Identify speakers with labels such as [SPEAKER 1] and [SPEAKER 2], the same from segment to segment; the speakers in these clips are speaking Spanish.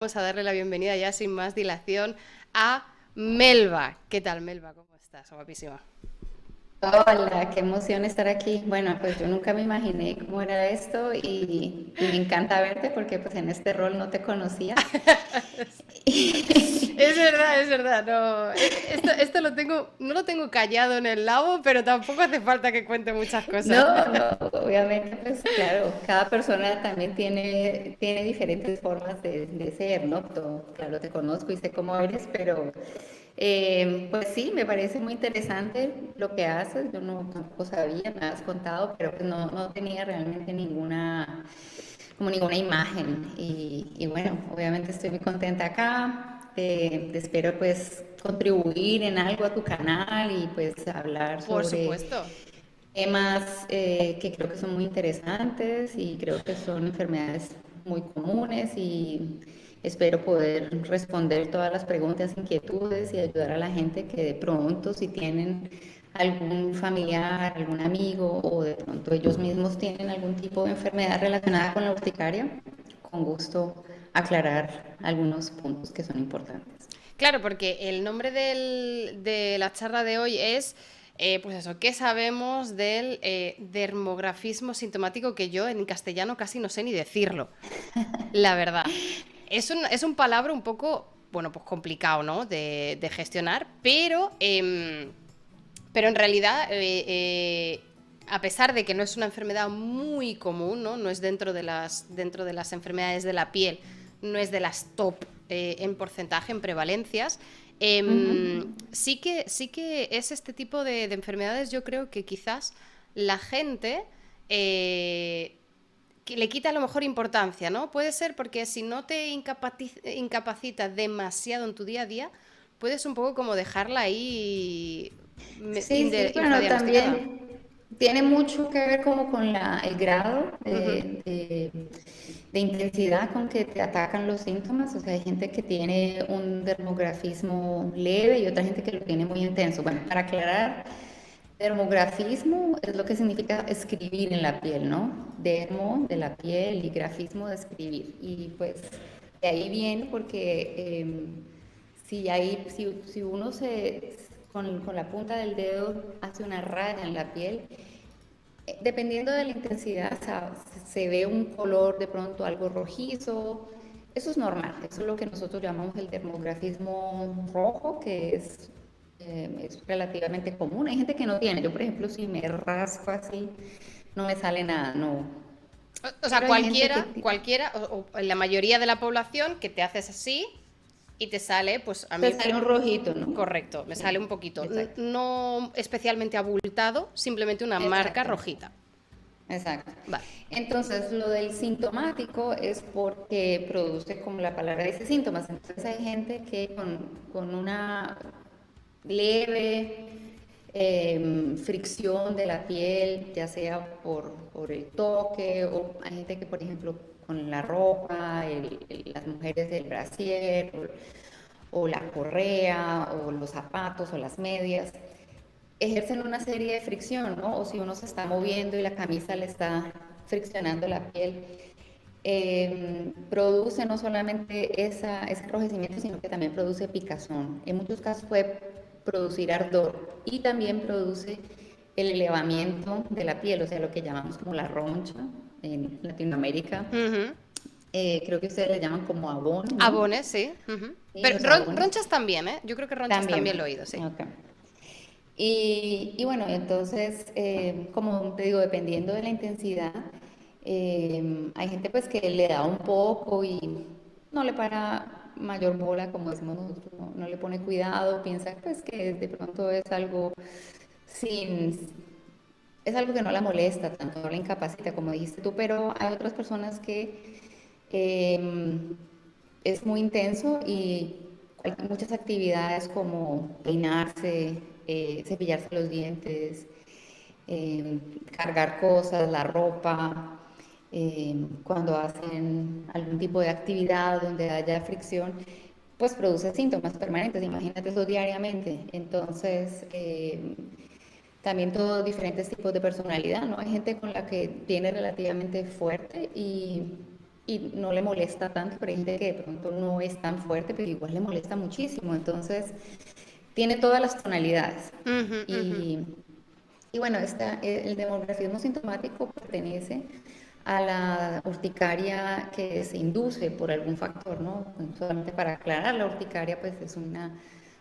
[SPEAKER 1] Vamos a darle la bienvenida ya sin más dilación a Melba. ¿Qué tal, Melba? ¿Cómo estás? Guapísima.
[SPEAKER 2] Hola, qué emoción estar aquí. Bueno, pues yo nunca me imaginé cómo era esto y me encanta verte porque pues en este rol no te conocía.
[SPEAKER 1] Es verdad. No, esto no lo tengo callado en el labo, pero tampoco hace falta que cuente muchas cosas.
[SPEAKER 2] No, no, obviamente pues claro, cada persona también tiene diferentes formas de ser, ¿no? Claro, te conozco y sé cómo eres, pero pues sí, me parece muy interesante lo que haces. Yo no tampoco sabía, me has contado, pero pues no tenía realmente como ninguna imagen. Y bueno, obviamente estoy muy contenta acá. Te espero pues contribuir en algo a tu canal y pues hablar
[SPEAKER 1] Por
[SPEAKER 2] sobre
[SPEAKER 1] supuesto.
[SPEAKER 2] temas que creo que son muy interesantes y creo que son enfermedades muy comunes y espero poder responder todas las preguntas, inquietudes y ayudar a la gente que de pronto si tienen algún familiar, algún amigo o de pronto ellos mismos tienen algún tipo de enfermedad relacionada con la urticaria, con gusto aclarar algunos puntos que son importantes.
[SPEAKER 1] Claro, porque el nombre de la charla de hoy es, pues eso, ¿qué sabemos del dermografismo sintomático? Que yo en castellano casi no sé ni decirlo, la verdad. Es un palabra un poco, bueno, pues complicado, ¿no? De gestionar, pero en realidad, a pesar de que no es una enfermedad muy común, ¿no? No es dentro de las enfermedades de la piel, no es de las top en porcentaje, en prevalencias, sí que es este tipo de enfermedades, yo creo que quizás la gente que le quita a lo mejor importancia, ¿no? Puede ser porque si no te incapacita demasiado en tu día a día, puedes un poco como dejarla ahí
[SPEAKER 2] Sí, sí, bueno,
[SPEAKER 1] infradiagnosticada.
[SPEAKER 2] también tiene mucho que ver como con el grado
[SPEAKER 1] Ujú.
[SPEAKER 2] de intensidad con que te atacan los síntomas. O sea, hay gente que tiene un dermografismo leve y otra gente que lo tiene muy intenso. Bueno, para aclarar, dermografismo es lo que significa escribir en la piel, ¿no? Dermo de la piel y grafismo de escribir. Y pues de ahí viene porque si uno con la punta del dedo hace una raya en la piel, dependiendo de la intensidad, se ve un color de pronto algo rojizo. Eso es normal, eso es lo que nosotros llamamos el dermografismo rojo, que es relativamente común. Hay gente que no tiene. Yo, por ejemplo, si me rasco así, no me sale nada, no.
[SPEAKER 1] O sea,
[SPEAKER 2] Pero hay gente que
[SPEAKER 1] cualquiera, o la mayoría de la población que te haces así y te sale, pues a
[SPEAKER 2] te
[SPEAKER 1] mí,
[SPEAKER 2] sale un rojito, ¿no?
[SPEAKER 1] correcto, me
[SPEAKER 2] Sí,
[SPEAKER 1] sale un poquito.
[SPEAKER 2] exacto.
[SPEAKER 1] No especialmente abultado, simplemente una marca
[SPEAKER 2] Exacto.
[SPEAKER 1] rojita.
[SPEAKER 2] Exacto.
[SPEAKER 1] Vale.
[SPEAKER 2] Entonces, lo del sintomático es porque produce, como la palabra dice, síntomas. Entonces, hay gente que con una leve fricción de la piel, ya sea por el toque, o hay gente que, por ejemplo, con la ropa, las mujeres del brasier, o la correa, o los zapatos, o las medias, ejercen una serie de fricción, ¿no? O si uno se está moviendo y la camisa le está friccionando la piel, produce no solamente ese enrojecimiento, sino que también produce picazón. En muchos casos puede producir ardor y también produce el elevamiento de la piel, o sea, lo que llamamos como la roncha en Latinoamérica.
[SPEAKER 1] Ujú.
[SPEAKER 2] Creo que ustedes le llaman como abón, ¿no?
[SPEAKER 1] Abones, sí. Ujú.
[SPEAKER 2] Sí,
[SPEAKER 1] Pero
[SPEAKER 2] los abones
[SPEAKER 1] ronchas también, ¿eh? Yo creo que ronchas también lo he
[SPEAKER 2] también.
[SPEAKER 1] oído, sí.
[SPEAKER 2] Ok. Y bueno, entonces, como te digo, dependiendo de la intensidad, hay gente pues que le da un poco y no le para mayor bola, como decimos nosotros, no le pone cuidado, piensa pues que de pronto sin, es algo que no la molesta tanto, no la incapacita, como dijiste tú, pero hay otras personas que es muy intenso y hay muchas actividades como peinarse, cepillarse los dientes, eh, cargar cosas, la ropa, cuando hacen algún tipo de actividad donde haya fricción, pues produce síntomas permanentes, imagínate eso diariamente. Entonces, también todos diferentes tipos de personalidad, ¿no? Hay gente con la que tiene relativamente fuerte y no le molesta tanto, pero hay gente que de pronto no es tan fuerte, pero igual le molesta muchísimo. Entonces, tiene todas las tonalidades.
[SPEAKER 1] Ujú, ujú.
[SPEAKER 2] Y, y bueno, el demografismo sintomático pertenece a la urticaria que se induce por algún factor, ¿no? Solamente para aclarar, la urticaria pues es una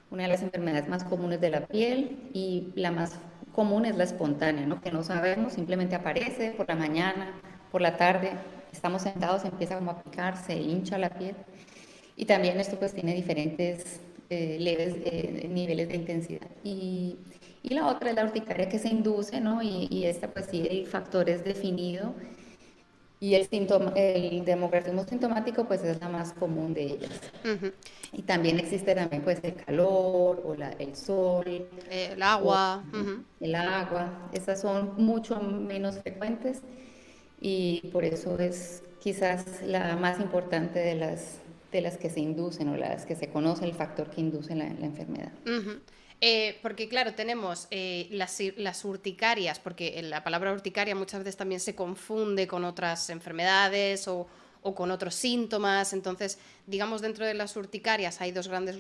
[SPEAKER 2] de las enfermedades más comunes de la piel y la más común es la espontánea, ¿no? Que no sabemos, simplemente aparece por la mañana, por la tarde, estamos sentados, empieza como a picar, se hincha la piel y también esto pues tiene diferentes leves niveles de intensidad. Y la otra es la urticaria que se induce, ¿no? Y esta pues sí, el factor es definido y el demografismo sintomático pues es la más común de ellas.
[SPEAKER 1] Ujú.
[SPEAKER 2] Y también existe también pues el calor o el sol
[SPEAKER 1] El
[SPEAKER 2] o
[SPEAKER 1] agua. Ujú.
[SPEAKER 2] el agua. Esas son mucho menos frecuentes y por eso es quizás la más importante de las que se inducen o las que se conoce el factor que induce la enfermedad.
[SPEAKER 1] Ujú. Porque claro, tenemos las urticarias, porque la palabra urticaria muchas veces también se confunde con otras enfermedades o con otros síntomas. Entonces, digamos, dentro de las urticarias hay dos grandes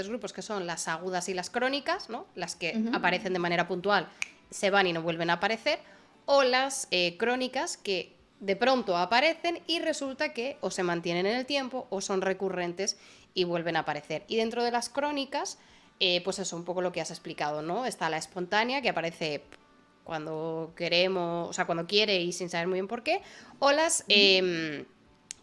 [SPEAKER 1] grupos que son las agudas y las crónicas, ¿no? Las que
[SPEAKER 2] Ujú.
[SPEAKER 1] aparecen de manera puntual, se van y no vuelven a aparecer, o las crónicas que de pronto aparecen y resulta que o se mantienen en el tiempo o son recurrentes y vuelven a aparecer. Y dentro de las crónicas, pues eso, un poco lo que has explicado, ¿no? Está la espontánea, que aparece cuando queremos, o sea, cuando quiere y sin saber muy bien por qué, o las que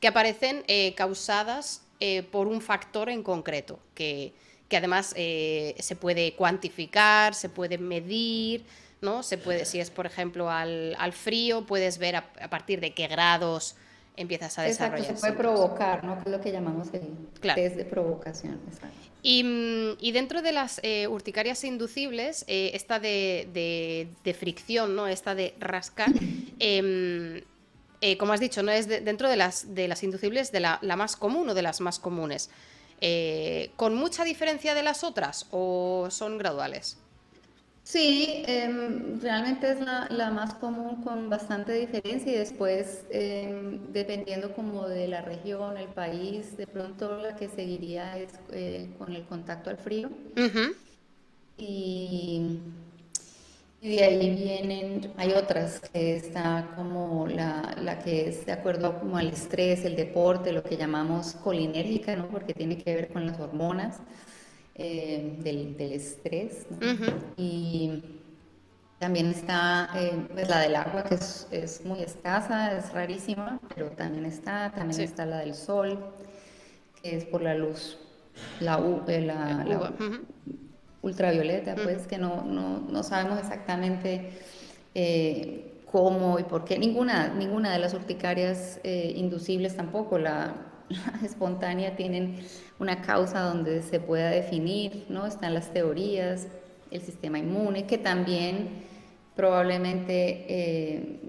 [SPEAKER 1] aparecen causadas por un factor en concreto, que además se puede cuantificar, se puede medir, ¿no? Se puede, si es, por ejemplo, al frío, puedes ver a partir de qué grados empiezas a
[SPEAKER 2] Exacto, se
[SPEAKER 1] desarrollar
[SPEAKER 2] puede
[SPEAKER 1] síntomas.
[SPEAKER 2] provocar, ¿no? Que es lo que llamamos el
[SPEAKER 1] Claro.
[SPEAKER 2] test de provocación. Exacto.
[SPEAKER 1] Y dentro de las urticarias inducibles, esta de fricción, ¿no? Esta de rascar, como has dicho, no es dentro de las inducibles de la más común o de las más comunes. ¿Con mucha diferencia de las otras o son graduales?
[SPEAKER 2] Sí, realmente es la más común con bastante diferencia y después, dependiendo como de la región, el país, de pronto la que seguiría es con el contacto al frío
[SPEAKER 1] Ujú,
[SPEAKER 2] y, y de ahí vienen, hay otras que está como la que es de acuerdo como al estrés, el deporte, lo que llamamos colinérgica, ¿no? Porque tiene que ver con las hormonas del estrés, ¿no?
[SPEAKER 1] ujú,
[SPEAKER 2] Y también está pues la del agua, que es muy escasa, es rarísima, pero también
[SPEAKER 1] sí,
[SPEAKER 2] está la del sol, que es por la luz, la
[SPEAKER 1] uva. Ujú,
[SPEAKER 2] ultravioleta,
[SPEAKER 1] ujú,
[SPEAKER 2] pues que no sabemos exactamente cómo y por qué. Ninguna de las urticarias inducibles tampoco, la espontánea, tienen una causa donde se pueda definir, ¿no? Están las teorías, el sistema inmune, que también probablemente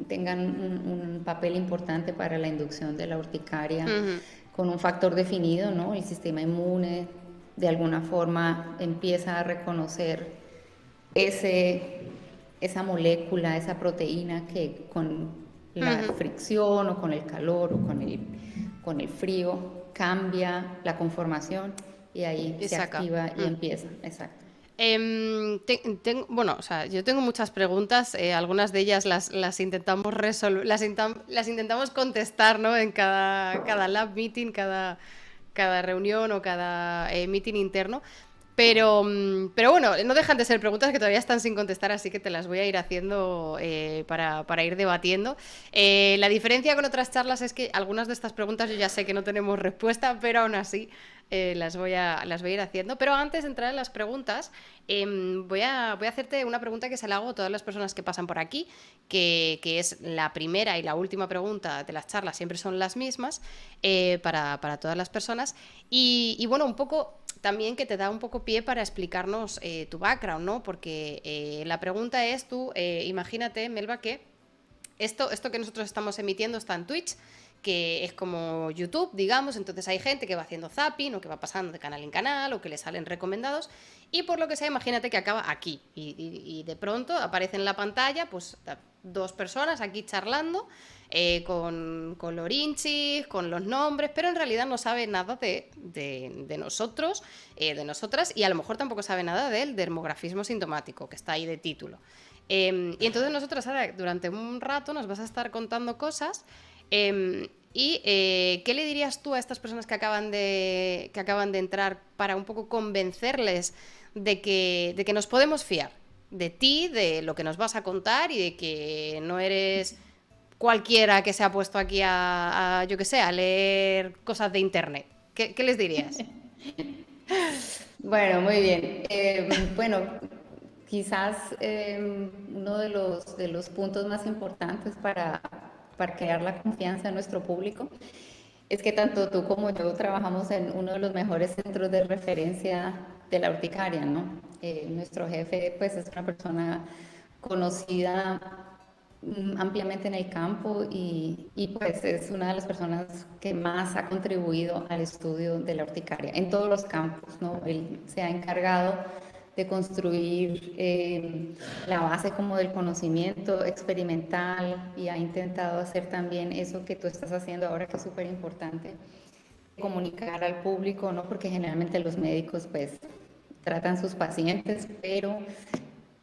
[SPEAKER 2] tengan un papel importante para la inducción de la urticaria
[SPEAKER 1] ujú,
[SPEAKER 2] con un factor definido, ¿no? El sistema inmune de alguna forma empieza a reconocer ese, esa molécula, esa proteína que con la
[SPEAKER 1] ujú.
[SPEAKER 2] fricción o con el calor o con el frío cambia la conformación y ahí
[SPEAKER 1] Y
[SPEAKER 2] se
[SPEAKER 1] saca.
[SPEAKER 2] activa y empieza. Exacto.
[SPEAKER 1] Bueno, o sea, yo tengo muchas preguntas, algunas de ellas las intentamos resolver, las intentamos contestar, ¿no? En cada lab meeting, cada reunión o cada meeting interno. Pero bueno, no dejan de ser preguntas que todavía están sin contestar, así que te las voy a ir haciendo para ir debatiendo. La diferencia con otras charlas es que algunas de estas preguntas yo ya sé que no tenemos respuesta, pero aún así las voy a ir haciendo. Pero antes de entrar en las preguntas, voy a hacerte una pregunta que se la hago a todas las personas que pasan por aquí, que es la primera y la última pregunta de las charlas, siempre son las mismas para todas las personas. Y bueno, un poco también que te da un poco pie para explicarnos tu background, ¿no? Porque la pregunta es, tú imagínate, Melba, que esto que nosotros estamos emitiendo está en Twitch, que es como YouTube, digamos, entonces hay gente que va haciendo zapping o que va pasando de canal en canal o que le salen recomendados y por lo que sea, imagínate que acaba aquí y de pronto aparece en la pantalla pues dos personas aquí charlando con colorinchis, con los nombres, pero en realidad no sabe nada de nosotros, de nosotras, y a lo mejor tampoco sabe nada del dermografismo sintomático, que está ahí de título. Y entonces nosotros ahora, durante un rato, nos vas a estar contando cosas. ¿Qué le dirías tú a estas personas que acaban de entrar para un poco convencerles de que nos podemos fiar de ti, de lo que nos vas a contar y de que no eres cualquiera que se ha puesto aquí yo qué sé, a leer cosas de internet? ¿Qué les dirías?
[SPEAKER 2] Bueno, muy bien. Bueno, quizás uno de los puntos más importantes para crear la confianza en nuestro público es que tanto tú como yo trabajamos en uno de los mejores centros de referencia de la urticaria, ¿no? Nuestro jefe, pues, es una persona conocida ampliamente en el campo y pues es una de las personas que más ha contribuido al estudio de la urticaria en todos los campos, ¿no? Él se ha encargado de construir la base como del conocimiento experimental y ha intentado hacer también eso que tú estás haciendo ahora, que es súper importante, comunicar al público, ¿no? Porque generalmente los médicos pues tratan sus pacientes, pero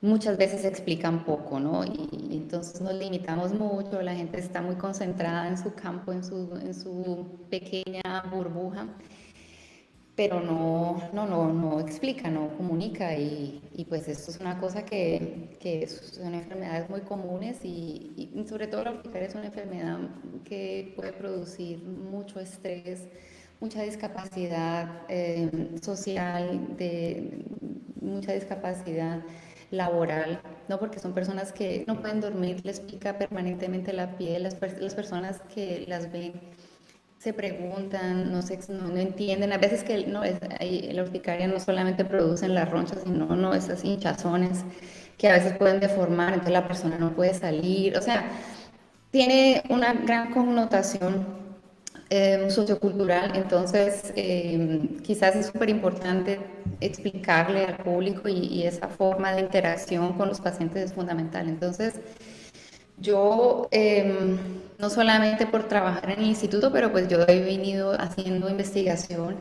[SPEAKER 2] muchas veces explican poco, ¿no? Y entonces nos limitamos mucho, la gente está muy concentrada en su campo, en su pequeña burbuja, pero no explica, no comunica y pues esto es una cosa que son enfermedades muy comunes y sobre todo la urticaria es una enfermedad que puede producir mucho estrés, mucha discapacidad social, mucha discapacidad laboral, ¿no? Porque son personas que no pueden dormir, les pica permanentemente la piel, las personas que las ven se preguntan, no entienden, a veces que no, la urticaria no solamente producen las ronchas, sino no, esas hinchazones que a veces pueden deformar, entonces la persona no puede salir, o sea, tiene una gran connotación sociocultural, entonces quizás es súper importante explicarle al público y esa forma de interacción con los pacientes es fundamental. Entonces, yo, no solamente por trabajar en el instituto, pero pues yo he venido haciendo investigación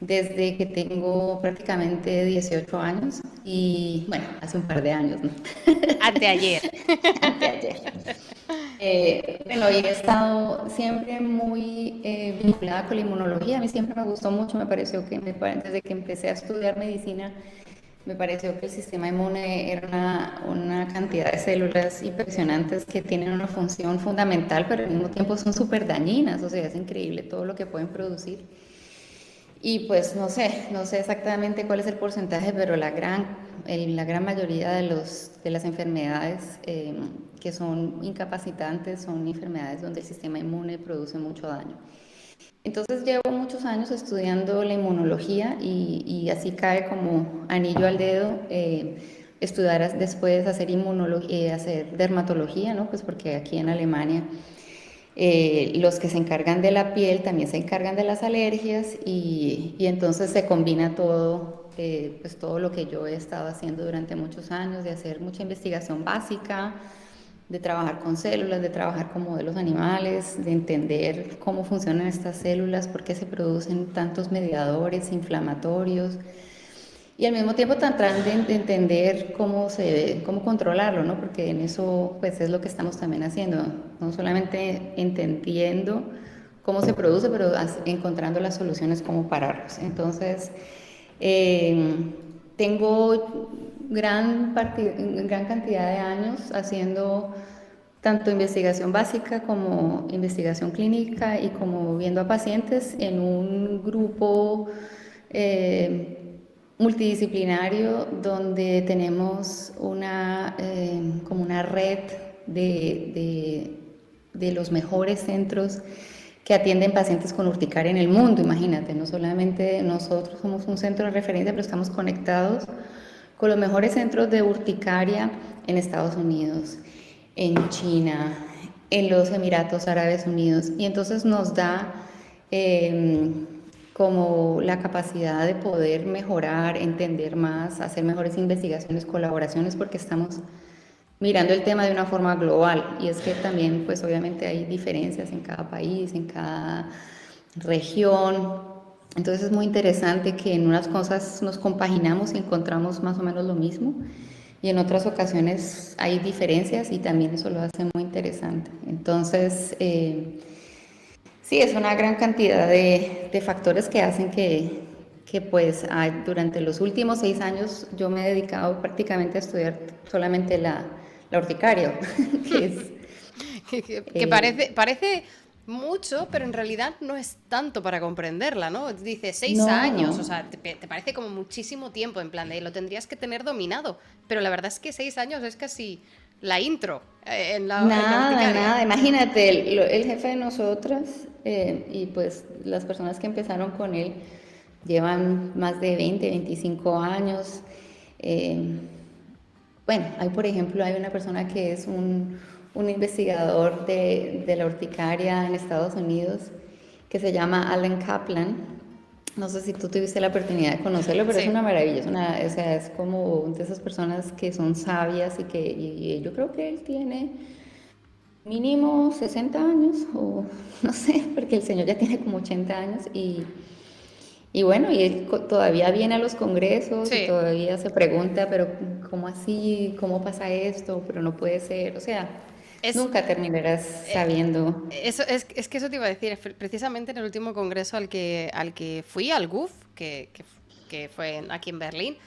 [SPEAKER 2] desde que tengo prácticamente 18 años y bueno, hace un par de años, ¿no?
[SPEAKER 1] Anteayer.
[SPEAKER 2] Anteayer. Bueno, y he estado siempre muy vinculada con la inmunología. A mí siempre me gustó mucho, me pareció que desde que empecé a estudiar medicina, me pareció que el sistema inmune era una cantidad de células impresionantes que tienen una función fundamental, pero al mismo tiempo son súper dañinas. O sea, es increíble todo lo que pueden producir. Y pues no sé exactamente cuál es el porcentaje, pero la gran mayoría de las enfermedades que son incapacitantes son enfermedades donde el sistema inmune produce mucho daño. Entonces llevo muchos años estudiando la inmunología y así cae como anillo al dedo estudiar después hacer inmunología, hacer dermatología, ¿no? Pues porque aquí en Alemania los que se encargan de la piel también se encargan de las alergias y entonces se combina todo, pues todo lo que yo he estado haciendo durante muchos años, de hacer mucha investigación básica, de trabajar con células, de trabajar con modelos animales, de entender cómo funcionan estas células, por qué se producen tantos mediadores inflamatorios y al mismo tiempo tratando de entender cómo controlarlo, ¿no? Porque en eso pues es lo que estamos también haciendo, no solamente entendiendo cómo se produce, pero encontrando las soluciones cómo pararlos. Entonces, tengo gran cantidad de años haciendo tanto investigación básica como investigación clínica y como viendo a pacientes en un grupo multidisciplinario donde tenemos como una red de los mejores centros que atienden pacientes con urticaria en el mundo. Imagínate, no solamente nosotros somos un centro de referencia, pero estamos conectados con los mejores centros de urticaria en Estados Unidos, en China, en los Emiratos Árabes Unidos. Y entonces nos da como la capacidad de poder mejorar, entender más, hacer mejores investigaciones, colaboraciones, porque estamos mirando el tema de una forma global. Y es que también, pues obviamente hay diferencias en cada país, en cada región. Entonces es muy interesante que en unas cosas nos compaginamos y encontramos más o menos lo mismo. Y en otras ocasiones hay diferencias y también eso lo hace muy interesante. Entonces, sí, es una gran cantidad de factores que hacen que pues durante los últimos 6 años yo me he dedicado prácticamente a estudiar solamente la urticaria, que es...
[SPEAKER 1] Que
[SPEAKER 2] eh,
[SPEAKER 1] parece mucho, pero en realidad no es tanto para comprenderla, ¿no? Dice seis
[SPEAKER 2] no,
[SPEAKER 1] años, o
[SPEAKER 2] no,
[SPEAKER 1] sea, te parece como muchísimo tiempo, en plan de lo tendrías que tener dominado, pero la verdad es que 6 años es casi la intro en la
[SPEAKER 2] nada,
[SPEAKER 1] urticaria.
[SPEAKER 2] nada. Imagínate, el jefe de nosotras y pues las personas que empezaron con él llevan más de 20, 25 años. eh, Bueno, hay por ejemplo, hay una persona que es un investigador de la urticaria en Estados Unidos que se llama Alan Kaplan. No sé si tú tuviste la oportunidad de conocerlo, pero es
[SPEAKER 1] Sí.
[SPEAKER 2] una maravilla. O sea, es como de esas personas que son sabias y yo creo que él tiene mínimo 60 años o no sé, porque el señor ya tiene como 80 años y bueno, y él todavía viene a los congresos y
[SPEAKER 1] Sí.
[SPEAKER 2] todavía se pregunta, pero ¿cómo así? ¿Cómo pasa esto? Pero no puede ser. O sea,
[SPEAKER 1] Es,
[SPEAKER 2] nunca terminarás
[SPEAKER 1] eh,
[SPEAKER 2] sabiendo.
[SPEAKER 1] es que eso te iba a decir, precisamente en el último congreso al que fui, al GUF, que fue aquí en Berlín,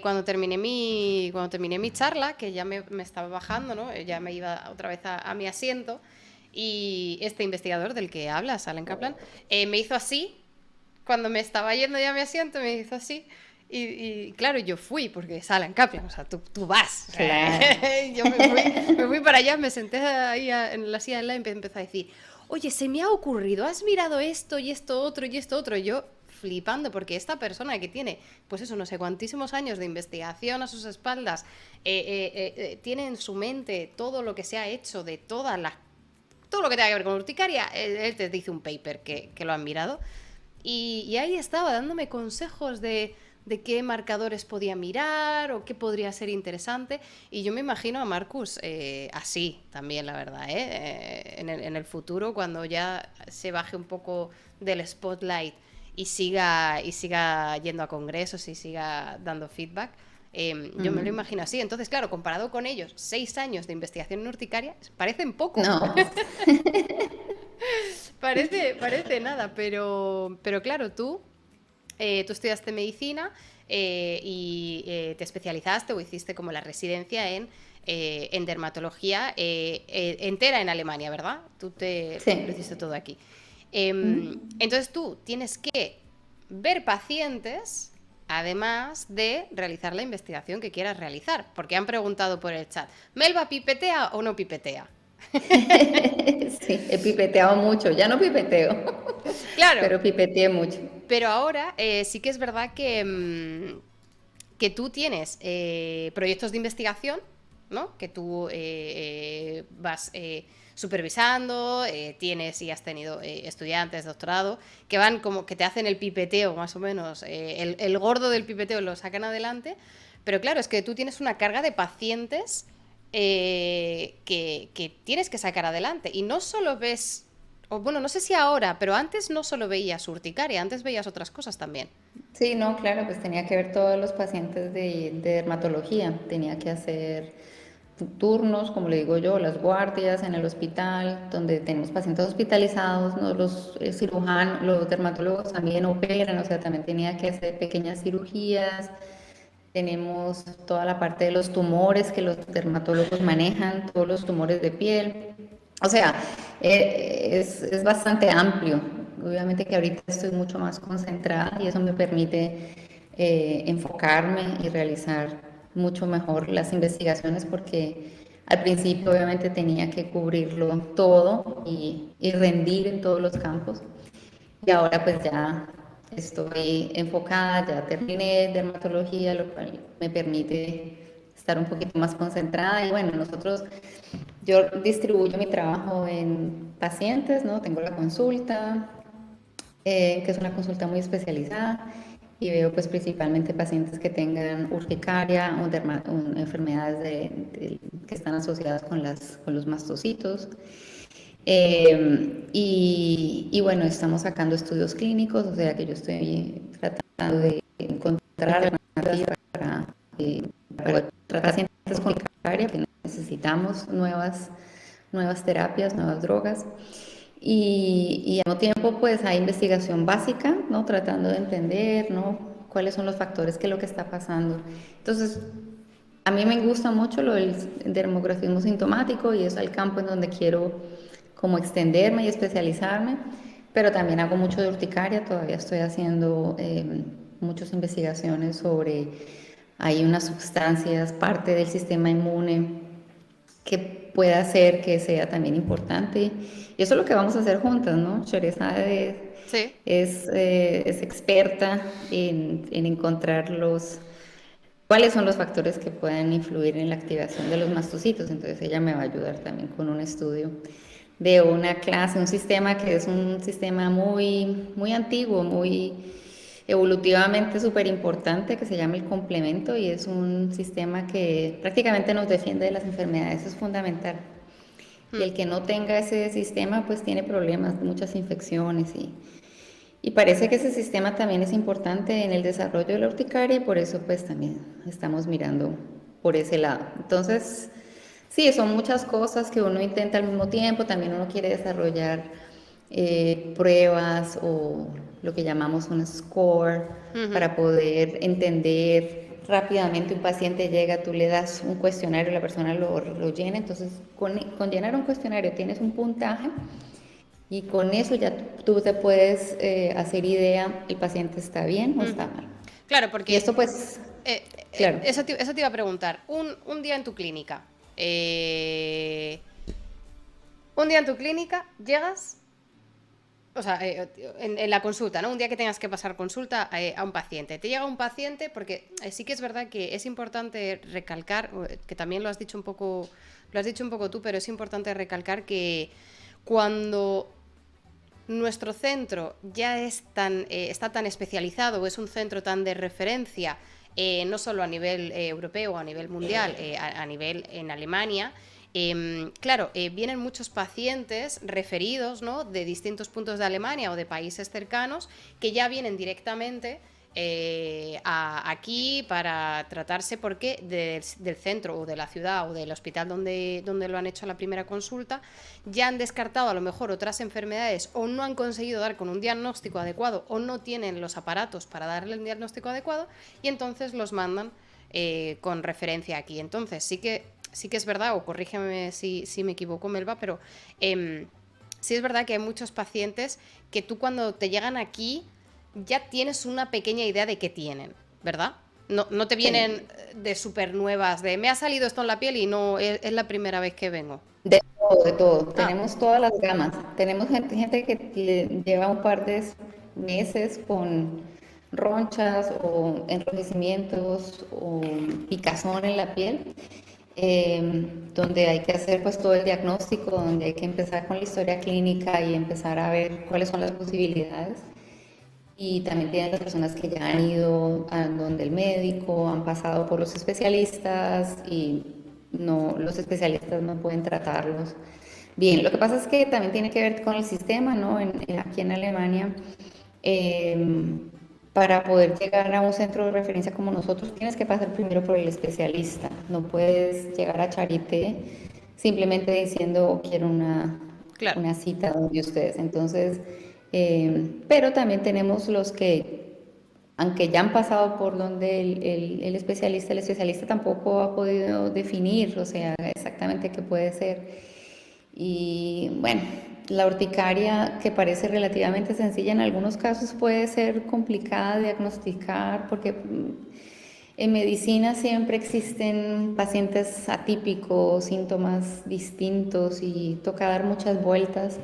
[SPEAKER 1] cuando terminé mi charla, que ya me estaba bajando, ¿no? Ya me iba otra vez a mi asiento, y este investigador del que hablas, Alan Kaplan, me hizo así, cuando me estaba yendo ya a mi asiento, me hizo así. Y claro, yo fui, porque es Alan Kaplan, o sea, tú vas. O sea,
[SPEAKER 2] Claro.
[SPEAKER 1] yo me fui para allá, me senté ahí en la silla de la y empecé a decir, oye, se me ha ocurrido, ¿has mirado esto y esto otro y esto otro? Yo flipando, porque esta persona que tiene, pues eso, no sé cuantísimos años de investigación a sus espaldas, tiene en su mente todo lo que se ha hecho de todo lo que tenga que ver con urticaria, él te dice un paper que lo han mirado. Y ahí estaba dándome consejos de qué marcadores podía mirar o qué podría ser interesante. Y yo me imagino a Marcus así también, la verdad, ¿eh? En el futuro, cuando ya se baje un poco del spotlight y siga yendo a congresos y siga dando feedback. Yo me lo
[SPEAKER 2] Mm.
[SPEAKER 1] imagino así. Entonces, claro, comparado con ellos, 6 años de investigación en urticaria parecen poco.
[SPEAKER 2] No.
[SPEAKER 1] Parece nada, pero claro, tú estudiaste medicina y te especializaste o hiciste como la residencia en dermatología entera en Alemania, ¿verdad? Tú lo
[SPEAKER 2] Sí.
[SPEAKER 1] hiciste todo aquí.
[SPEAKER 2] Mm.
[SPEAKER 1] Entonces tú tienes que ver pacientes, además de realizar la investigación que quieras realizar, porque han preguntado por el chat, ¿Melba pipetea o no pipetea?
[SPEAKER 2] Sí, he pipeteado mucho. Ya no pipeteo,
[SPEAKER 1] Claro,
[SPEAKER 2] pero pipeteé mucho.
[SPEAKER 1] pero ahora sí que es verdad que tú tienes proyectos de investigación, ¿no? Que tú vas supervisando, tienes y has tenido estudiantes, doctorado, que van como que te hacen el pipeteo, más o menos, el gordo del pipeteo lo sacan adelante, pero claro, es que tú tienes una carga de pacientes que tienes que sacar adelante y no solo ves, o bueno, no sé si ahora, pero antes no solo veías urticaria, antes veías otras cosas también.
[SPEAKER 2] Sí, no, claro, pues tenía que ver todos los pacientes de dermatología. Tenía que hacer turnos, como le digo yo, las guardias en el hospital, donde tenemos pacientes hospitalizados, ¿no? Los cirujanos, los dermatólogos también operan, o sea, también tenía que hacer pequeñas cirugías. Tenemos toda la parte de los tumores que los dermatólogos manejan, todos los tumores de piel. O sea, es bastante amplio. Obviamente que ahorita estoy mucho más concentrada y eso me permite enfocarme y realizar mucho mejor las investigaciones porque al principio obviamente tenía que cubrirlo todo y rendir en todos los campos. Y ahora pues ya estoy enfocada, ya terminé dermatología, lo cual me permite estar un poquito más concentrada. Y bueno, yo distribuyo mi trabajo en pacientes, ¿no? Tengo la consulta, que es una consulta muy especializada. y veo pues principalmente pacientes que tengan urticaria o, o enfermedades que están asociadas con los mastocitos. Y bueno, estamos sacando estudios clínicos, o sea que yo estoy tratando de encontrar alternativas para poder tratar pacientes con urticaria, que necesitamos nuevas terapias, nuevas drogas. Y al mismo tiempo, pues hay investigación básica, ¿no? Tratando de entender, ¿no? Cuáles son los factores, qué es lo que está pasando. Entonces, a mí me gusta mucho lo del dermografismo sintomático y es el campo en donde quiero como extenderme y especializarme, pero también hago mucho de urticaria, todavía estoy haciendo muchas investigaciones sobre, hay unas sustancias, parte del sistema inmune que pueda hacer que sea también importante. Y eso es lo que vamos a hacer juntas, ¿no? Sherezade
[SPEAKER 1] Sí.
[SPEAKER 2] es experta en encontrar cuáles son los factores que pueden influir en la activación de los mastocitos. Entonces ella me va a ayudar también con un estudio de una clase, un sistema que es un sistema muy antiguo, muy evolutivamente súper importante, que se llama el complemento, y es un sistema que prácticamente nos defiende de las enfermedades, es fundamental. Y el que no tenga ese sistema pues tiene problemas, muchas infecciones y parece que ese sistema también es importante en el desarrollo de la urticaria y por eso pues también estamos mirando por ese lado. Entonces, sí, son muchas cosas que uno intenta al mismo tiempo, también uno quiere desarrollar pruebas o lo que llamamos un score para poder entender rápidamente. Un paciente llega, tú le das un cuestionario, la persona lo llena, entonces con llenar un cuestionario tienes un puntaje y con eso ya tú te puedes hacer idea, el paciente está bien o está mal.
[SPEAKER 1] Claro,
[SPEAKER 2] Y
[SPEAKER 1] porque
[SPEAKER 2] esto pues, claro.
[SPEAKER 1] eso te iba a preguntar. Un día en tu clínica. Un día en tu clínica, llegas, o sea, en la consulta, ¿no? Un día que tengas que pasar consulta a un paciente. Te llega un paciente, porque sí que es verdad que es importante recalcar, que también lo has dicho un poco tú, pero es importante recalcar que cuando nuestro centro ya está tan especializado, o es un centro tan de referencia, no solo a nivel europeo o a nivel mundial, a nivel en Alemania. Claro, vienen muchos pacientes referidos, ¿no?, de distintos puntos de Alemania o de países cercanos que ya vienen directamente aquí para tratarse porque del centro o de la ciudad o del hospital donde lo han hecho la primera consulta ya han descartado a lo mejor otras enfermedades o no han conseguido dar con un diagnóstico adecuado o no tienen los aparatos para darle el diagnóstico adecuado y entonces los mandan con referencia aquí. Entonces sí que es verdad, o corrígeme si me equivoco, Melba, pero sí es verdad que hay muchos pacientes que tú cuando te llegan aquí ya tienes una pequeña idea de qué tienen, ¿verdad? No te vienen de súper nuevas, de me ha salido esto en la piel y no, es la primera vez que vengo.
[SPEAKER 2] De todo, de todo.
[SPEAKER 1] Ah,
[SPEAKER 2] Tenemos todas las gamas. Tenemos gente que lleva un par de meses con ronchas o enrojecimientos o picazón en la piel, donde hay que hacer pues todo el diagnóstico, donde hay que empezar con la historia clínica y empezar a ver cuáles son las posibilidades. Y también tienen las personas que ya han ido a donde el médico, han pasado por los especialistas y no, los especialistas no pueden tratarlos bien. Lo que pasa es que también tiene que ver con el sistema, ¿no? Aquí en Alemania, para poder llegar a un centro de referencia como nosotros, tienes que pasar primero por el especialista. No puedes llegar a Charité simplemente diciendo "Oh, quiero
[SPEAKER 1] claro.
[SPEAKER 2] una cita donde ustedes". Entonces, pero también tenemos los que, aunque ya han pasado por donde el especialista tampoco ha podido definir, o sea, exactamente qué puede ser. Y bueno, la urticaria, que parece relativamente sencilla, en algunos casos puede ser complicada de diagnosticar porque en medicina siempre existen pacientes atípicos, síntomas distintos y toca dar muchas vueltas.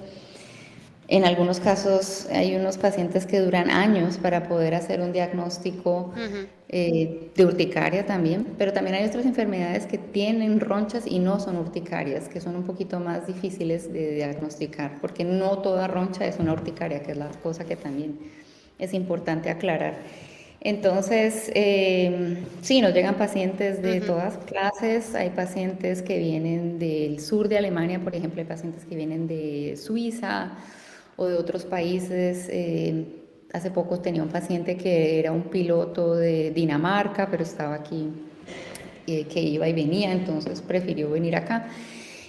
[SPEAKER 2] En algunos casos hay unos pacientes que duran años para poder hacer un diagnóstico de urticaria también, pero también hay otras enfermedades que tienen ronchas y no son urticarias, que son un poquito más difíciles de diagnosticar, porque no toda roncha es una urticaria, que es la cosa que también es importante aclarar. Entonces, sí, nos llegan pacientes de todas clases. Hay pacientes que vienen del sur de Alemania, por ejemplo, hay pacientes que vienen de Suiza o de otros países. Hace poco tenía un paciente que era un piloto de Dinamarca, pero estaba aquí, que iba y venía, entonces prefirió venir acá.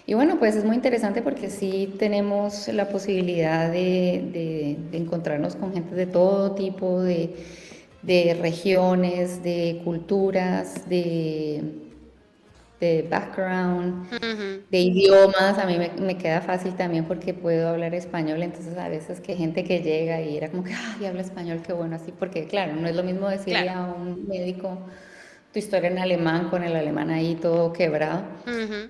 [SPEAKER 2] Y bueno, pues es muy interesante porque sí tenemos la posibilidad de encontrarnos con gente de todo tipo, de regiones, de culturas, de background,
[SPEAKER 1] Ujú.
[SPEAKER 2] de idiomas. A mí me queda fácil también porque puedo hablar español, entonces a veces que gente que llega y era como que, ay, habla español, qué bueno, así, porque claro, no es lo mismo decirle
[SPEAKER 1] Claro.
[SPEAKER 2] a un médico tu historia en alemán, con el alemán ahí todo quebrado.
[SPEAKER 1] Ujú.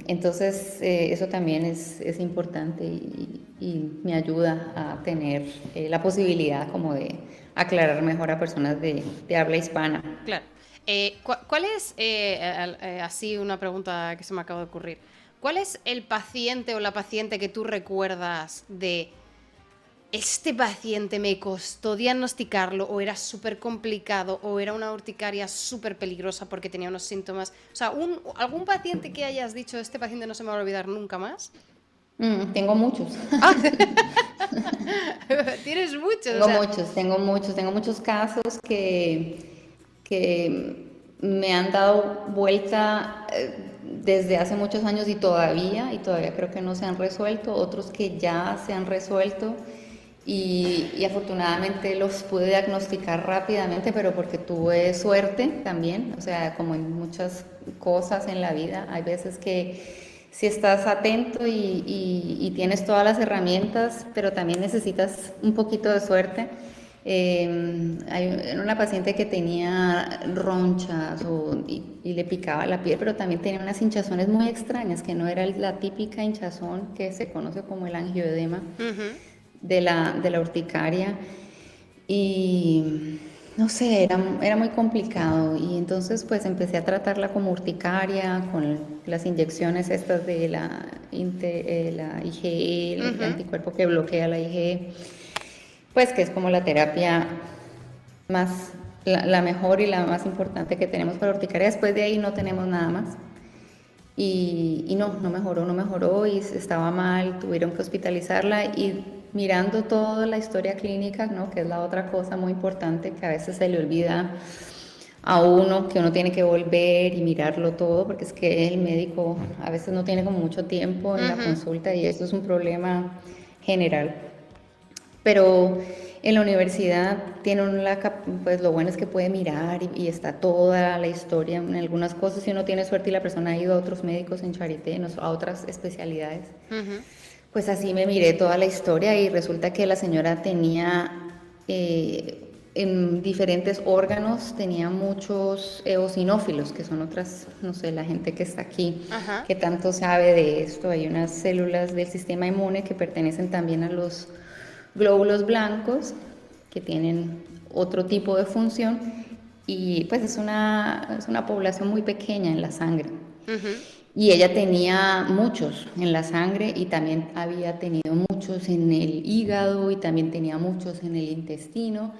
[SPEAKER 2] Entonces, eso también es importante y me ayuda a tener la posibilidad como de aclarar mejor a personas de habla hispana.
[SPEAKER 1] Claro. ¿Cuál es, así una pregunta que se me acaba de ocurrir, cuál es el paciente o la paciente que tú recuerdas de este paciente me costó diagnosticarlo o era súper complicado o era una urticaria súper peligrosa porque tenía unos síntomas? O sea, ¿algún paciente que hayas dicho, este paciente no se me va a olvidar nunca más?
[SPEAKER 2] Tengo muchos.
[SPEAKER 1] Ah, tienes muchos, o
[SPEAKER 2] Tengo
[SPEAKER 1] sea,
[SPEAKER 2] muchos, tengo muchos, tengo muchos casos que me han dado vuelta desde hace muchos años y todavía creo que no se han resuelto, otros que ya se han resuelto y afortunadamente los pude diagnosticar rápidamente, pero porque tuve suerte también, o sea, como en muchas cosas en la vida, hay veces que si estás atento y tienes todas las herramientas, pero también necesitas un poquito de suerte. Hay una paciente que tenía ronchas y le picaba la piel, pero también tenía unas hinchazones muy extrañas, que no era la típica hinchazón que se conoce como el angioedema
[SPEAKER 1] ujú,
[SPEAKER 2] de la urticaria. Y no sé, era muy complicado. Y entonces pues empecé a tratarla como urticaria, con las inyecciones estas de la IgE, el
[SPEAKER 1] ujú.
[SPEAKER 2] anticuerpo que bloquea la IgE, pues que es como la terapia más, la mejor y la más importante que tenemos para urticaria. Después de ahí no tenemos nada más. Y no mejoró, no mejoró y estaba mal, tuvieron que hospitalizarla y mirando toda la historia clínica, ¿no? Que es la otra cosa muy importante que a veces se le olvida a uno, que uno tiene que volver y mirarlo todo, porque es que el médico a veces no tiene como mucho tiempo en la
[SPEAKER 1] Ujú.
[SPEAKER 2] consulta y eso es un problema general. Pero en la universidad tiene pues lo bueno es que puede mirar y está toda la historia en algunas cosas. Si uno tiene suerte y la persona ha ido a otros médicos en Charité, a otras especialidades,
[SPEAKER 1] Ujú.
[SPEAKER 2] pues así me miré toda la historia y resulta que la señora tenía en diferentes órganos, tenía muchos eosinófilos, que son otras, no sé, la gente que está aquí,
[SPEAKER 1] Ajá.
[SPEAKER 2] que tanto sabe de esto. Hay unas células del sistema inmune que pertenecen también a los glóbulos blancos, que tienen otro tipo de función, y pues es una población muy pequeña en la sangre.
[SPEAKER 1] Ujú.
[SPEAKER 2] Y ella tenía muchos en la sangre y también había tenido muchos en el hígado y también tenía muchos en el intestino.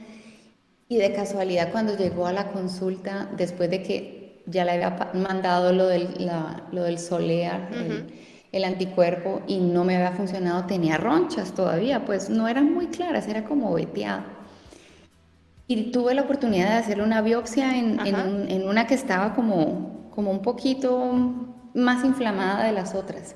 [SPEAKER 2] Y de casualidad cuando llegó a la consulta, después de que ya le había mandado lo del Solear,
[SPEAKER 1] Ujú.
[SPEAKER 2] el anticuerpo, y no me había funcionado, tenía ronchas todavía, pues no eran muy claras, era como veteado. Y tuve la oportunidad de hacerle una biopsia
[SPEAKER 1] Ajá.
[SPEAKER 2] en una que estaba como un poquito más inflamada de las otras.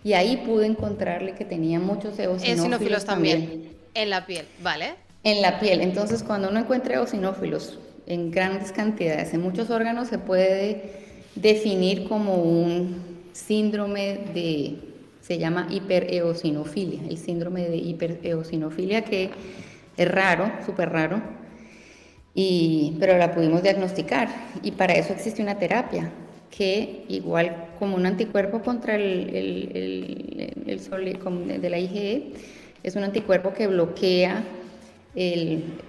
[SPEAKER 2] Y ahí pude encontrarle que tenía muchos
[SPEAKER 1] Eosinófilos
[SPEAKER 2] eosinófilos
[SPEAKER 1] también.
[SPEAKER 2] también
[SPEAKER 1] En la piel, ¿vale?
[SPEAKER 2] en la piel. Entonces, cuando uno encuentra eosinófilos en grandes cantidades en muchos órganos, se puede definir como un síndrome se llama hipereosinofilia, el síndrome de hipereosinofilia, que es raro, súper raro, pero la pudimos diagnosticar y para eso existe una terapia que igual como un anticuerpo contra de la IgE, es un anticuerpo que bloquea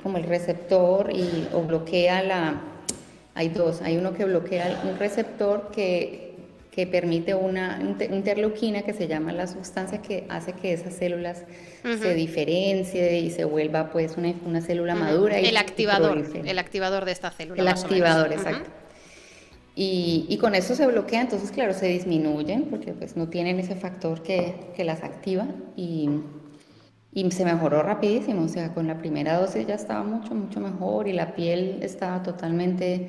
[SPEAKER 2] como el receptor o bloquea hay dos, hay uno que bloquea un receptor que que permite una interleuquina que se llama la sustancia que hace que esas células se
[SPEAKER 1] Ujú,
[SPEAKER 2] diferencie y se vuelva pues una célula
[SPEAKER 1] ujú.
[SPEAKER 2] madura y prolifere.
[SPEAKER 1] El activador de esta célula,
[SPEAKER 2] El
[SPEAKER 1] más o menos.
[SPEAKER 2] activador,
[SPEAKER 1] Ujú.
[SPEAKER 2] exacto. Y con eso se bloquea, entonces claro, se disminuyen porque pues no tienen ese factor que las activa y se mejoró rapidísimo, o sea, con la primera dosis ya estaba mucho, mucho mejor y la piel estaba totalmente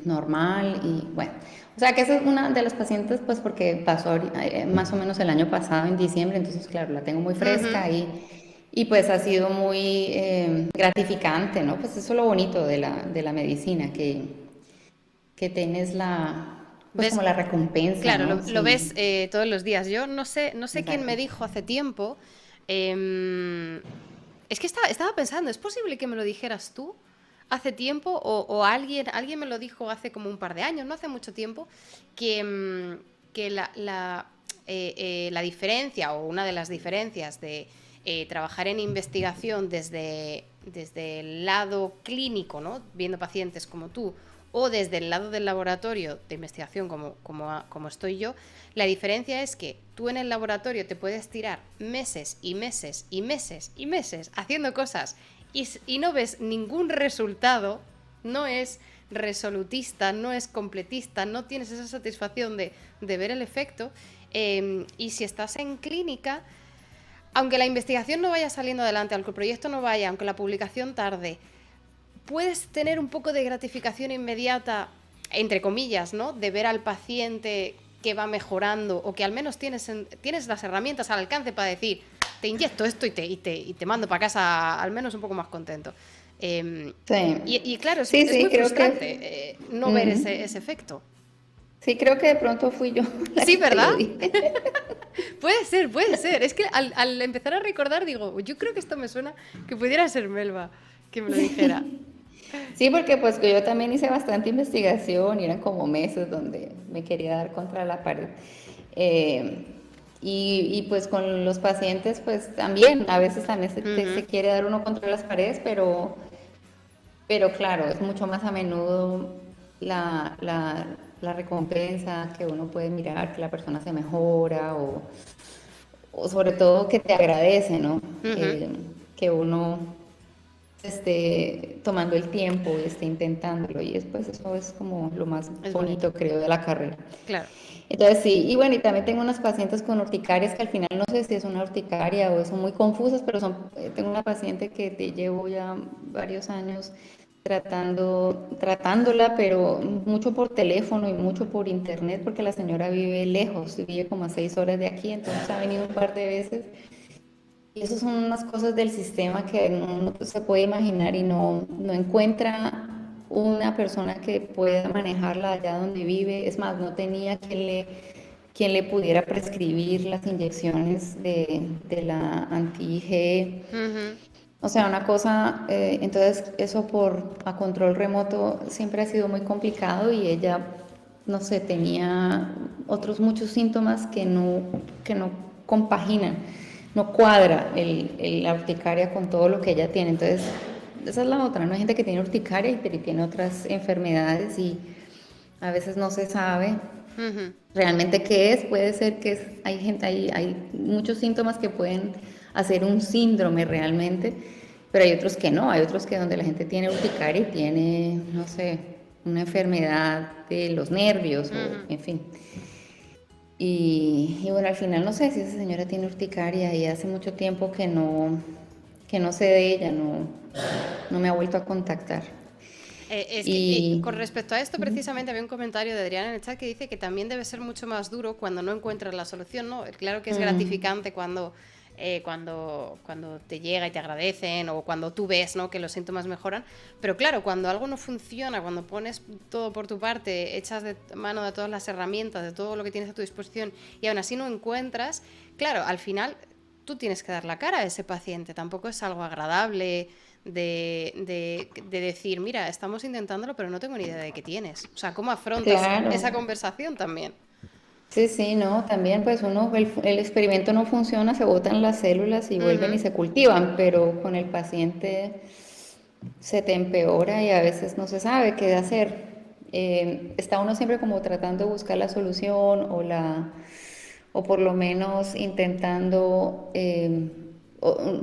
[SPEAKER 2] normal y bueno. O sea, que esa es una de las pacientes, pues porque pasó más o menos el año pasado, en diciembre, entonces claro, la tengo muy
[SPEAKER 1] Ujú.
[SPEAKER 2] fresca y pues ha sido muy gratificante, ¿no? Pues eso es lo bonito de la medicina, que tienes pues
[SPEAKER 1] ¿Ves?
[SPEAKER 2] como la recompensa,
[SPEAKER 1] Claro,
[SPEAKER 2] ¿no?
[SPEAKER 1] lo ves
[SPEAKER 2] Sí,
[SPEAKER 1] todos los días. Yo no sé quién
[SPEAKER 2] exacto.
[SPEAKER 1] me dijo hace tiempo. em, es que estaba pensando, ¿es posible que me lo dijeras tú hace tiempo? O alguien me lo dijo hace como un par de años, no hace mucho tiempo, que la diferencia o una de las diferencias de trabajar en investigación desde el lado clínico, ¿no? Viendo pacientes como tú, o desde el lado del laboratorio de investigación como estoy yo, la diferencia es que tú en el laboratorio te puedes tirar meses y meses y meses y meses haciendo cosas y no ves ningún resultado, no es resolutista, no es completista, no tienes esa satisfacción de ver el efecto. Y si estás en clínica, aunque la investigación no vaya saliendo adelante, aunque el proyecto no vaya, aunque la publicación tarde, puedes tener un poco de gratificación inmediata, entre comillas, ¿no? De ver al paciente que va mejorando o que al menos tienes las herramientas al alcance para decir, te inyecto esto y te mando para casa al menos un poco más contento. Eh,
[SPEAKER 2] Sí,
[SPEAKER 1] y claro, es,
[SPEAKER 2] sí,
[SPEAKER 1] es
[SPEAKER 2] sí,
[SPEAKER 1] muy
[SPEAKER 2] creo
[SPEAKER 1] frustrante
[SPEAKER 2] que...
[SPEAKER 1] no ver ese
[SPEAKER 2] ujú.
[SPEAKER 1] efecto.
[SPEAKER 2] Sí, creo que de pronto fui yo la
[SPEAKER 1] Sí,
[SPEAKER 2] que te
[SPEAKER 1] ¿verdad?
[SPEAKER 2] lo dije.
[SPEAKER 1] Puede ser, puede ser. Es que al empezar a recordar digo, yo creo que esto me suena que pudiera ser Melba que me lo dijera.
[SPEAKER 2] Sí, porque pues que yo también hice bastante investigación y eran como meses donde me quería dar contra la pared. Eh, y pues con los pacientes pues también, a veces también se
[SPEAKER 1] Ujú,
[SPEAKER 2] quiere dar uno contra las paredes, pero claro, es mucho más a menudo la recompensa que uno puede mirar, que la persona se mejora o sobre todo que te agradece, ¿no?
[SPEAKER 1] ujú.
[SPEAKER 2] Que uno esté tomando el tiempo y esté intentándolo y después eso es como lo más
[SPEAKER 1] Es bonito.
[SPEAKER 2] bonito creo de la carrera.
[SPEAKER 1] Claro.
[SPEAKER 2] Entonces sí, y bueno, y también tengo unas pacientes con urticarias que al final no sé si es una urticaria o son muy confusas, pero tengo una paciente que te llevo ya varios años tratándola, pero mucho por teléfono y mucho por internet, porque la señora vive lejos, vive como a 6 horas de aquí, entonces ha venido un par de veces y esas son unas cosas del sistema que uno se puede imaginar y no encuentra una persona que pueda manejarla allá donde vive. Es más, no tenía quien le pudiera prescribir las inyecciones de la anti-IgE.
[SPEAKER 1] Ujú.
[SPEAKER 2] O sea, una cosa, entonces eso a control remoto siempre ha sido muy complicado y ella, no sé, tenía otros muchos síntomas que no compaginan, no cuadra la urticaria con todo lo que ella tiene. Entonces, esa es la otra, ¿no? Hay gente que tiene urticaria y tiene otras enfermedades y a veces no se sabe
[SPEAKER 1] Ujú.
[SPEAKER 2] realmente qué es. Puede ser que hay gente, hay muchos síntomas que pueden hacer un síndrome realmente, pero hay otros que no, hay otros que donde la gente tiene urticaria y tiene, no sé, una enfermedad de los nervios o
[SPEAKER 1] Ujú.
[SPEAKER 2] en fin. Y bueno, al final no sé si esa señora tiene urticaria y hace mucho tiempo que no sé de ella, no me ha vuelto a contactar.
[SPEAKER 1] Es que
[SPEAKER 2] Y
[SPEAKER 1] con respecto a esto, precisamente había un comentario de Adriana en el chat que dice que también debe ser mucho más duro cuando no encuentras la solución, ¿no? Claro que es
[SPEAKER 2] mm,
[SPEAKER 1] gratificante cuando te llega y te agradecen o cuando tú ves, ¿no? Que los síntomas mejoran, pero claro, cuando algo no funciona, cuando pones todo por tu parte, echas de mano de todas las herramientas, de todo lo que tienes a tu disposición y aún así no encuentras, claro, al final tú tienes que dar la cara a ese paciente, tampoco es algo agradable de decir, mira, estamos intentándolo, pero no tengo ni idea de qué tienes. O sea, ¿cómo afrontas
[SPEAKER 2] claro.
[SPEAKER 1] esa conversación también?
[SPEAKER 2] Sí, sí, no, también pues el experimento no funciona, se botan las células y vuelven y
[SPEAKER 1] Ujú.
[SPEAKER 2] se cultivan, pero con el paciente se te empeora y a veces no se sabe qué hacer. está uno siempre como tratando de buscar la solución o por lo menos intentando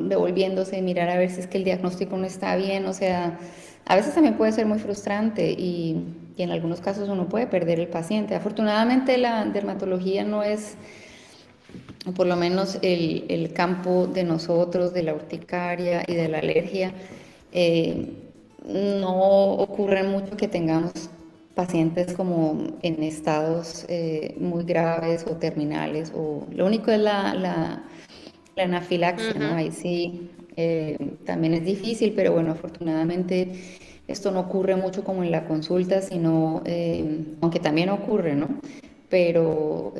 [SPEAKER 2] devolviéndose, mirar a ver si es que el diagnóstico no está bien, o sea, a veces también puede ser muy frustrante y en algunos casos uno puede perder el paciente. Afortunadamente la dermatología no es, o por lo menos el campo de nosotros, de la urticaria y de la alergia, eh, no ocurre mucho que tengamos pacientes como en estados muy graves o terminales, o lo único es la anafilaxia, ¿no?
[SPEAKER 1] Ujú.
[SPEAKER 2] Ahí sí también es difícil, pero bueno, afortunadamente esto no ocurre mucho como en la consulta, sino, aunque también ocurre, ¿no? Pero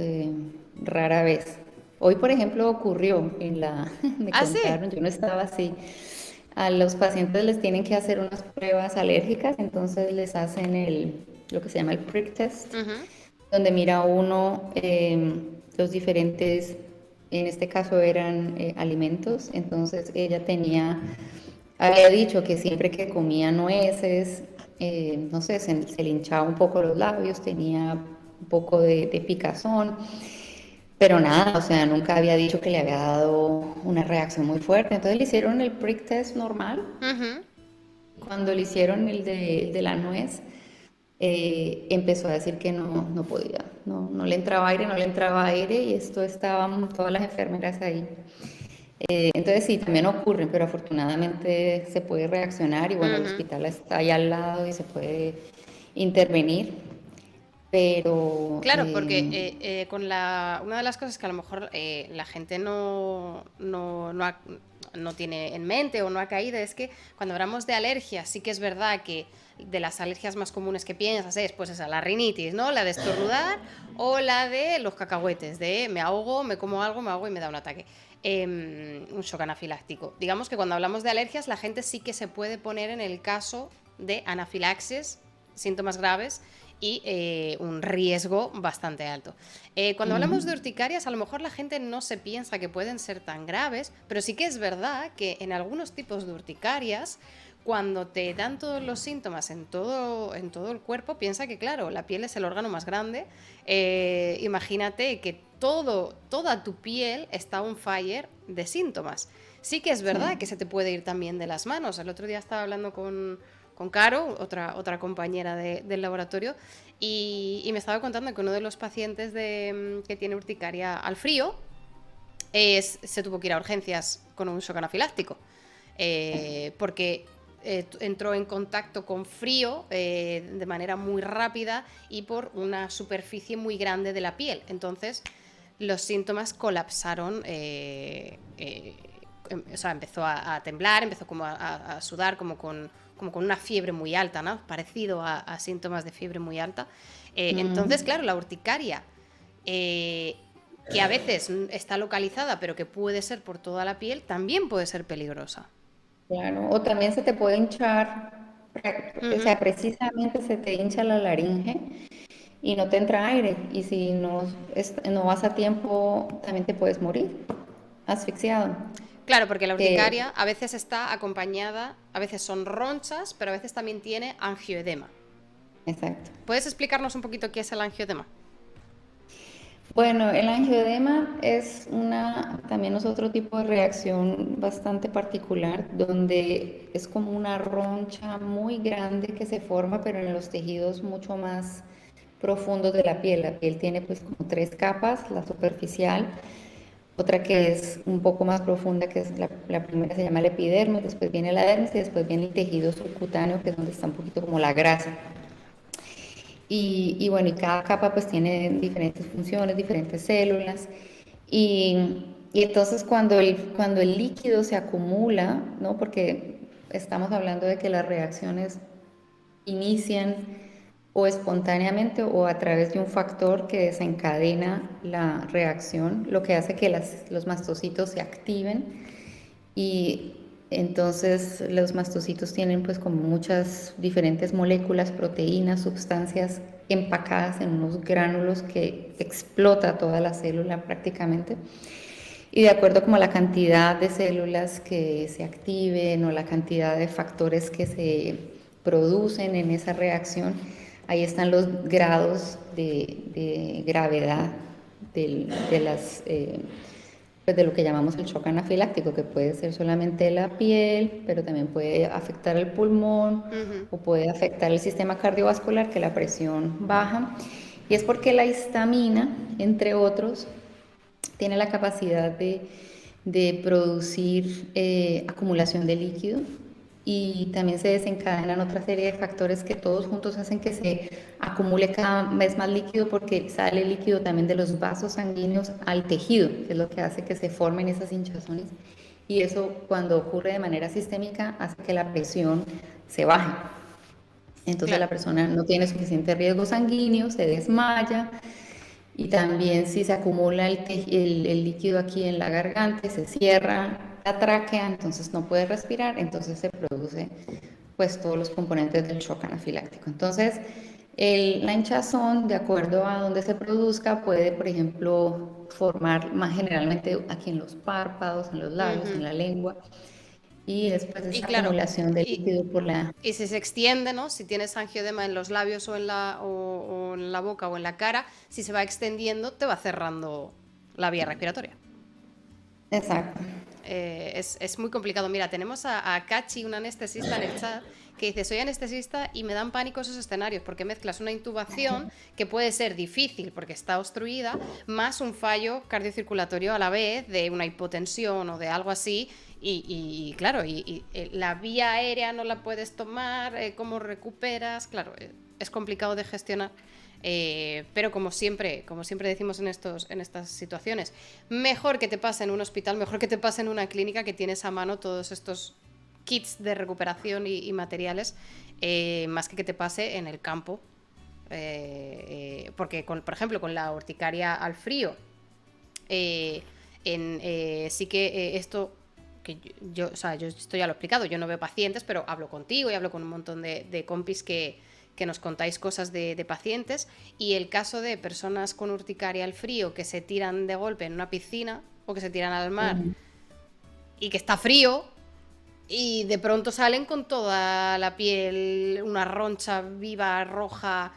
[SPEAKER 2] rara vez. Hoy, por ejemplo, ocurrió me
[SPEAKER 1] Ah, sí.
[SPEAKER 2] contaron, yo no estaba así. A los pacientes les tienen que hacer unas pruebas alérgicas, entonces les hacen lo que se llama el prick test,
[SPEAKER 1] Ujú.
[SPEAKER 2] donde mira uno los diferentes, en este caso eran alimentos, entonces ella había dicho que siempre que comía nueces, no sé, se le hinchaba un poco los labios, tenía un poco de picazón, pero nada, o sea, nunca había dicho que le había dado una reacción muy fuerte. Entonces le hicieron el prick test normal.
[SPEAKER 1] Ujú.
[SPEAKER 2] Cuando le hicieron el de la nuez, empezó a decir que no podía, no le entraba aire, no le entraba aire y esto estaban todas las enfermeras ahí. Entonces sí, también ocurren, pero afortunadamente se puede reaccionar y bueno, el
[SPEAKER 1] Ujú.
[SPEAKER 2] hospital está ahí al lado y se puede intervenir, pero
[SPEAKER 1] Claro, porque una de las cosas que a lo mejor la gente no tiene en mente o no ha caído es que cuando hablamos de alergias, sí que es verdad que de las alergias más comunes que piensas es pues esa, la rinitis, ¿no? La de estornudar o la de los cacahuetes, de me ahogo, me como algo, me ahogo y me da un ataque. Un shock anafiláctico. Digamos que cuando hablamos de alergias, la gente sí que se puede poner en el caso de anafilaxis, síntomas graves y un riesgo bastante alto. Cuando hablamos de urticarias, a lo mejor la gente no se piensa que pueden ser tan graves, pero sí que es verdad que en algunos tipos de urticarias, cuando te dan todos los síntomas en todo el cuerpo, piensa que, claro, la piel es el órgano más grande. Imagínate que toda tu piel está on fire de síntomas. Sí que es verdad
[SPEAKER 2] sí.
[SPEAKER 1] que se te puede ir también de las manos. El otro día estaba hablando con Caro, otra compañera del laboratorio, y me estaba contando que uno de los pacientes que tiene urticaria al frío se tuvo que ir a urgencias con un shock anafiláctico, porque entró en contacto con frío de manera muy rápida y por una superficie muy grande de la piel. Entonces los síntomas colapsaron. O sea, empezó a temblar, empezó como a sudar, como con una fiebre muy alta, ¿no? Parecido a síntomas de fiebre muy alta. Entonces, claro, la urticaria, eh, que a veces está localizada, pero que puede ser por toda la piel, también puede ser peligrosa.
[SPEAKER 2] Claro, o también se te puede hinchar, o
[SPEAKER 1] Ujú.
[SPEAKER 2] sea, precisamente se te hincha la laringe y no te entra aire. Y si no vas a tiempo, también te puedes morir asfixiado.
[SPEAKER 1] Claro, porque la
[SPEAKER 2] Que,
[SPEAKER 1] urticaria a veces está acompañada, a veces son ronchas, pero a veces también tiene angioedema.
[SPEAKER 2] exacto.
[SPEAKER 1] ¿Puedes explicarnos un poquito qué es el angioedema?
[SPEAKER 2] Bueno, el angioedema también es otro tipo de reacción bastante particular, donde es como una roncha muy grande que se forma, pero en los tejidos mucho más profundos de la piel. La piel tiene pues como tres capas, la superficial, otra que es un poco más profunda, que es la primera se llama el epidermis, después viene la dermis y después viene el tejido subcutáneo, que es donde está un poquito como la grasa. Y bueno, y cada capa pues tiene diferentes funciones, diferentes células. Y entonces cuando el líquido se acumula, ¿no? Porque estamos hablando de que las reacciones inician o espontáneamente o a través de un factor que desencadena la reacción, lo que hace que los mastocitos se activen y entonces los mastocitos tienen pues como muchas diferentes moléculas, proteínas, sustancias empacadas en unos gránulos que explota toda la célula prácticamente. Y de acuerdo como a la cantidad de células que se activen o la cantidad de factores que se producen en esa reacción, ahí están los grados de gravedad de las, pues de lo que llamamos el shock anafiláctico, que puede ser solamente la piel, pero también puede afectar el pulmón
[SPEAKER 1] Ujú.
[SPEAKER 2] o puede afectar el sistema cardiovascular, que la presión baja. Y es porque la histamina, entre otros, tiene la capacidad de producir acumulación de líquido y también se desencadenan otra serie de factores que todos juntos hacen que se acumule cada vez más líquido porque sale líquido también de los vasos sanguíneos al tejido, que es lo que hace que se formen esas hinchazones. Y eso cuando ocurre de manera sistémica hace que la presión se baje. Entonces
[SPEAKER 1] Claro.
[SPEAKER 2] la persona no tiene suficiente riesgo sanguíneo, se desmaya y también si se acumula el líquido aquí en la garganta, se cierra la tráquea, entonces no puede respirar, entonces se produce pues todos los componentes del shock anafiláctico. Entonces la hinchazón, de acuerdo a donde se produzca, puede por ejemplo formar más generalmente aquí en los párpados, en los labios, en
[SPEAKER 1] Ujú.
[SPEAKER 2] la lengua y después
[SPEAKER 1] Y
[SPEAKER 2] esa
[SPEAKER 1] claro,
[SPEAKER 2] acumulación de
[SPEAKER 1] y,
[SPEAKER 2] líquido por la...
[SPEAKER 1] y si se extiende, ¿no? Si tienes angiodema en los labios o en la boca o en la cara, si se va extendiendo, te va cerrando la vía respiratoria.
[SPEAKER 2] Exacto.
[SPEAKER 1] Es muy complicado. Mira, tenemos a Kachi, un anestesista en el chat, que dice, soy anestesista y me dan pánico esos escenarios porque mezclas una intubación que puede ser difícil porque está obstruida, más un fallo cardiocirculatorio a la vez de una hipotensión o de algo así. Claro, la vía aérea no la puedes tomar, ¿cómo recuperas? Claro, es complicado de gestionar. Pero como siempre decimos en estas situaciones, mejor que te pase en un hospital, mejor que te pase en una clínica que tienes a mano todos estos kits de recuperación materiales, más que te pase en el campo. Porque, por ejemplo, con la urticaria al frío, eh, sí que esto que o sea, yo esto ya lo he explicado, yo no veo pacientes, pero hablo contigo y hablo con un montón de compis que nos contáis cosas de pacientes, y el caso de personas con urticaria al frío que se tiran de golpe en una piscina o que se tiran al mar
[SPEAKER 2] Uh-huh.
[SPEAKER 1] y que está frío y de pronto salen con toda la piel, una roncha viva, roja,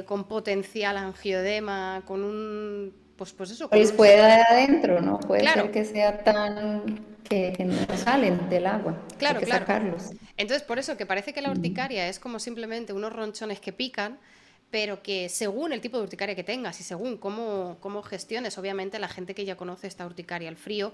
[SPEAKER 1] con potencial angiodema, con un... Pues eso, con
[SPEAKER 2] Pues
[SPEAKER 1] un...
[SPEAKER 2] puede de adentro, ¿no? Puede
[SPEAKER 1] Claro,
[SPEAKER 2] ser que sea tan que no salen del agua, hay
[SPEAKER 1] claro,
[SPEAKER 2] que
[SPEAKER 1] claro.
[SPEAKER 2] sacarlos.
[SPEAKER 1] Entonces, por eso que parece que la urticaria es como simplemente unos ronchones que pican, pero que según el tipo de urticaria que tengas y según cómo gestiones, obviamente la gente que ya conoce esta urticaria al frío,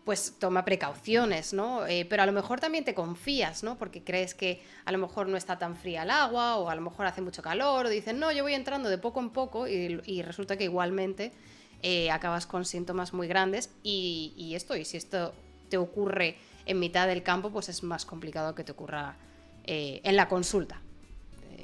[SPEAKER 1] pues toma precauciones, ¿no? Pero a lo mejor también te confías, ¿no? Porque crees que a lo mejor no está tan fría el agua o a lo mejor hace mucho calor o dicen, no, yo voy entrando de poco en poco y resulta que igualmente acabas con síntomas muy grandes y si esto te ocurre en mitad del campo, pues es más complicado que te ocurra en la consulta.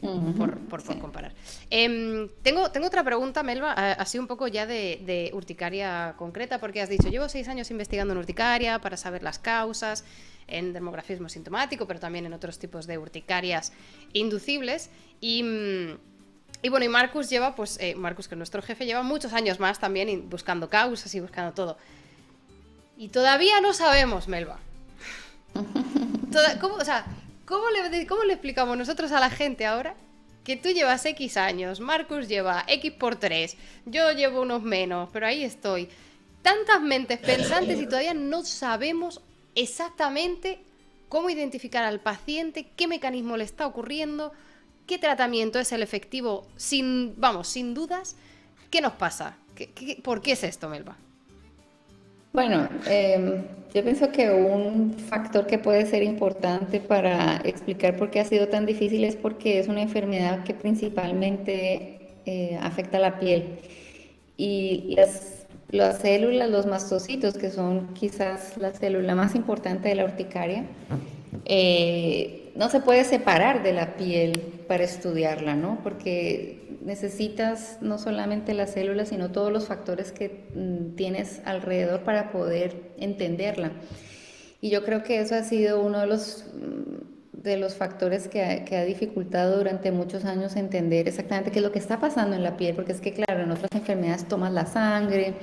[SPEAKER 2] Ujú,
[SPEAKER 1] Por
[SPEAKER 2] sí.
[SPEAKER 1] comparar. Tengo otra pregunta, Melba, así un poco ya de urticaria concreta, porque has dicho, llevo 6 años investigando en urticaria para saber las causas, en dermografismo sintomático, pero también en otros tipos de urticarias inducibles. Y bueno, y Marcus lleva, pues, Marcus, que es nuestro jefe, lleva muchos años más también buscando causas y buscando todo. Y todavía no sabemos, Melba. ¿Cómo, o sea, cómo le explicamos nosotros a la gente ahora que tú llevas X años, Marcus lleva X por 3, yo llevo unos menos, pero ahí estoy? Tantas mentes pensantes y todavía no sabemos exactamente cómo identificar al paciente, qué mecanismo le está ocurriendo, qué tratamiento es el efectivo, sin dudas. ¿Qué nos pasa? ¿Por qué es esto, Melba?
[SPEAKER 2] Bueno, yo pienso que un factor que puede ser importante para explicar por qué ha sido tan difícil es porque es una enfermedad que principalmente afecta a la piel. Y las células, los mastocitos, que son quizás la célula más importante de la urticaria, no se puede separar de la piel para estudiarla, ¿no? Porque necesitas no solamente las células, sino todos los factores que tienes alrededor para poder entenderla. Y yo creo que eso ha sido uno de los factores que ha dificultado durante muchos años entender exactamente qué es lo que está pasando en la piel, porque es que, claro, en otras enfermedades tomas la sangre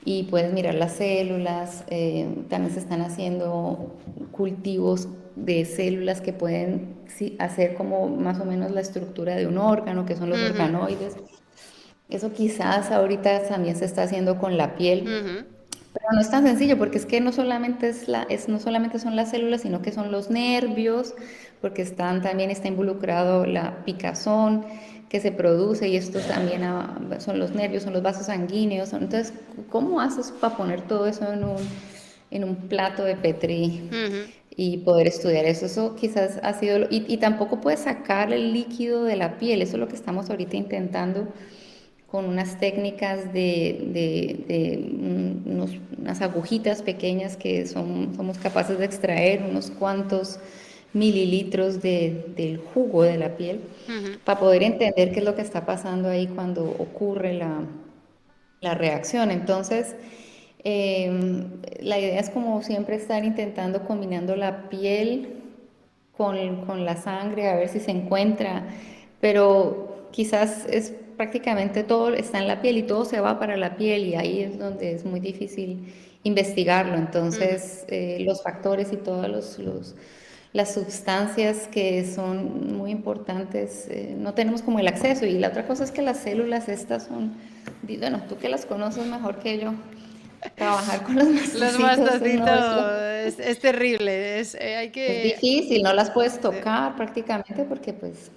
[SPEAKER 2] y puedes mirar las células, también se están haciendo cultivos de células que pueden hacer como más o menos la estructura de un órgano, que son los
[SPEAKER 1] Ujú,
[SPEAKER 2] organoides. Eso quizás ahorita también se está haciendo con la piel,
[SPEAKER 1] ujú,
[SPEAKER 2] pero no es tan sencillo porque es que no solamente no solamente son las células, sino que son los nervios, porque también está involucrado la picazón que se produce y estos también son los nervios, son los vasos sanguíneos. Entonces, ¿cómo haces para poner todo eso en un plato de Petri
[SPEAKER 1] ujú,
[SPEAKER 2] y poder estudiar eso? Eso quizás ha sido, y tampoco puedes sacar el líquido de la piel, eso es lo que estamos ahorita intentando con unas técnicas de unas agujitas pequeñas que somos capaces de extraer unos cuantos mililitros del jugo de la piel
[SPEAKER 1] ujú.
[SPEAKER 2] para poder entender qué es lo que está pasando ahí cuando ocurre la reacción. Entonces, la idea es como siempre estar intentando combinando la piel con la sangre, a ver si se encuentra, pero quizás es prácticamente todo está en la piel y todo se va para la piel y ahí es donde es muy difícil investigarlo.
[SPEAKER 1] Ujú.
[SPEAKER 2] Entonces, los factores y todas las sustancias que son muy importantes, no tenemos como el acceso. Y la otra cosa es que las células estas son, bueno, tú que las conoces mejor que yo, trabajar con los
[SPEAKER 1] Los
[SPEAKER 2] mastocitos no es
[SPEAKER 1] mastocitos es terrible. Hay
[SPEAKER 2] es
[SPEAKER 1] que.
[SPEAKER 2] difícil, no las puedes
[SPEAKER 1] Sí.
[SPEAKER 2] tocar prácticamente porque pues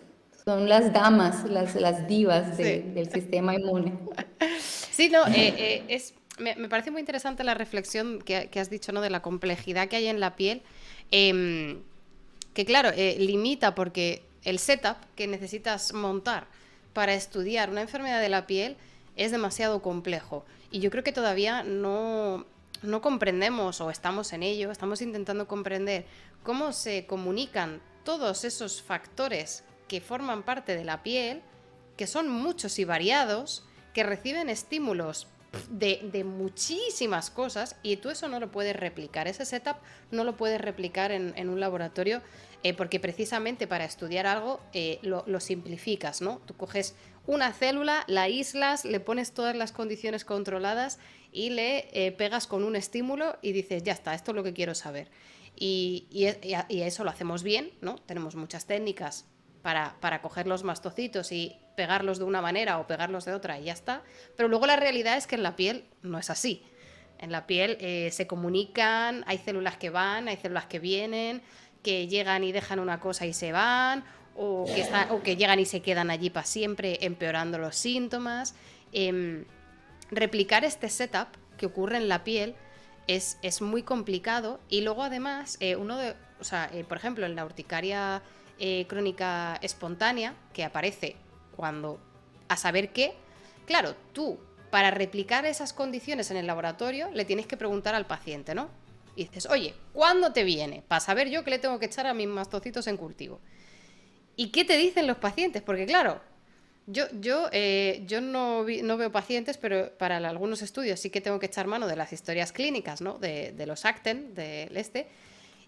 [SPEAKER 2] son las damas, las divas
[SPEAKER 1] Sí.
[SPEAKER 2] del sistema inmune.
[SPEAKER 1] Sí, no, me parece muy interesante la reflexión que has dicho, ¿no? De la complejidad que hay en la piel. em, que claro, limita porque el setup que necesitas montar para estudiar una enfermedad de la piel es demasiado complejo. Y yo creo que todavía no comprendemos, o estamos en ello, estamos intentando comprender cómo se comunican todos esos factores que forman parte de la piel, que son muchos y variados, que reciben estímulos de muchísimas cosas, y tú eso no lo puedes replicar. Ese setup no lo puedes replicar en un laboratorio, porque precisamente para estudiar algo lo simplificas, ¿no? Tú coges una célula, la aíslas, le pones todas las condiciones controladas y le pegas con un estímulo y dices, ya está, esto es lo que quiero saber. Y eso lo hacemos bien, ¿no? Tenemos muchas técnicas para coger los mastocitos y pegarlos de una manera o pegarlos de otra y ya está. Pero luego la realidad es que en la piel no es así. En la piel se comunican, hay células que van, hay células que vienen, que llegan y dejan una cosa y se van, o que llegan y se quedan allí para siempre, empeorando los síntomas. Eh, Replicar este setup que ocurre en la piel es muy complicado, y luego además por ejemplo, en la urticaria crónica espontánea, que aparece cuando, a saber qué, claro, tú para replicar esas condiciones en el laboratorio le tienes que preguntar al paciente, ¿no? Y dices, oye, ¿cuándo te viene? Para saber yo qué le tengo que echar a mis mastocitos en cultivo. ¿Y qué te dicen los pacientes? Porque claro, yo no veo pacientes, pero para algunos estudios sí que tengo que echar mano de las historias clínicas, ¿no? De los ACTEN, del este.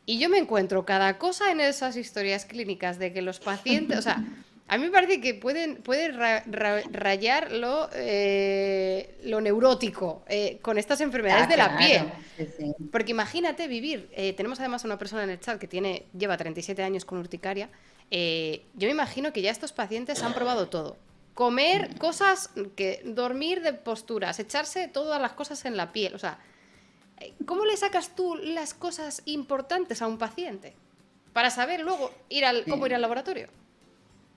[SPEAKER 1] Y yo me encuentro cada cosa en esas historias clínicas de que los pacientes, o sea, a mí me parece que pueden rayar lo neurótico con estas enfermedades
[SPEAKER 2] Ah,
[SPEAKER 1] de la piel.
[SPEAKER 2] claro, sí, sí.
[SPEAKER 1] Porque imagínate vivir, tenemos además a una persona en el chat que lleva 37 años con urticaria. Yo me imagino que ya estos pacientes han probado todo. Comer cosas, dormir de posturas, echarse todas las cosas en la piel. O sea, ¿cómo le sacas tú las cosas importantes a un paciente? Para saber luego cómo ir
[SPEAKER 2] Sí.
[SPEAKER 1] al laboratorio.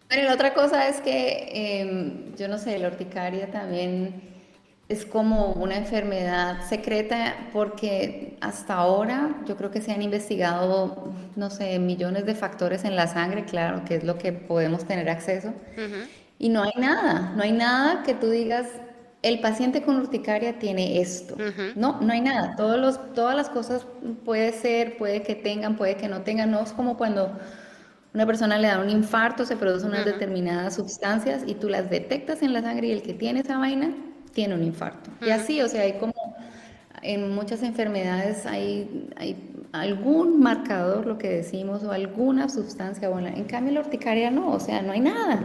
[SPEAKER 2] Pero la otra cosa es que, yo no sé, la urticaria también es como una enfermedad secreta porque hasta ahora yo creo que se han investigado, no sé, millones de factores en la sangre, claro, que es lo que podemos tener acceso.
[SPEAKER 1] Ujú,
[SPEAKER 2] Y no hay nada que tú digas, el paciente con urticaria tiene esto.
[SPEAKER 1] ujú,
[SPEAKER 2] No, no hay nada. Todas las cosas puede ser, puede que tengan, puede que no tengan. No es como cuando una persona le da un infarto, se producen unas
[SPEAKER 1] ujú,
[SPEAKER 2] determinadas sustancias y tú las detectas en la sangre y el que tiene esa vaina tiene un infarto. Y
[SPEAKER 1] ujú,
[SPEAKER 2] así, o sea, hay como en muchas enfermedades hay algún marcador, lo que decimos, o alguna sustancia buena. En cambio, la urticaria no, o sea, no hay nada.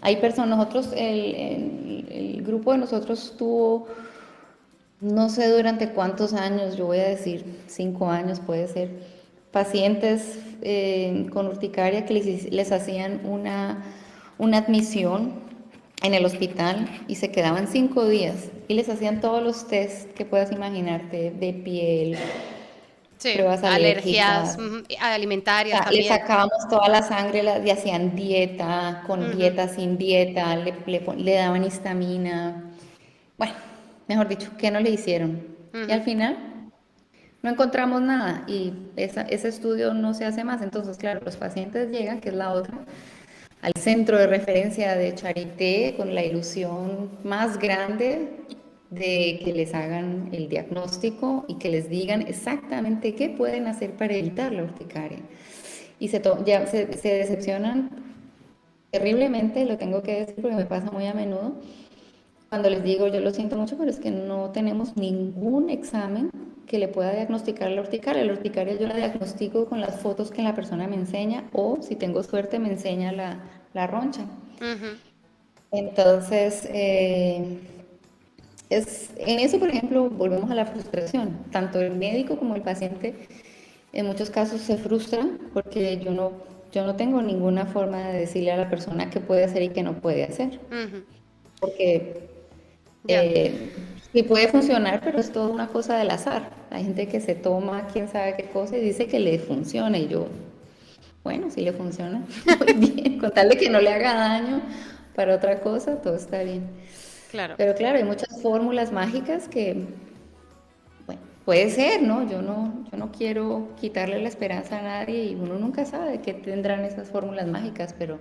[SPEAKER 2] Hay personas, el grupo de nosotros tuvo, no sé durante cuántos años, yo voy a decir 5 años puede ser, pacientes con urticaria que les hacían una admisión en el hospital y se quedaban 5 días y les hacían todos los test que puedas imaginarte de piel,
[SPEAKER 1] Sí,
[SPEAKER 2] pruebas
[SPEAKER 1] alergias,
[SPEAKER 2] alérgicas.
[SPEAKER 1] alimentarias
[SPEAKER 2] Le
[SPEAKER 1] también.
[SPEAKER 2] sacábamos toda la sangre, le hacían dieta, con
[SPEAKER 1] Ujú,
[SPEAKER 2] dieta, sin dieta, le daban histamina. Bueno, mejor dicho, ¿qué no le hicieron? Y al
[SPEAKER 1] ujú.
[SPEAKER 2] final no encontramos nada y ese estudio no se hace más. Entonces, claro, los pacientes llegan, que es la otra, al centro de referencia de Charité con la ilusión más grande de que les hagan el diagnóstico y que les digan exactamente qué pueden hacer para evitar la urticaria. Y ya se decepcionan terriblemente, lo tengo que decir porque me pasa muy a menudo, cuando les digo, yo lo siento mucho, pero es que no tenemos ningún examen que le pueda diagnosticar la urticaria. La urticaria yo la diagnostico con las fotos que la persona me enseña o, si tengo suerte, me enseña la roncha.
[SPEAKER 1] Ujú.
[SPEAKER 2] Entonces, en eso, por ejemplo, volvemos a la frustración. Tanto el médico como el paciente en muchos casos se frustran porque yo no tengo ninguna forma de decirle a la persona qué puede hacer y qué no puede hacer.
[SPEAKER 1] Ujú.
[SPEAKER 2] Porque
[SPEAKER 1] Ya,
[SPEAKER 2] sí puede funcionar, pero es toda una cosa del azar. Hay gente que se toma quién sabe qué cosa y dice que le funciona y yo, bueno, si le funciona, muy bien, con tal de que no le haga daño para otra cosa, todo está bien.
[SPEAKER 1] claro.
[SPEAKER 2] Pero claro, hay muchas fórmulas mágicas que, bueno, puede ser, ¿no? Yo no quiero quitarle la esperanza a nadie y uno nunca sabe qué tendrán esas fórmulas mágicas, pero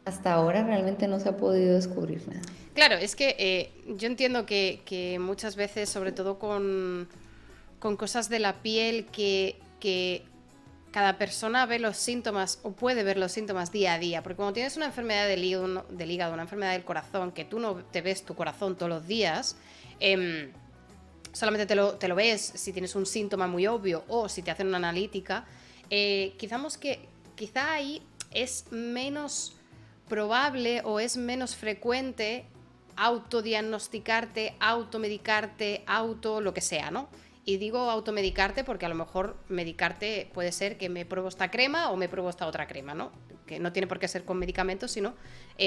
[SPEAKER 2] hasta ahora realmente no se ha podido descubrir nada.
[SPEAKER 1] Claro, es que yo entiendo que muchas veces, sobre todo con cosas de la piel, que cada persona ve los síntomas o puede ver los síntomas día a día. Porque cuando tienes una enfermedad del hígado, una enfermedad del corazón, que tú no te ves tu corazón todos los días, solamente te lo ves si tienes un síntoma muy obvio o si te hacen una analítica, quizá ahí es menos probable o es menos frecuente autodiagnosticarte, automedicarte, lo que sea, ¿no? Y digo automedicarte porque a lo mejor medicarte puede ser que me pruebo esta crema o me pruebo esta otra crema, ¿no? Que no tiene por qué ser con medicamentos, sino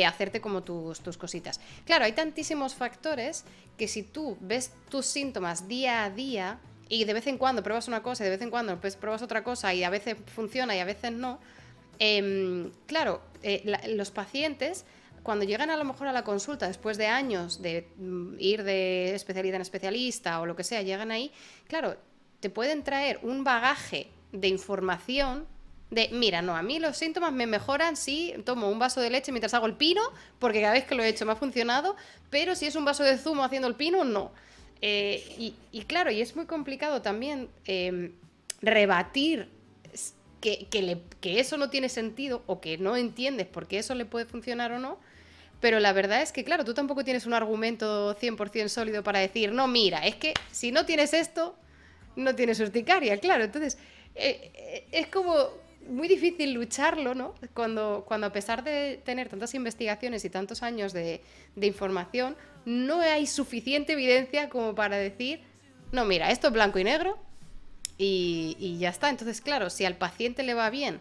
[SPEAKER 1] hacerte como tus cositas. Claro, hay tantísimos factores que si tú ves tus síntomas día a día y de vez en cuando pruebas una cosa y de vez en cuando pues, pruebas otra cosa y a veces funciona y a veces no, claro, los pacientes cuando llegan a lo mejor a la consulta después de años de ir de especialista en especialista o lo que sea, llegan ahí, claro, te pueden traer un bagaje de información de, mira, no, a mí los síntomas me mejoran si tomo un vaso de leche mientras hago el pino, porque cada vez que lo he hecho me ha funcionado, pero si es un vaso de zumo haciendo el pino, no. Y claro, y es muy complicado también rebatir que eso no tiene sentido o que no entiendes por qué eso le puede funcionar o no, pero la verdad es que, claro, tú tampoco tienes un argumento 100% sólido para decir, no, mira, es que si no tienes esto, no tienes urticaria, claro. Entonces, es como muy difícil lucharlo, ¿no? Cuando a pesar de tener tantas investigaciones y tantos años de información, no hay suficiente evidencia como para decir, no, mira, esto es blanco y negro y ya está. Entonces, claro, si al paciente le va bien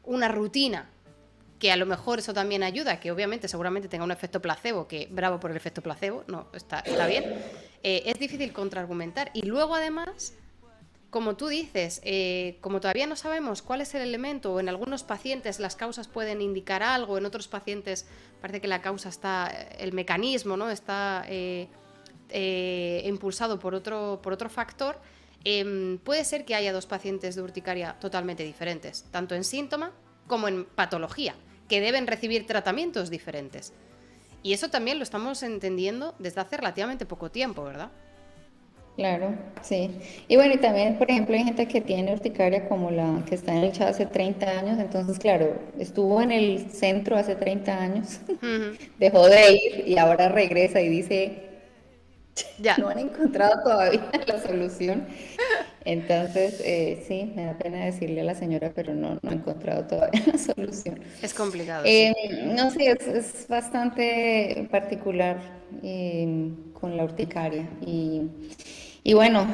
[SPEAKER 1] una rutina, que a lo mejor eso también ayuda, que obviamente seguramente tenga un efecto placebo, que bravo por el efecto placebo, no, está bien, es difícil contraargumentar. Y luego además, como tú dices, como todavía no sabemos cuál es el elemento, o en algunos pacientes las causas pueden indicar algo, en otros pacientes parece que la causa está, el mecanismo, ¿no? Está impulsado por otro factor, puede ser que haya dos pacientes de urticaria totalmente diferentes, tanto en síntoma como en patología, que deben recibir tratamientos diferentes. Y eso también lo estamos entendiendo desde hace relativamente poco tiempo, ¿verdad?
[SPEAKER 2] Claro, sí. Y bueno, y también, por ejemplo, hay gente que tiene urticaria como la que está en el chat hace 30 años, entonces, claro, estuvo en el centro hace 30 años,
[SPEAKER 1] Ujú.
[SPEAKER 2] dejó de ir y ahora regresa y dice,
[SPEAKER 1] Ya.
[SPEAKER 2] no han encontrado todavía la solución. Entonces, sí, me da pena decirle a la señora, pero no he encontrado todavía la solución.
[SPEAKER 1] Es complicado,
[SPEAKER 2] Eh,
[SPEAKER 1] sí.
[SPEAKER 2] no sé, es bastante particular con la urticaria. Y bueno,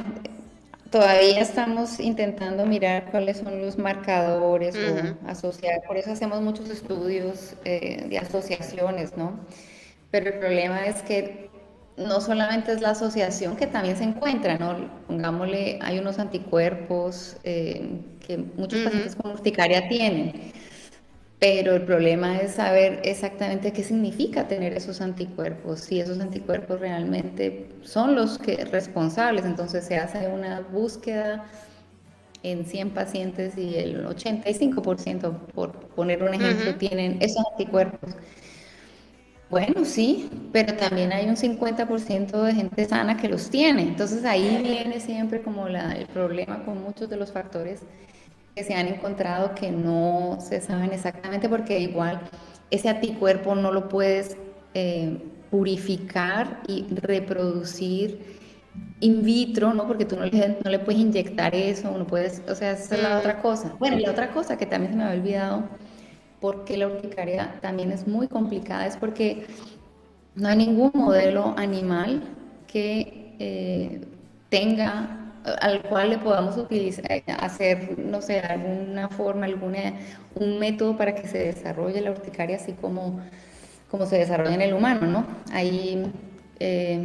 [SPEAKER 2] Todavía estamos intentando mirar cuáles son los marcadores o
[SPEAKER 1] Ujú,
[SPEAKER 2] asociar, por eso hacemos muchos estudios de asociaciones, ¿no? Pero el problema es que no solamente es la asociación que también se encuentra, ¿no? Pongámosle, hay unos anticuerpos que muchos
[SPEAKER 1] ujú,
[SPEAKER 2] pacientes con urticaria tienen, pero el problema es saber exactamente qué significa tener esos anticuerpos, si esos anticuerpos realmente son los que responsables. Entonces se hace una búsqueda en 100 pacientes y el 85%, por poner un ejemplo,
[SPEAKER 1] ujú.
[SPEAKER 2] tienen esos anticuerpos. Bueno, sí, pero también hay un 50% de gente sana que los tiene. Entonces ahí viene siempre como el problema con muchos de los factores que se han encontrado que no se saben exactamente porque igual ese anticuerpo no lo puedes purificar y reproducir in vitro, ¿no? Porque tú no le puedes inyectar eso, no puedes, o sea, esa es la
[SPEAKER 1] Ujú,
[SPEAKER 2] otra cosa. Bueno, y la otra cosa que también se me había olvidado, porque la urticaria también es muy complicada, es porque no hay ningún modelo animal que tenga, al cual le podamos utilizar, hacer, no sé, alguna forma, un método para que se desarrolle la urticaria así como se desarrolla en el humano, ¿no? Hay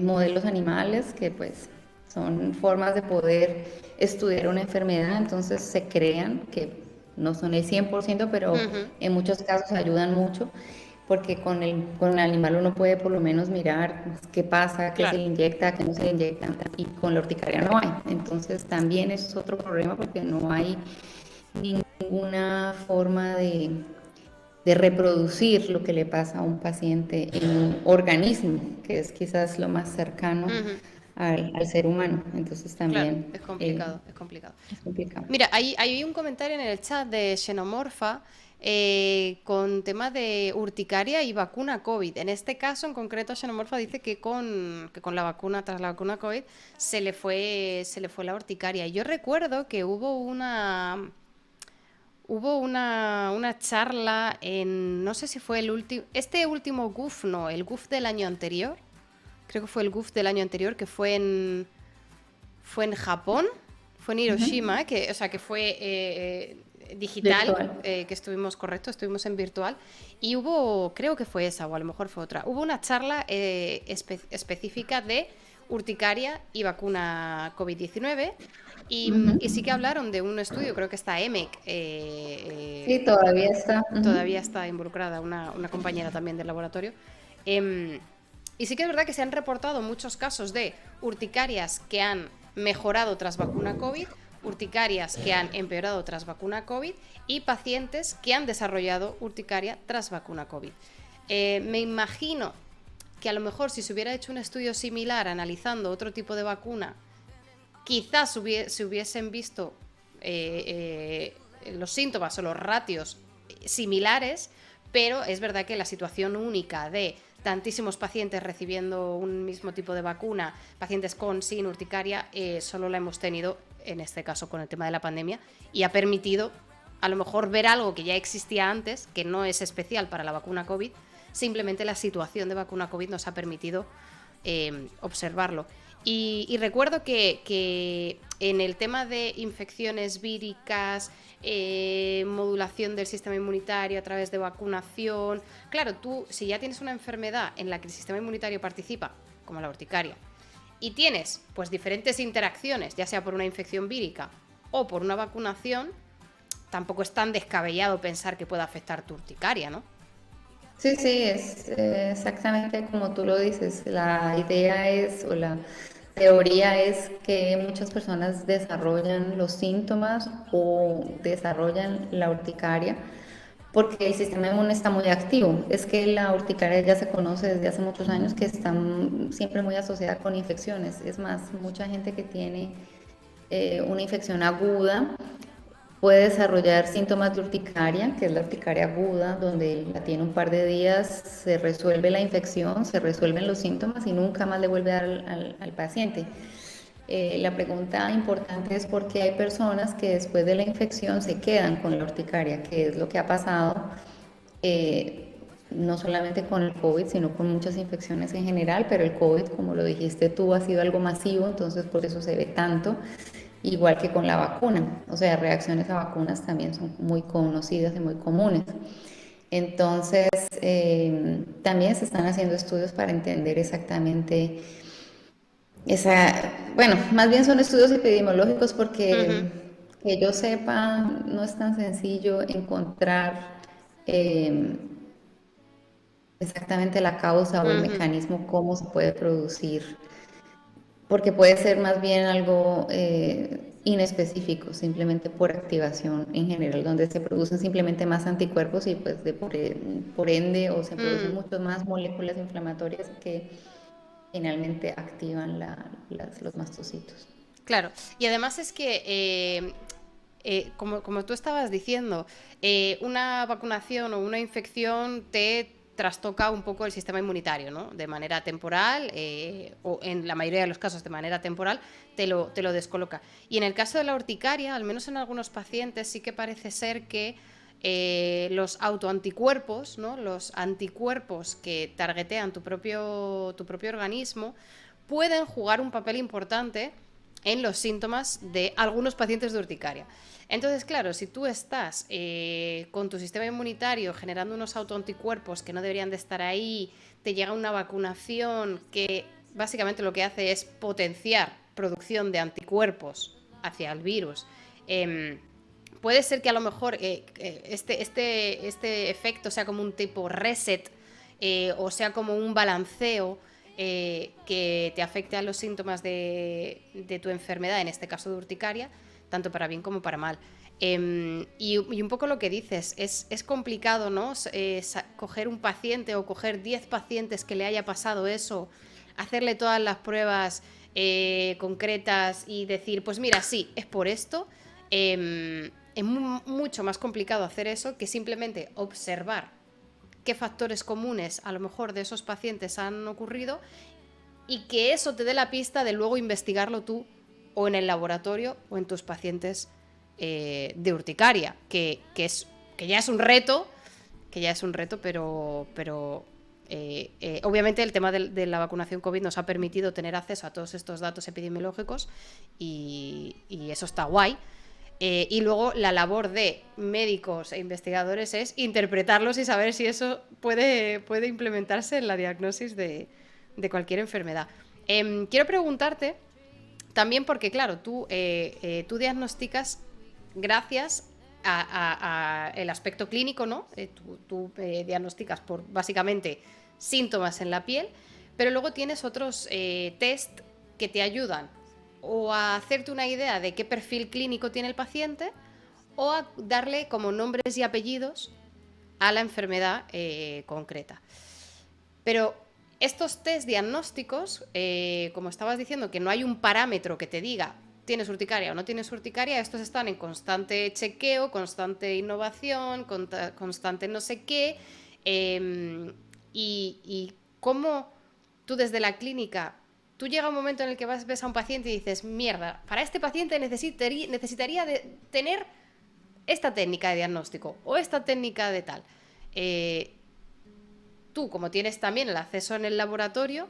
[SPEAKER 2] modelos animales que pues son formas de poder estudiar una enfermedad, entonces se crean que no son el 100%, pero
[SPEAKER 1] ujú.
[SPEAKER 2] en muchos casos ayudan mucho, porque con el animal uno puede por lo menos mirar qué pasa, qué se
[SPEAKER 1] Claro.
[SPEAKER 2] le inyecta, qué no se le inyecta, y con la urticaria no hay. Entonces también eso es otro problema porque no hay ninguna forma de reproducir lo que le pasa a un paciente en un organismo, que es quizás lo más cercano
[SPEAKER 1] Ujú.
[SPEAKER 2] al ser humano. Entonces
[SPEAKER 1] Claro,
[SPEAKER 2] también
[SPEAKER 1] es complicado, es complicado.
[SPEAKER 2] es complicado.
[SPEAKER 1] Mira, hay un comentario en el chat de Xenomorfa con tema de urticaria y vacuna COVID. En este caso, en concreto, Xenomorfa dice que con la vacuna, tras la vacuna COVID, se le fue la urticaria. Yo recuerdo que hubo una charla no sé si fue este último GUF, no, el GUF del año anterior. Creo que fue el GUF del año anterior, que fue en Japón, fue en
[SPEAKER 2] Ujú.
[SPEAKER 1] Hiroshima, o sea, que fue digital,
[SPEAKER 2] Virtual.
[SPEAKER 1] que estuvimos en virtual, y creo que fue esa, o a lo mejor fue otra, hubo una charla específica de urticaria y vacuna COVID-19, y sí que
[SPEAKER 2] Ujú.
[SPEAKER 1] hablaron de un estudio, creo que está EMEC,
[SPEAKER 2] Sí, todavía está.
[SPEAKER 1] todavía
[SPEAKER 2] Ujú.
[SPEAKER 1] está involucrada una compañera también del laboratorio. Em, y sí que es verdad que se han reportado muchos casos de urticarias que han mejorado tras vacuna COVID, urticarias que han empeorado tras vacuna COVID y pacientes que han desarrollado urticaria tras vacuna COVID. Me imagino que a lo mejor si se hubiera hecho un estudio similar analizando otro tipo de vacuna, quizás se hubiesen visto los síntomas o los ratios similares, pero es verdad que la situación única de tantísimos pacientes recibiendo un mismo tipo de vacuna, pacientes con, sin urticaria, solo la hemos tenido en este caso con el tema de la pandemia y ha permitido a lo mejor ver algo que ya existía antes, que no es especial para la vacuna COVID, simplemente la situación de vacuna COVID nos ha permitido observarlo. Y recuerdo que en el tema de infecciones víricas, modulación del sistema inmunitario a través de vacunación, claro, tú si ya tienes una enfermedad en la que el sistema inmunitario participa, como la urticaria, y tienes pues diferentes interacciones, ya sea por una infección vírica o por una vacunación, tampoco es tan descabellado pensar que pueda afectar tu urticaria, ¿no?
[SPEAKER 2] Sí, sí, es exactamente como tú lo dices. La idea es, o la teoría es que muchas personas desarrollan los síntomas o desarrollan la urticaria porque el sistema inmune está muy activo. Es que la urticaria ya se conoce desde hace muchos años que está siempre muy asociada con infecciones. Es más, mucha gente que tiene una infección aguda puede desarrollar síntomas de urticaria, que es la urticaria aguda, donde la tiene un par de días, se resuelve la infección, se resuelven los síntomas y nunca más le vuelve a dar al paciente. La pregunta importante es por qué hay personas que después de la infección se quedan con la urticaria, que es lo que ha pasado no solamente con el COVID, sino con muchas infecciones en general, pero el COVID, como lo dijiste tú, ha sido algo masivo, entonces por eso se ve tanto. igual que con la vacuna. O sea, reacciones a vacunas también son muy conocidas y muy comunes. Entonces, también se están haciendo estudios para entender exactamente bueno, más bien son estudios epidemiológicos
[SPEAKER 1] Ujú,
[SPEAKER 2] porque que yo sepa, no es tan sencillo encontrar eh, exactamente la causa o el
[SPEAKER 1] ujú,
[SPEAKER 2] mecanismo cómo se puede producir, porque puede ser más bien algo inespecífico, simplemente por activación en general, donde se producen simplemente más anticuerpos y pues por ende o se producen
[SPEAKER 1] ujú.
[SPEAKER 2] muchas más moléculas inflamatorias que finalmente activan los mastocitos.
[SPEAKER 1] Claro, y además es que, como tú estabas diciendo, una vacunación o una infección te trastoca un poco el sistema inmunitario, ¿no? De manera temporal, o en la mayoría de los casos de manera temporal, te lo descoloca. Y en el caso de la urticaria, al menos en algunos pacientes, sí que parece ser que los autoanticuerpos, ¿no? Los anticuerpos que targetean tu propio organismo, pueden jugar un papel importante en los síntomas de algunos pacientes de urticaria. Entonces, claro, si tú estás con tu sistema inmunitario generando unos autoanticuerpos que no deberían de estar ahí, te llega una vacunación que básicamente lo que hace es potenciar producción de anticuerpos hacia el virus. Puede ser que a lo mejor este efecto sea como un tipo reset, o sea como un balanceo, que te afecte a los síntomas de tu enfermedad, en este caso de urticaria, tanto para bien como para mal. Y un poco lo que dices, es complicado, ¿no? Coger un paciente o coger 10 pacientes que le haya pasado eso, hacerle todas las pruebas concretas y decir, pues mira, sí, es por esto. Es mucho más complicado hacer eso que simplemente observar qué factores comunes a lo mejor de esos pacientes han ocurrido, y que eso te dé la pista de luego investigarlo tú o en el laboratorio o en tus pacientes de urticaria, que ya es un reto, pero obviamente el tema de la vacunación COVID nos ha permitido tener acceso a todos estos datos epidemiológicos, y eso está guay. Y luego la labor de médicos e investigadores es interpretarlos y saber si eso puede implementarse en la diagnosis de cualquier enfermedad. Quiero preguntarte también porque, claro, tú diagnosticas gracias a el aspecto clínico, ¿no? Tú diagnosticas por básicamente síntomas en la piel, pero luego tienes otros test que te ayudan o a hacerte una idea de qué perfil clínico tiene el paciente, o a darle como nombres y apellidos a la enfermedad concreta. Pero estos test diagnósticos, como estabas diciendo, que no hay un parámetro que te diga tienes urticaria o no tienes urticaria, estos están en constante chequeo, constante innovación, constante no sé qué. Y cómo tú desde la clínica, tú llega un momento en el que ves a un paciente y dices, mierda, para este paciente necesitaría de tener esta técnica de diagnóstico o esta técnica de tal. Eh, Tú, como tienes también el acceso en el laboratorio,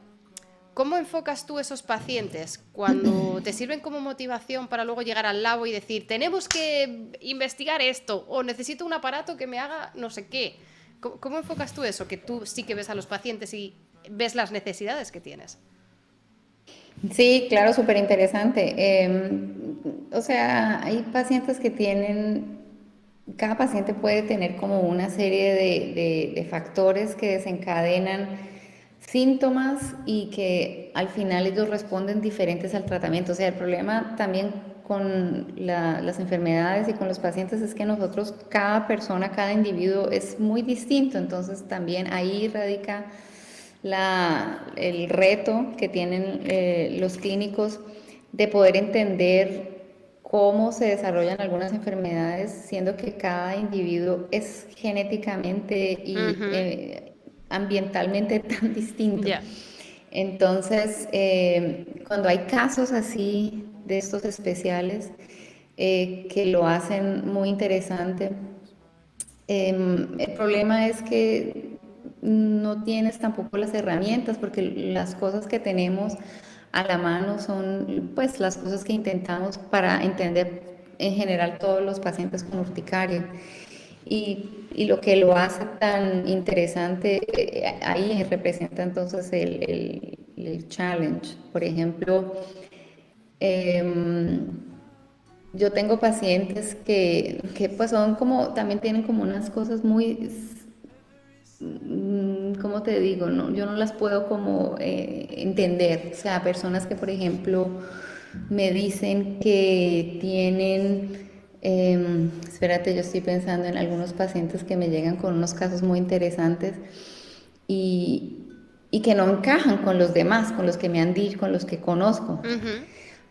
[SPEAKER 1] ¿cómo enfocas tú esos pacientes cuando te sirven como motivación para luego llegar al labo y decir, tenemos que investigar esto o necesito un aparato que me haga no sé qué? ¿Cómo enfocas tú eso? Que tú sí que ves a los pacientes y ves las necesidades que tienes.
[SPEAKER 2] Sí, claro, súper interesante. O sea, hay pacientes que cada paciente puede tener como una serie de factores que desencadenan síntomas y que al final ellos responden diferentes al tratamiento. O sea, el problema también con las enfermedades y con los pacientes es que nosotros, cada persona, cada individuo es muy distinto. Entonces también ahí radica el reto que tienen los clínicos de poder entender cómo se desarrollan algunas enfermedades, siendo que cada individuo es genéticamente y
[SPEAKER 1] Ujú.
[SPEAKER 2] ambientalmente tan distinto.
[SPEAKER 1] Ya.
[SPEAKER 2] Entonces, cuando hay casos así de estos especiales que lo hacen muy interesante, el problema es que no tienes tampoco las herramientas porque las cosas que tenemos a la mano son pues las cosas que intentamos para entender en general todos los pacientes con urticaria. Y lo que lo hace tan interesante, ahí representa entonces el challenge. Por ejemplo, em, yo tengo pacientes que pues son como, también tienen como unas cosas muy, ¿cómo te digo? No, yo no las puedo como entender. O sea, personas que, por ejemplo, me dicen que tienen, espérate, yo estoy pensando en algunos pacientes que me llegan con unos casos muy interesantes y, y que no encajan con los demás, con los que me han dicho, con los que conozco.
[SPEAKER 1] Ujú,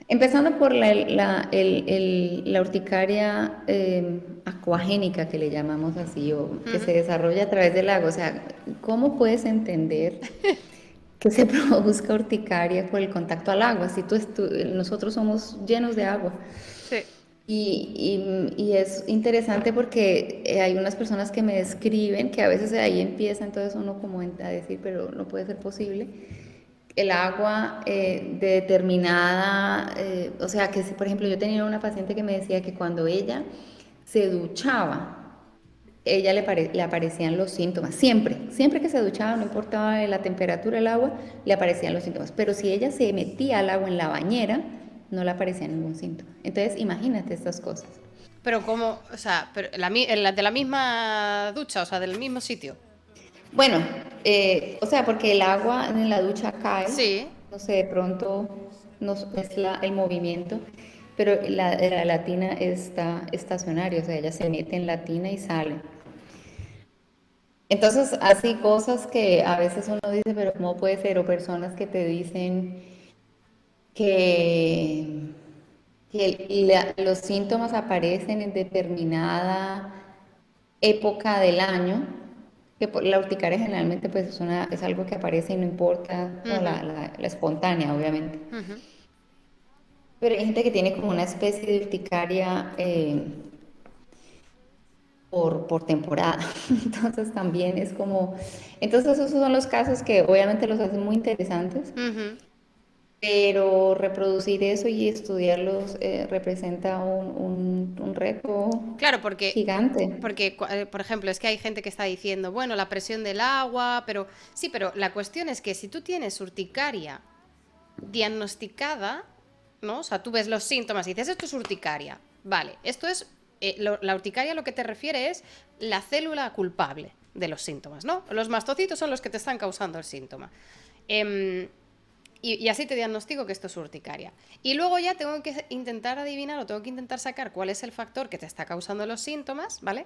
[SPEAKER 2] Empezando por la urticaria acuagénica, que le llamamos así, o que
[SPEAKER 1] ujú.
[SPEAKER 2] se desarrolla a través del agua. O sea, ¿cómo puedes entender que se produzca urticaria por el contacto al agua? Si nosotros somos llenos de agua.
[SPEAKER 1] Sí.
[SPEAKER 2] Y es interesante porque hay unas personas que me describen que a veces ahí empieza entonces uno como a decir, pero no puede ser posible. El agua de determinada, o sea, que si por ejemplo yo tenía una paciente que me decía que cuando ella se duchaba, ella le aparecían los síntomas, siempre que se duchaba, no importaba la temperatura del agua, le aparecían los síntomas, pero si ella se metía al agua en la bañera, no le aparecía ningún síntoma. Entonces, imagínate estas cosas.
[SPEAKER 1] Pero como, o sea, pero de la misma ducha, o sea, del mismo sitio.
[SPEAKER 2] Bueno, o sea, porque el agua en la ducha cae,
[SPEAKER 1] Sí.
[SPEAKER 2] no sé, de pronto no es el movimiento, pero la tina está estacionaria, o sea, ella se mete en la tina y sale. Entonces, así cosas que a veces uno dice, pero ¿cómo puede ser? O personas que te dicen que, los síntomas aparecen en determinada época del año, que la urticaria generalmente pues es algo que aparece y no importa, como
[SPEAKER 1] Ujú,
[SPEAKER 2] la espontánea, obviamente.
[SPEAKER 1] ujú.
[SPEAKER 2] Pero hay gente que tiene como una especie de urticaria por temporada. Entonces también es como, entonces esos son los casos que obviamente los hacen muy interesantes,
[SPEAKER 1] Ujú.
[SPEAKER 2] pero reproducir eso y estudiarlos representa un reto
[SPEAKER 1] Claro, porque,
[SPEAKER 2] gigante.
[SPEAKER 1] por ejemplo, es que hay gente que está diciendo, bueno, la presión del agua, pero sí, pero la cuestión es que si tú tienes urticaria diagnosticada, ¿no? O sea, tú ves los síntomas y dices, esto es urticaria. Vale, esto es, la urticaria lo que te refiere es la célula culpable de los síntomas, ¿no? Los mastocitos son los que te están causando el síntoma. Em, y así te diagnostico que esto es urticaria. Y luego ya tengo que intentar adivinar o tengo que intentar sacar cuál es el factor que te está causando los síntomas, ¿vale?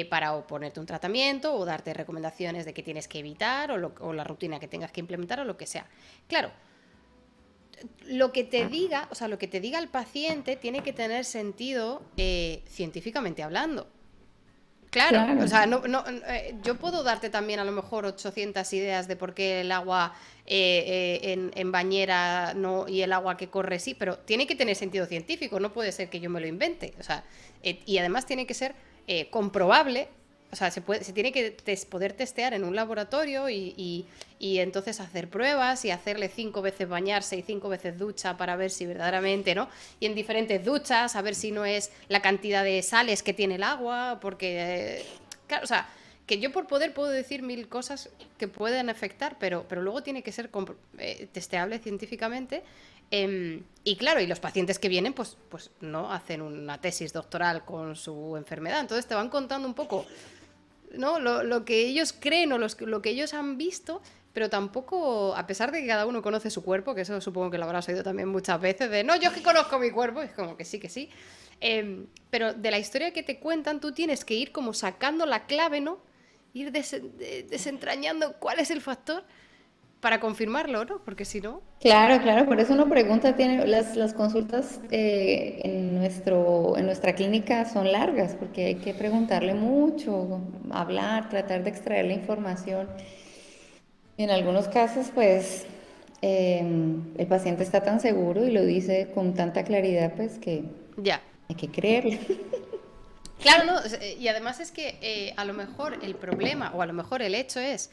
[SPEAKER 1] Para o ponerte un tratamiento o darte recomendaciones de qué tienes que evitar o la rutina que tengas que implementar o lo que sea. Claro, lo que te diga, o sea, lo que te diga el paciente tiene que tener sentido científicamente hablando. Claro, o
[SPEAKER 2] Claro.
[SPEAKER 1] sea, yo puedo darte también a lo mejor 800 ideas de por qué el agua en bañera no y el agua que corre sí, pero tiene que tener sentido científico, no puede ser que yo me lo invente. O sea, y además tiene que ser comprobable, o sea, se tiene que poder testear en un laboratorio y entonces hacer pruebas y hacerle 5 veces bañarse y 5 veces ducha para ver si verdaderamente, ¿no? Y en diferentes duchas, a ver si no es la cantidad de sales que tiene el agua, porque, claro, o sea, que yo por poder puedo decir mil cosas que pueden afectar, pero luego tiene que ser testeable científicamente. Y claro, y los pacientes que vienen, pues no hacen una tesis doctoral con su enfermedad. Entonces te van contando un poco, ¿no? Lo que ellos creen o lo que ellos han visto, pero tampoco, a pesar de que cada uno conoce su cuerpo, que eso supongo que lo habrás oído también muchas veces, de no, yo es que conozco mi cuerpo, es como que sí, que sí. Pero de la historia que te cuentan, tú tienes que ir como sacando la clave, ¿no? Ir desentrañando cuál es el factor para confirmarlo, ¿no? Porque si no...
[SPEAKER 2] Claro, claro, por eso uno pregunta, tiene, las consultas en nuestra clínica son largas, porque hay que preguntarle mucho, hablar, tratar de extraer la información. Y en algunos casos, pues, el paciente está tan seguro y lo dice con tanta claridad, pues, que
[SPEAKER 1] Ya.
[SPEAKER 2] hay que creerle.
[SPEAKER 1] Claro, no, y además es que a lo mejor el problema o a lo mejor el hecho es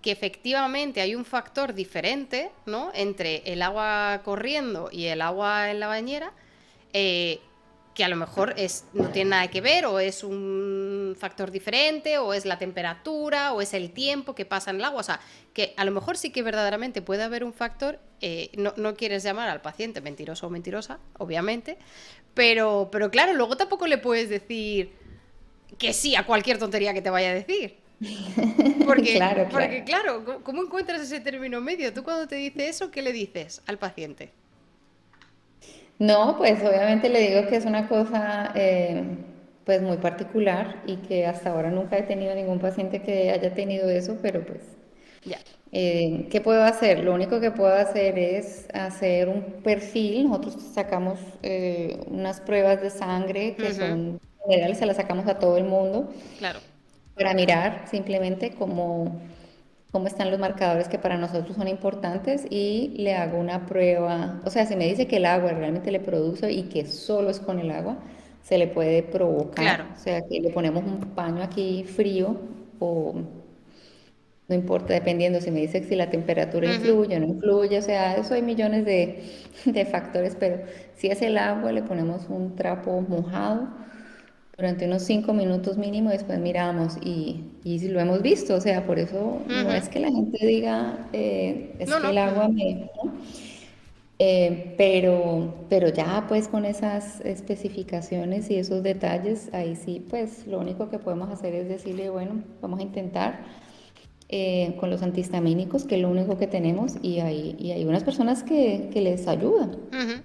[SPEAKER 1] que efectivamente hay un factor diferente, ¿no? Entre el agua corriendo y el agua en la bañera, eh, que a lo mejor no tiene nada que ver, o es un factor diferente, o es la temperatura, o es el tiempo que pasa en el agua. O sea, que a lo mejor sí que verdaderamente puede haber un factor. No quieres llamar al paciente mentiroso o mentirosa, obviamente, pero claro, luego tampoco le puedes decir que sí a cualquier tontería que te vaya a decir.
[SPEAKER 2] Claro,
[SPEAKER 1] Porque
[SPEAKER 2] claro.
[SPEAKER 1] claro, ¿cómo encuentras ese término medio? Tú cuando te dice eso, ¿qué le dices al paciente?
[SPEAKER 2] No, pues obviamente le digo que es una cosa pues muy particular y que hasta ahora nunca he tenido ningún paciente que haya tenido eso, pero pues,
[SPEAKER 1] Ya.
[SPEAKER 2] ¿qué puedo hacer? Lo único que puedo hacer es hacer un perfil. Nosotros sacamos unas pruebas de sangre que
[SPEAKER 1] Ujú.
[SPEAKER 2] son generales, se las sacamos a todo el mundo
[SPEAKER 1] Claro.
[SPEAKER 2] para mirar simplemente cómo están los marcadores que para nosotros son importantes y le hago una prueba. O sea, si me dice que el agua realmente le produce y que solo es con el agua, se le puede
[SPEAKER 1] Claro.
[SPEAKER 2] provocar. O sea, que le ponemos un paño aquí frío o no importa, dependiendo si me dice si la temperatura
[SPEAKER 1] Ujú.
[SPEAKER 2] influye o no influye. O sea, eso hay millones de factores, pero si es el agua, le ponemos un trapo mojado durante unos 5 minutos mínimo, después miramos y lo hemos visto, o sea, por eso no
[SPEAKER 1] Ujú.
[SPEAKER 2] es que la gente diga, es
[SPEAKER 1] No,
[SPEAKER 2] que
[SPEAKER 1] no.
[SPEAKER 2] el agua me... ¿no? Pero ya pues con esas especificaciones y esos detalles, ahí sí, pues lo único que podemos hacer es decirle, bueno, vamos a intentar con los antihistamínicos, que es lo único que tenemos, y hay unas personas que les ayuda,
[SPEAKER 1] Ujú.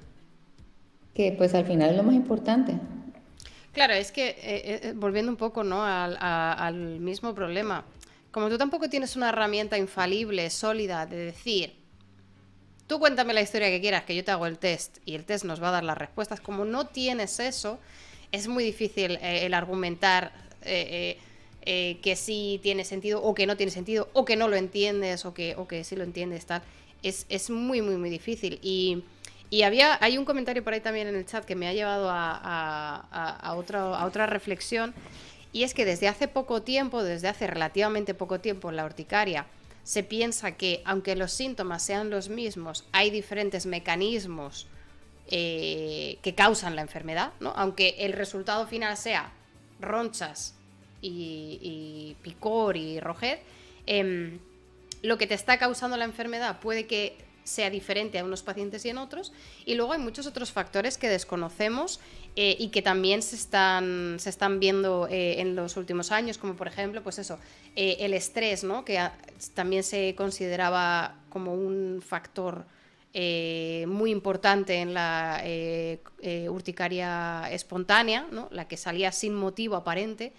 [SPEAKER 2] que pues al final es lo más importante.
[SPEAKER 1] Claro, es que volviendo un poco, ¿no? Al mismo problema. Como tú tampoco tienes una herramienta infalible, sólida, de decir, tú cuéntame la historia que quieras, que yo te hago el test y el test nos va a dar las respuestas. Como no tienes eso, es muy difícil el argumentar que sí tiene sentido o que no tiene sentido o que no lo entiendes o que sí lo entiendes, tal. Es muy, muy, muy difícil. Y hay un comentario por ahí también en el chat que me ha llevado a otra reflexión, y es que desde hace poco tiempo, desde hace relativamente poco tiempo en la urticaria, se piensa que aunque los síntomas sean los mismos, hay diferentes mecanismos que causan la enfermedad, ¿no? Aunque el resultado final sea ronchas y picor y rojez, eh, lo que te está causando la enfermedad puede que sea diferente a unos pacientes y en otros, y luego hay muchos otros factores que desconocemos y que también se están viendo en los últimos años, como por ejemplo, pues eso, el estrés, ¿no? Que también se consideraba como un factor muy importante en la urticaria espontánea, ¿no? La que salía sin motivo aparente.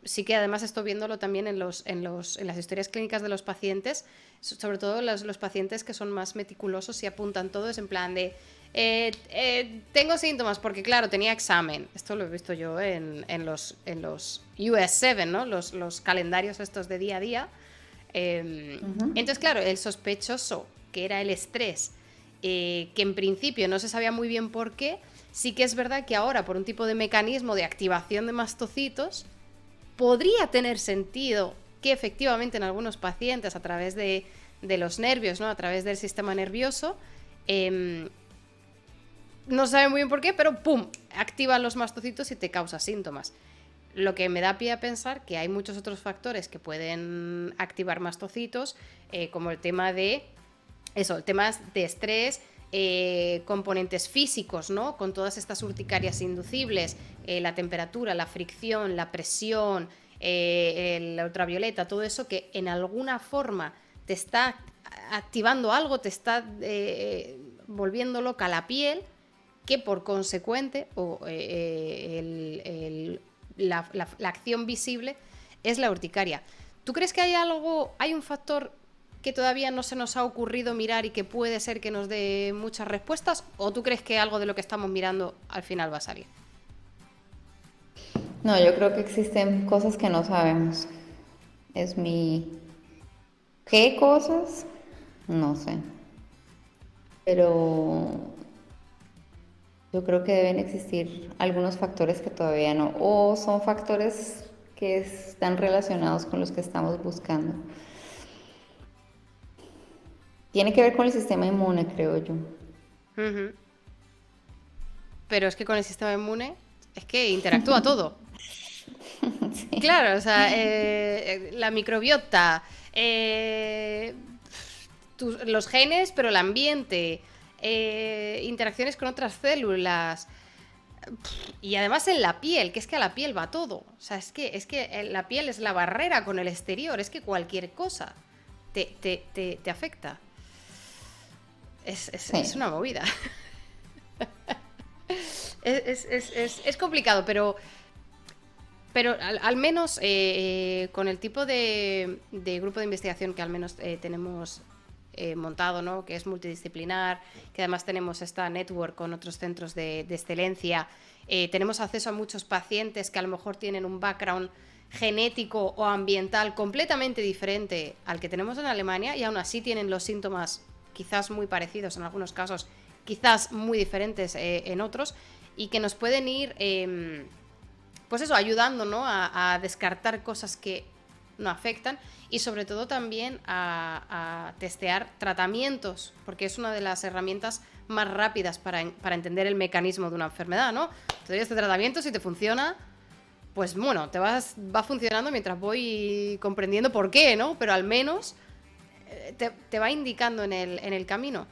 [SPEAKER 1] Sí que además estoy viéndolo también en las historias clínicas de los pacientes, sobre todo los pacientes que son más meticulosos y apuntan todo, es en plan de tengo síntomas porque claro, tenía examen. Esto lo he visto yo en los US7, ¿no? Los calendarios estos de día a día.
[SPEAKER 2] Ujú.
[SPEAKER 1] Entonces, claro, el sospechoso, que era el estrés, que en principio no se sabía muy bien por qué, sí que es verdad que ahora, por un tipo de mecanismo de activación de mastocitos, podría tener sentido que efectivamente en algunos pacientes, a través de los nervios, ¿no? A través del sistema nervioso, eh, no sabe muy bien por qué, pero ¡pum! Activan los mastocitos y te causa síntomas. Lo que me da pie a pensar que hay muchos otros factores que pueden activar mastocitos, como el tema de eso, temas de estrés, componentes físicos, ¿no? Con todas estas urticarias inducibles, la temperatura, la fricción, la presión, el ultravioleta, todo eso que en alguna forma te está activando algo, te está volviendo loca la piel, que por consecuente la acción visible es la urticaria. ¿Tú crees que hay un factor que todavía no se nos ha ocurrido mirar y que puede ser que nos dé muchas respuestas? ¿O tú crees que algo de lo que estamos mirando al final va a salir?
[SPEAKER 2] No, yo creo que existen cosas que no sabemos. Es mi... ¿Qué cosas? No sé. Pero yo creo que deben existir algunos factores que todavía no. O son factores que están relacionados con los que estamos buscando. Tiene que ver con el sistema inmune, creo yo.
[SPEAKER 1] Ujú. Pero es que con el sistema inmune es que interactúa todo.
[SPEAKER 2] Sí.
[SPEAKER 1] Claro, o sea, la microbiota, los genes, pero el ambiente, interacciones con otras células. Y además en la piel, que es que a la piel va todo. O sea, es que la piel es la barrera con el exterior, es que cualquier cosa te afecta. Es
[SPEAKER 2] Sí.
[SPEAKER 1] una movida. Es complicado, pero al menos con el tipo de grupo de investigación que al menos tenemos montado, ¿no? Que es multidisciplinar, que además tenemos esta network con otros centros de excelencia, tenemos acceso a muchos pacientes que a lo mejor tienen un background genético o ambiental completamente diferente al que tenemos en Alemania y aún así tienen los síntomas quizás muy parecidos en algunos casos, quizás muy diferentes en otros, y que nos pueden ir pues eso, ayudando, ¿no? A descartar cosas que no afectan y sobre todo también a testear tratamientos, porque es una de las herramientas más rápidas para entender el mecanismo de una enfermedad, ¿no? Te doy este tratamiento, si te funciona, pues bueno, va funcionando mientras voy comprendiendo por qué, ¿no? Pero al menos te va indicando en el camino.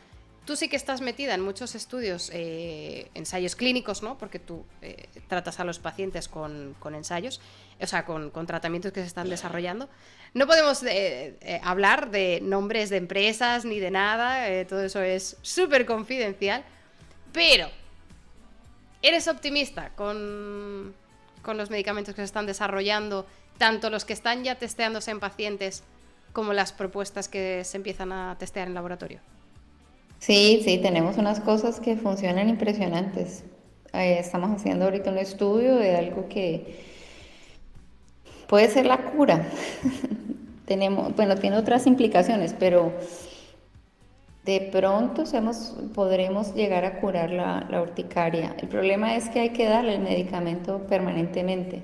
[SPEAKER 1] Tú sí que estás metida en muchos estudios, ensayos clínicos, ¿no? Porque tú tratas a los pacientes con ensayos, o sea, con tratamientos que se están desarrollando. No podemos hablar de nombres de empresas ni de nada, todo eso es súper confidencial, pero ¿eres optimista con los medicamentos que se están desarrollando, tanto los que están ya testeándose en pacientes como las propuestas que se empiezan a testear en laboratorio?
[SPEAKER 2] Sí, sí, tenemos unas cosas que funcionan impresionantes. Estamos haciendo ahorita un estudio de algo que puede ser la cura. Tenemos, bueno, tiene otras implicaciones, pero de pronto podremos llegar a curar la urticaria. El problema es que hay que darle el medicamento permanentemente,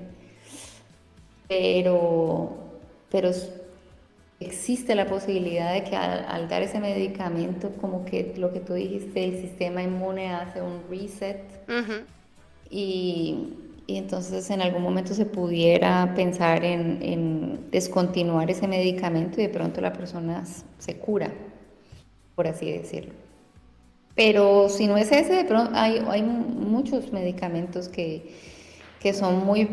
[SPEAKER 2] pero, pero existe la posibilidad de que al dar ese medicamento, como que lo que tú dijiste, el sistema inmune hace un reset
[SPEAKER 1] Ujú.
[SPEAKER 2] y, y entonces en algún momento se pudiera pensar en descontinuar ese medicamento y de pronto la persona se cura, por así decirlo. Pero si no es ese, de pronto hay muchos medicamentos que son muy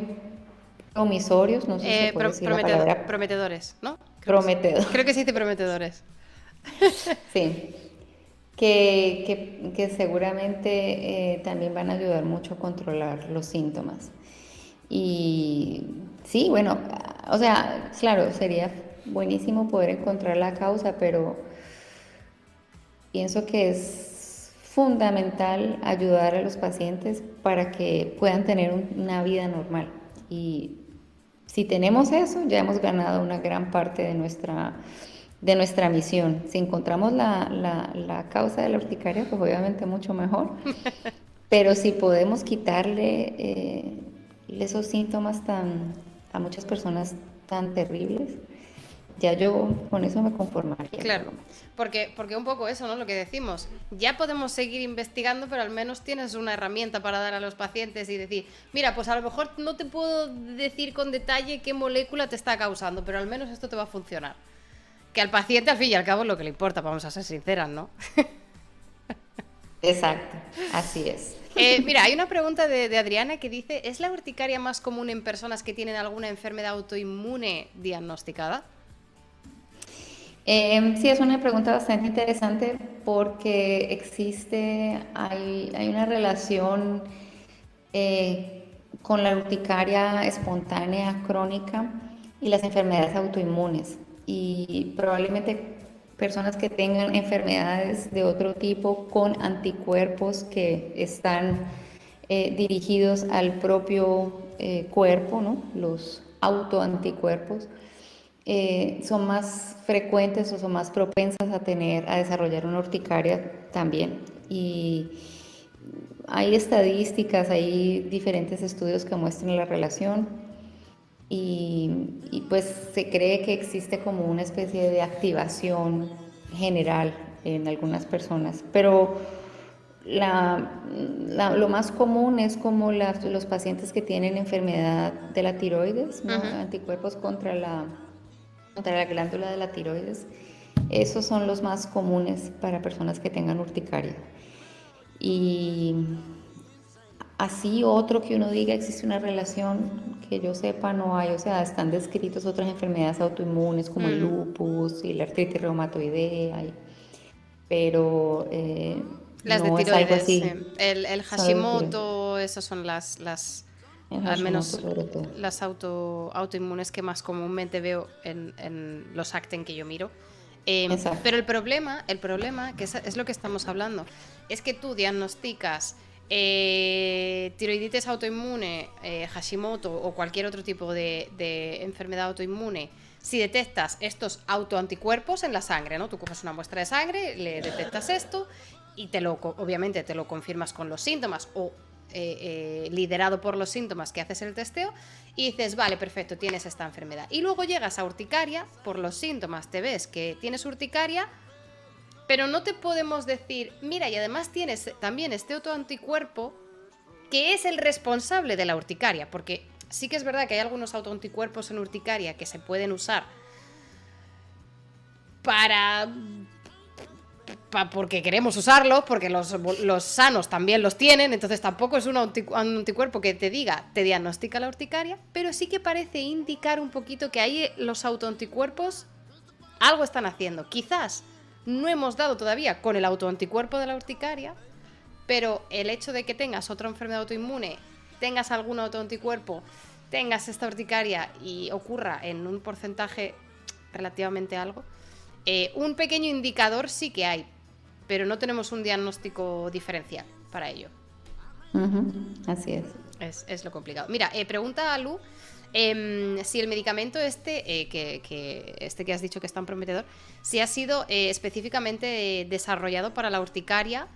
[SPEAKER 2] promisorios, no sé si se puede decir la palabra
[SPEAKER 1] Prometedores, ¿no?
[SPEAKER 2] prometedor.
[SPEAKER 1] Creo que se dice prometedores.
[SPEAKER 2] Sí, que seguramente también van a ayudar mucho a controlar los síntomas. Y sí, bueno, o sea, claro, sería buenísimo poder encontrar la causa, pero pienso que es fundamental ayudar a los pacientes para que puedan tener una vida normal. Y si tenemos eso, ya hemos ganado una gran parte de nuestra misión. Si encontramos la causa de la urticaria, pues obviamente mucho mejor. Pero si podemos quitarle esos síntomas a muchas personas tan terribles, ya yo con eso me conformaría, por
[SPEAKER 1] Claro,
[SPEAKER 2] lo menos.
[SPEAKER 1] porque un poco eso, ¿no? Lo que decimos, ya podemos seguir investigando, pero al menos tienes una herramienta para dar a los pacientes y decir, mira, pues a lo mejor no te puedo decir con detalle qué molécula te está causando, pero al menos esto te va a funcionar. Que al paciente, al fin y al cabo, es lo que le importa, vamos a ser sinceras, ¿no?
[SPEAKER 2] Exacto, así es.
[SPEAKER 1] Mira, hay una pregunta de Adriana que dice, ¿es la urticaria más común en personas que tienen alguna enfermedad autoinmune diagnosticada?
[SPEAKER 2] Sí, es una pregunta bastante interesante porque hay una relación con la urticaria espontánea crónica y las enfermedades autoinmunes. Y probablemente personas que tengan enfermedades de otro tipo con anticuerpos que están dirigidos al propio cuerpo, ¿no? Los autoanticuerpos son más frecuentes o son más propensas a desarrollar una urticaria también. Y hay estadísticas, hay diferentes estudios que muestran la relación y pues se cree que existe como una especie de activación general en algunas personas, pero lo más común es como los pacientes que tienen enfermedad de la tiroides, ¿no?
[SPEAKER 1] Ujú.
[SPEAKER 2] Anticuerpos contra la glándula de la tiroides. Esos son los más comunes para personas que tengan urticaria. Y así otro que uno diga existe una relación que yo sepa no hay, o sea, están descritos otras enfermedades autoinmunes como el
[SPEAKER 1] Mm.
[SPEAKER 2] lupus y la artritis reumatoidea, pero
[SPEAKER 1] Las de
[SPEAKER 2] no es algo
[SPEAKER 1] tiroides, sí.
[SPEAKER 2] así,
[SPEAKER 1] El
[SPEAKER 2] ¿sabes?
[SPEAKER 1] Hashimoto, esas son
[SPEAKER 2] El
[SPEAKER 1] al
[SPEAKER 2] Hashimoto
[SPEAKER 1] menos
[SPEAKER 2] sobre todo.
[SPEAKER 1] las autoinmunes que más comúnmente veo en los acten que yo miro.
[SPEAKER 2] Exacto.
[SPEAKER 1] Pero el problema, que es lo que estamos hablando, es que tú diagnosticas tiroiditis autoinmune, Hashimoto o cualquier otro tipo de enfermedad autoinmune si detectas estos autoanticuerpos en la sangre, ¿no? Tú coges una muestra de sangre, le detectas esto y obviamente te lo confirmas con los síntomas o liderado por los síntomas que haces el testeo y dices, vale, perfecto, tienes esta enfermedad. Y luego llegas a urticaria, por los síntomas te ves que tienes urticaria, pero no te podemos decir, mira, y además tienes también este autoanticuerpo que es el responsable de la urticaria, porque sí que es verdad que hay algunos autoanticuerpos en urticaria que se pueden usar para porque queremos usarlos, porque los sanos también los tienen, entonces tampoco es un anticuerpo que te diga, te diagnostica la urticaria, pero sí que parece indicar un poquito que ahí los autoanticuerpos algo están haciendo. Quizás no hemos dado todavía con el autoanticuerpo de la urticaria, pero el hecho de que tengas otra enfermedad autoinmune, tengas algún autoanticuerpo, tengas esta urticaria y ocurra en un porcentaje relativamente algo, un pequeño indicador sí que hay, pero no tenemos un diagnóstico diferencial para ello.
[SPEAKER 2] Ujú, así es.
[SPEAKER 1] Es lo complicado. Mira, pregunta a Lu si el medicamento este que has dicho que es tan prometedor, si ha sido específicamente desarrollado para la urticaria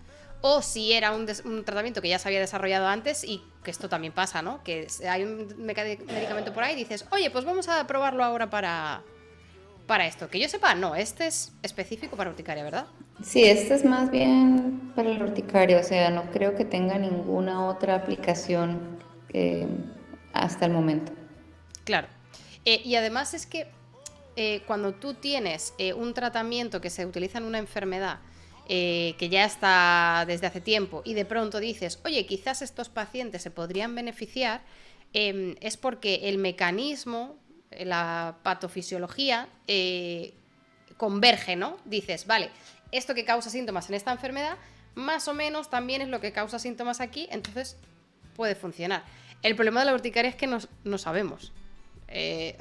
[SPEAKER 1] o si era un tratamiento que ya se había desarrollado antes y que esto también pasa, ¿no? Que hay un medicamento por ahí y dices, oye, pues vamos a probarlo ahora para esto. Que yo sepa, no, este es específico para urticaria, ¿verdad?
[SPEAKER 2] Sí, este es más bien para el urticaria, o sea, no creo que tenga ninguna otra aplicación eh, hasta el momento.
[SPEAKER 1] Claro. Y además es que cuando tú tienes un tratamiento que se utiliza en una enfermedad que ya está desde hace tiempo y de pronto dices, oye, quizás estos pacientes se podrían beneficiar, es porque el mecanismo, la patofisiología, converge, ¿no? Dices, vale, esto que causa síntomas en esta enfermedad, más o menos también es lo que causa síntomas aquí, entonces puede funcionar. El problema de la urticaria es que no sabemos.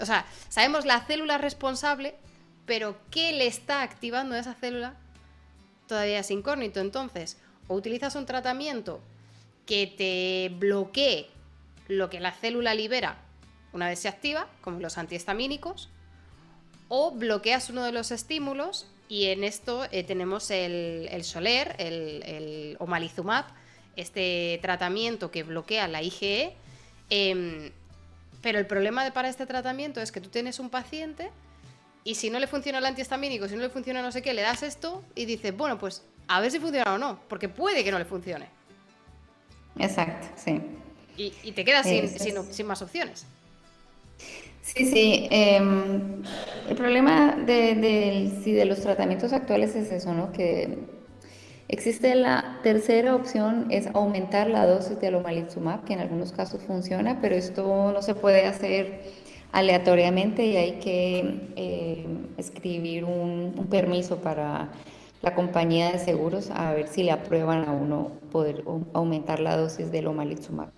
[SPEAKER 1] O sea, sabemos la célula responsable, pero qué le está activando a esa célula todavía es incógnito. Entonces, o utilizas un tratamiento que te bloquee lo que la célula libera una vez se activa, como los antihistamínicos, o bloqueas uno de los estímulos y en esto tenemos el Soler, el omalizumab, este tratamiento que bloquea la IgE. Pero el problema para este tratamiento es que tú tienes un paciente y si no le funciona el antihistamínico, si no le funciona no sé qué, le das esto y dices, bueno, pues a ver si funciona o no, porque puede que no le funcione.
[SPEAKER 2] Exacto, sí.
[SPEAKER 1] Y te quedas
[SPEAKER 2] Ese es-
[SPEAKER 1] sin más opciones.
[SPEAKER 2] Sí, sí. El problema sí, de los tratamientos actuales es eso, ¿no? Que existe la tercera opción, es aumentar la dosis de omalizumab, que en algunos casos funciona, pero esto no se puede hacer aleatoriamente y hay que escribir un permiso para la compañía de seguros a ver si le aprueban a uno poder aumentar la dosis del omalizumab.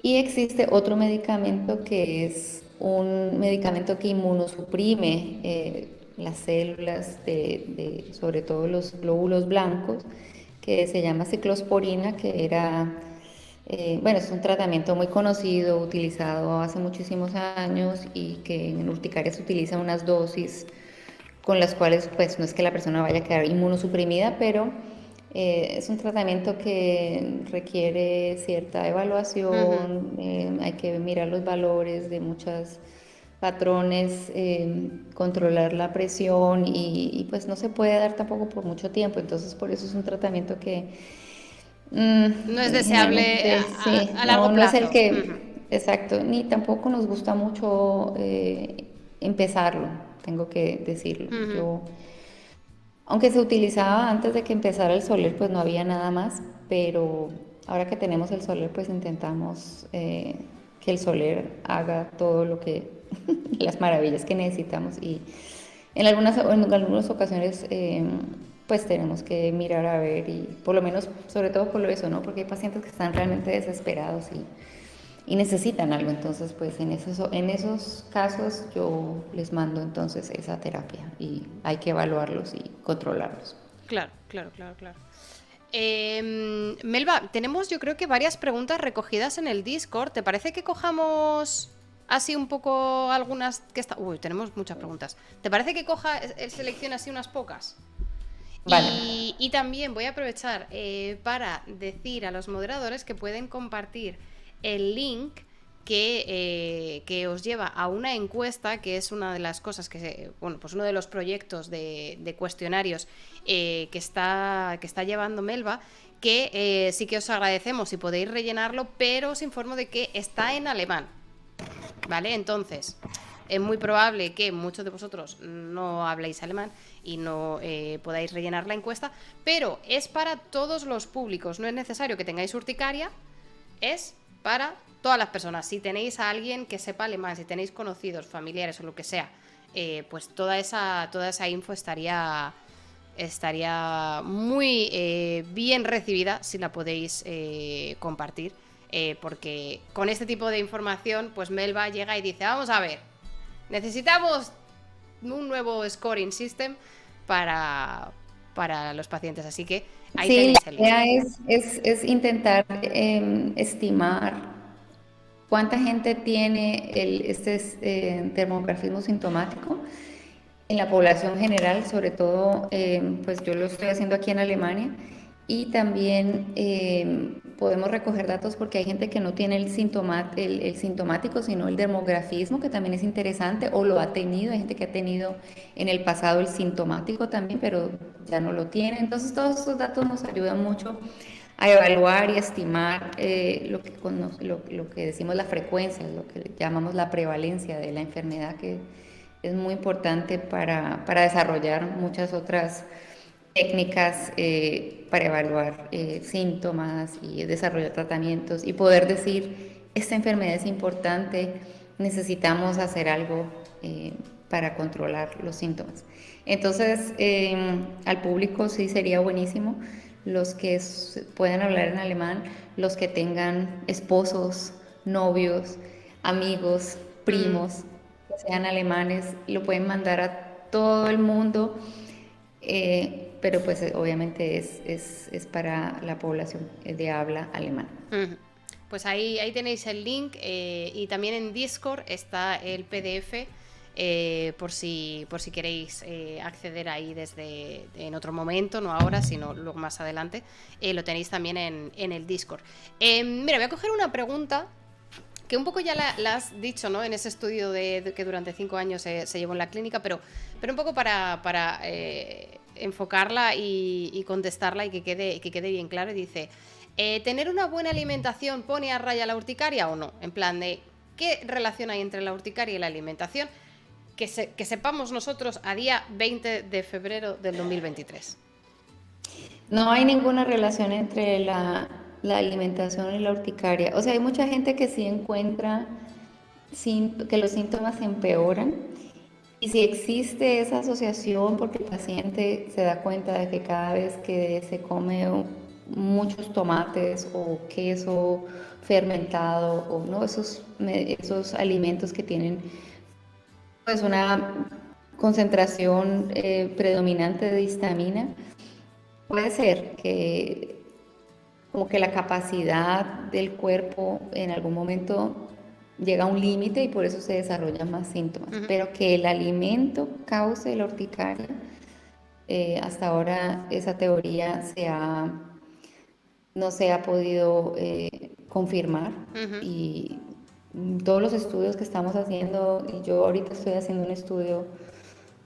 [SPEAKER 2] Y existe otro medicamento que es un medicamento que inmunosuprime las células sobre todo los glóbulos blancos, que se llama ciclosporina, que era, bueno, es un tratamiento muy conocido, utilizado hace muchísimos años y que en urticaria se utilizan unas dosis con las cuales pues no es que la persona vaya a quedar inmunosuprimida, pero es un tratamiento que requiere cierta
[SPEAKER 1] Ujú.
[SPEAKER 2] evaluación, hay que mirar los valores patrones, controlar la presión y pues no se puede dar tampoco por mucho tiempo, entonces por eso es un tratamiento que
[SPEAKER 1] No es deseable
[SPEAKER 2] generalmente sí,
[SPEAKER 1] a
[SPEAKER 2] no,
[SPEAKER 1] largo
[SPEAKER 2] no es el
[SPEAKER 1] plazo. Ujú,
[SPEAKER 2] que, exacto, ni tampoco nos gusta mucho empezarlo, tengo que decirlo.
[SPEAKER 1] ujú.
[SPEAKER 2] Yo, aunque se utilizaba antes de que empezara el Soler, pues no había nada más, pero ahora que tenemos el Soler, pues intentamos que el Soler haga todo lo que, las maravillas que necesitamos y en algunas ocasiones pues tenemos que mirar a ver y por lo menos, sobre todo por eso, ¿no? Porque hay pacientes que están realmente desesperados y necesitan algo, entonces pues en esos casos yo les mando entonces esa terapia y hay que evaluarlos y controlarlos.
[SPEAKER 1] Claro, claro, claro, claro. Melba, tenemos yo creo que varias preguntas recogidas en el Discord. ¿Te parece que cojamos así un poco algunas que está... Uy, tenemos muchas preguntas. ¿Te parece que coja, seleccione así unas pocas?
[SPEAKER 2] Vale.
[SPEAKER 1] Y también voy a aprovechar para decir a los moderadores que pueden compartir el link que os lleva a una encuesta, que es una de las cosas bueno, pues uno de los proyectos de cuestionarios que está llevando Melba, que sí que os agradecemos si podéis rellenarlo, pero os informo de que está en alemán. ¿Vale? Entonces, es muy probable que muchos de vosotros no habléis alemán y no podáis rellenar la encuesta, pero es para todos los públicos. No es necesario que tengáis urticaria, es para todas las personas. Si tenéis a alguien que sepa alemán, si tenéis conocidos, familiares o lo que sea, pues toda esa info estaría muy bien recibida si la podéis compartir. Porque con este tipo de información, pues Melba llega y dice, vamos a ver, necesitamos un nuevo scoring system para los pacientes. Así que ahí
[SPEAKER 2] Sí,
[SPEAKER 1] tenéis el
[SPEAKER 2] la
[SPEAKER 1] link.
[SPEAKER 2] idea es intentar estimar cuánta gente tiene este termografismo sintomático en la población general, sobre todo, pues yo lo estoy haciendo aquí en Alemania y también podemos recoger datos porque hay gente que no tiene el sintomático, sino el dermografismo, que también es interesante, o lo ha tenido, hay gente que ha tenido en el pasado el sintomático también, pero ya no lo tiene. Entonces todos estos datos nos ayudan mucho a evaluar y estimar lo que decimos la frecuencia, lo que llamamos la prevalencia de la enfermedad, que es muy importante para desarrollar muchas otras técnicas para evaluar síntomas y desarrollar tratamientos y poder decir, esta enfermedad es importante, necesitamos hacer algo para controlar los síntomas. Entonces, al público sí sería buenísimo los que puedan hablar en alemán, los que tengan esposos, novios, amigos,
[SPEAKER 1] Mm.
[SPEAKER 2] primos, que sean alemanes, lo pueden mandar a todo el mundo, pero pues obviamente es para la población de habla alemana.
[SPEAKER 1] Ujú. Pues ahí tenéis el link y también en Discord está el PDF por si queréis acceder ahí desde en otro momento, no ahora, sino luego más adelante. Lo tenéis también en el Discord. Mira, voy a coger una pregunta que un poco ya la has dicho, ¿no? En ese estudio de que durante 5 años se llevó en la clínica, pero un poco para enfocarla y contestarla y que quede bien claro. Y dice, ¿tener una buena alimentación pone a raya la urticaria o no? En plan de, ¿qué relación hay entre la urticaria y la alimentación? Que sepamos nosotros a día 20 de febrero del 2023.
[SPEAKER 2] No hay ninguna relación entre la alimentación y la urticaria. O sea, hay mucha gente que sí encuentra que los síntomas empeoran. Y si existe esa asociación porque el paciente se da cuenta de que cada vez que se come muchos tomates o queso fermentado o no esos alimentos que tienen pues una concentración predominante de histamina, puede ser que como que la capacidad del cuerpo en algún momento llega a un límite y por eso se desarrollan más síntomas.
[SPEAKER 1] Ujú.
[SPEAKER 2] Pero que el alimento cause la urticaria, hasta ahora esa teoría no se ha podido confirmar
[SPEAKER 1] Ujú.
[SPEAKER 2] y todos los estudios que estamos haciendo, y yo ahorita estoy haciendo un estudio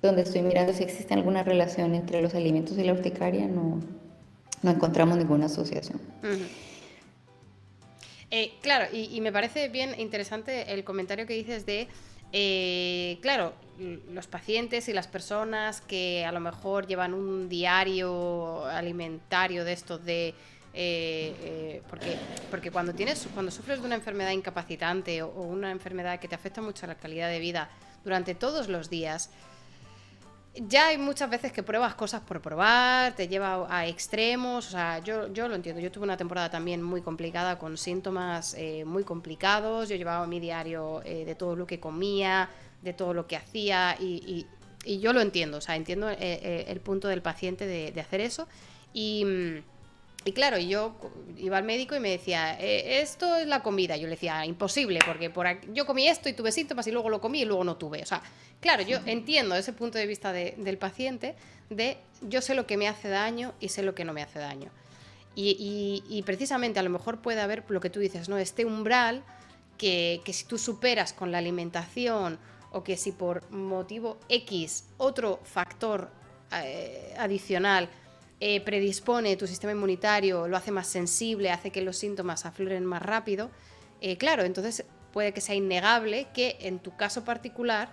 [SPEAKER 2] donde estoy mirando si existe alguna relación entre los alimentos y la urticaria, no encontramos ninguna asociación.
[SPEAKER 1] Ujú. Claro, y me parece bien interesante el comentario que dices de, claro, los pacientes y las personas que a lo mejor llevan un diario alimentario de estos de... porque cuando sufres de una enfermedad incapacitante o una enfermedad que te afecta mucho a la calidad de vida durante todos los días, ya hay muchas veces que pruebas cosas por probar, te lleva a extremos, o sea, yo lo entiendo. Yo tuve una temporada también muy complicada con síntomas muy complicados. Yo llevaba mi diario de todo lo que comía, de todo lo que hacía y yo lo entiendo, o sea, entiendo el punto del paciente de hacer eso y claro, yo iba al médico y me decía, esto es la comida. Yo le decía, imposible, porque yo comí esto y tuve síntomas y luego lo comí y luego no tuve. O sea, claro, yo entiendo ese punto de vista del paciente, de yo sé lo que me hace daño y sé lo que no me hace daño. Y precisamente a lo mejor puede haber lo que tú dices, ¿no? Este umbral que si tú superas con la alimentación o que si por motivo X otro factor adicional predispone tu sistema inmunitario, lo hace más sensible, hace que los síntomas afloren más rápido, claro, entonces puede que sea innegable que en tu caso particular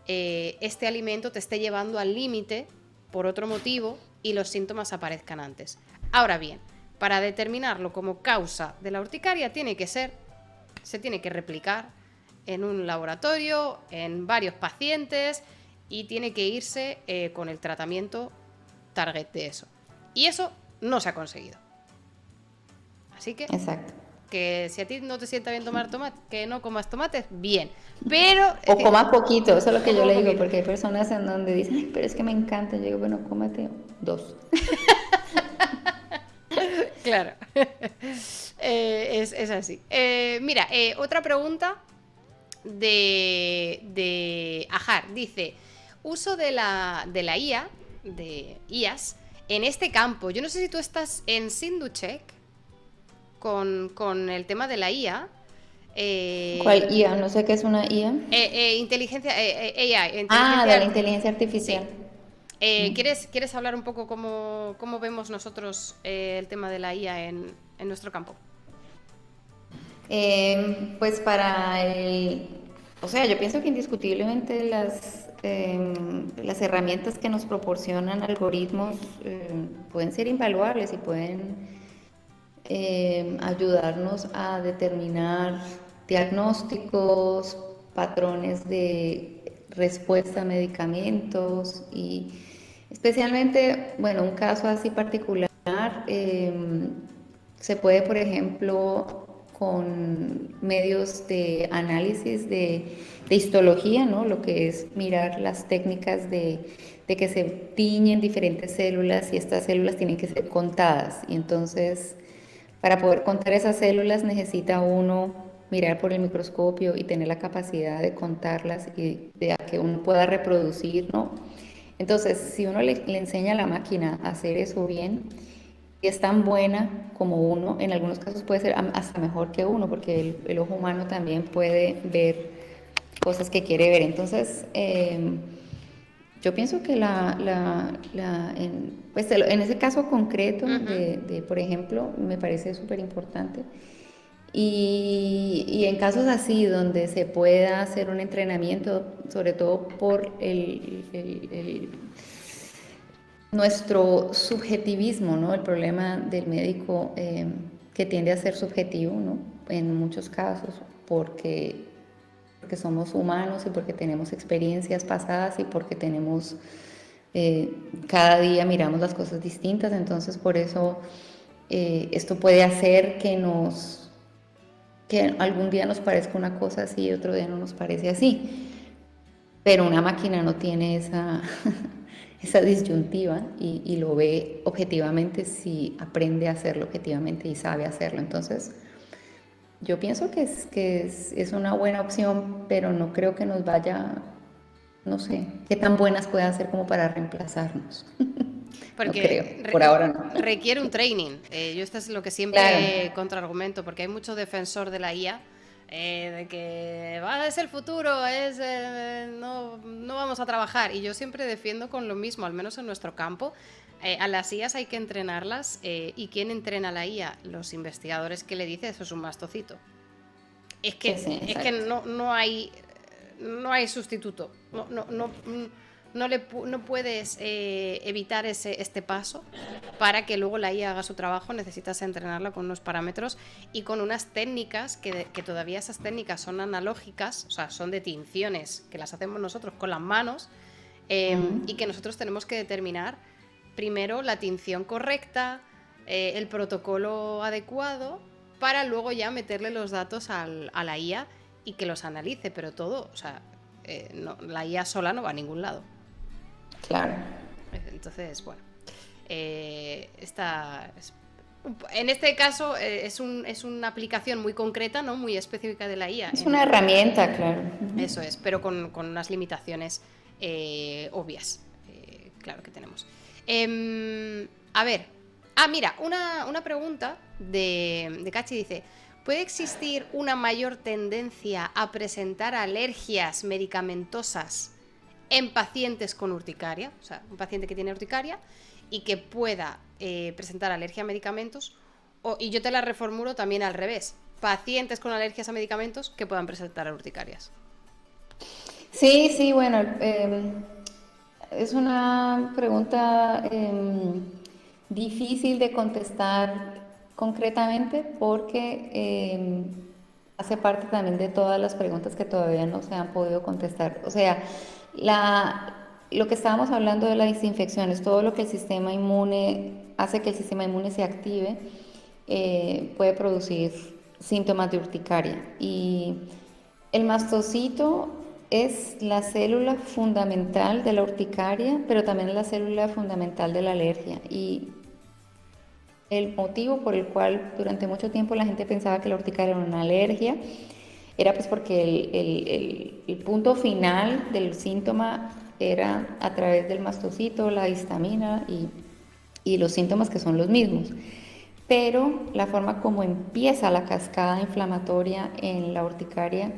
[SPEAKER 1] este alimento te esté llevando al límite por otro motivo y los síntomas aparezcan antes. Ahora bien, para determinarlo como causa de la urticaria se tiene que replicar en un laboratorio, en varios pacientes y tiene que irse con el tratamiento target de eso. Y eso no se ha conseguido. Así que,
[SPEAKER 2] Exacto.
[SPEAKER 1] que si a ti no te sienta bien tomar tomate, que no comas tomates, bien. Pero...
[SPEAKER 2] O comas poquito, eso es lo que yo le digo,
[SPEAKER 1] poquito.
[SPEAKER 2] porque hay personas en donde dicen, ay, pero es que me encanta. Yo digo, bueno, cómate 2.
[SPEAKER 1] Claro. Es así. Mira, otra pregunta de Ajar. Dice, uso de la IA, de IAS, en este campo. Yo no sé si tú estás en Sinducheck con el tema de la IA.
[SPEAKER 2] ¿Cuál IA? No sé qué es una IA.
[SPEAKER 1] Inteligencia, AI,
[SPEAKER 2] Ah,
[SPEAKER 1] inteligencia
[SPEAKER 2] de la inteligencia
[SPEAKER 1] sí.
[SPEAKER 2] artificial.
[SPEAKER 1] ¿Quieres hablar un poco cómo vemos nosotros el tema de la IA en nuestro campo?
[SPEAKER 2] Pues o sea, yo pienso que indiscutiblemente las herramientas que nos proporcionan algoritmos pueden ser invaluables y pueden ayudarnos a determinar diagnósticos, patrones de respuesta a medicamentos y especialmente, bueno, un caso así particular, se puede, por ejemplo, con medios de análisis de histología, ¿no? Lo que es mirar las técnicas de que se tiñen diferentes células y estas células tienen que ser contadas. Y entonces, para poder contar esas células necesita uno mirar por el microscopio y tener la capacidad de contarlas y de que uno pueda reproducir, ¿no? Entonces, si uno le enseña a la máquina a hacer eso bien, y es tan buena como uno, en algunos casos puede ser hasta mejor que uno, porque el ojo humano también puede ver cosas que quiere ver. Entonces, yo pienso que pues en ese caso concreto por ejemplo, me parece súper importante. Y en casos así donde se pueda hacer un entrenamiento, sobre todo por nuestro subjetivismo, ¿no? El problema del médico que tiende a ser subjetivo, ¿no? En muchos casos, porque somos humanos y porque tenemos experiencias pasadas y porque tenemos, cada día miramos las cosas distintas, entonces por eso esto puede hacer que algún día nos parezca una cosa así y otro día no nos parece así. Pero una máquina no tiene esa disyuntiva y lo ve objetivamente si aprende a hacerlo objetivamente y sabe hacerlo. Entonces, yo pienso que es una buena opción, pero no creo que nos vaya, no sé, qué tan buenas puedan ser como para reemplazarnos. No creo,
[SPEAKER 1] Porque
[SPEAKER 2] por ahora no.
[SPEAKER 1] requiere un training. Yo esto es lo que siempre
[SPEAKER 2] Claro.
[SPEAKER 1] contraargumento, porque hay mucho defensor de la IA de que es el futuro, no vamos a trabajar. Y yo siempre defiendo con lo mismo, al menos en nuestro campo. A las IAs hay que entrenarlas. ¿Y quién entrena a la IA? Los investigadores que le dicen eso es un mastocito. Es
[SPEAKER 2] Sí,
[SPEAKER 1] que,
[SPEAKER 2] sí,
[SPEAKER 1] es que
[SPEAKER 2] exacto.
[SPEAKER 1] no hay sustituto. No puedes evitar este paso para que luego la IA haga su trabajo. Necesitas entrenarla con unos parámetros y con unas técnicas que todavía esas técnicas son analógicas, o sea, son de tinciones que las hacemos nosotros con las manos, y que nosotros tenemos que determinar primero la tinción correcta, el protocolo adecuado, para luego ya meterle los datos a la IA y que los analice, pero todo, o sea, la IA sola no va a ningún lado.
[SPEAKER 2] Claro.
[SPEAKER 1] Entonces, bueno, en este caso es una aplicación muy concreta, ¿no? Muy específica de la IA.
[SPEAKER 2] Es una herramienta, claro.
[SPEAKER 1] Eso es, pero con unas limitaciones obvias, claro que tenemos. A ver, mira, una pregunta de Cachi dice: ¿puede existir una mayor tendencia a presentar alergias medicamentosas en pacientes con urticaria? O sea, un paciente que tiene urticaria y que pueda presentar alergia a medicamentos, y yo te la reformulo también al revés: pacientes con alergias a medicamentos que puedan presentar urticarias.
[SPEAKER 2] Sí, sí, bueno, es una pregunta difícil de contestar concretamente porque hace parte también de todas las preguntas que todavía no se han podido contestar. O sea, la, lo que estábamos hablando de las desinfecciones, todo lo que el sistema inmune hace que el sistema inmune se active, puede producir síntomas de urticaria. Y el mastocito es la célula fundamental de la urticaria, pero también es la célula fundamental de la alergia. Y el motivo por el cual durante mucho tiempo la gente pensaba que la urticaria era una alergia era pues porque el punto final del síntoma era a través del mastocito, la histamina y los síntomas que son los mismos. Pero la forma como empieza la cascada inflamatoria en la urticaria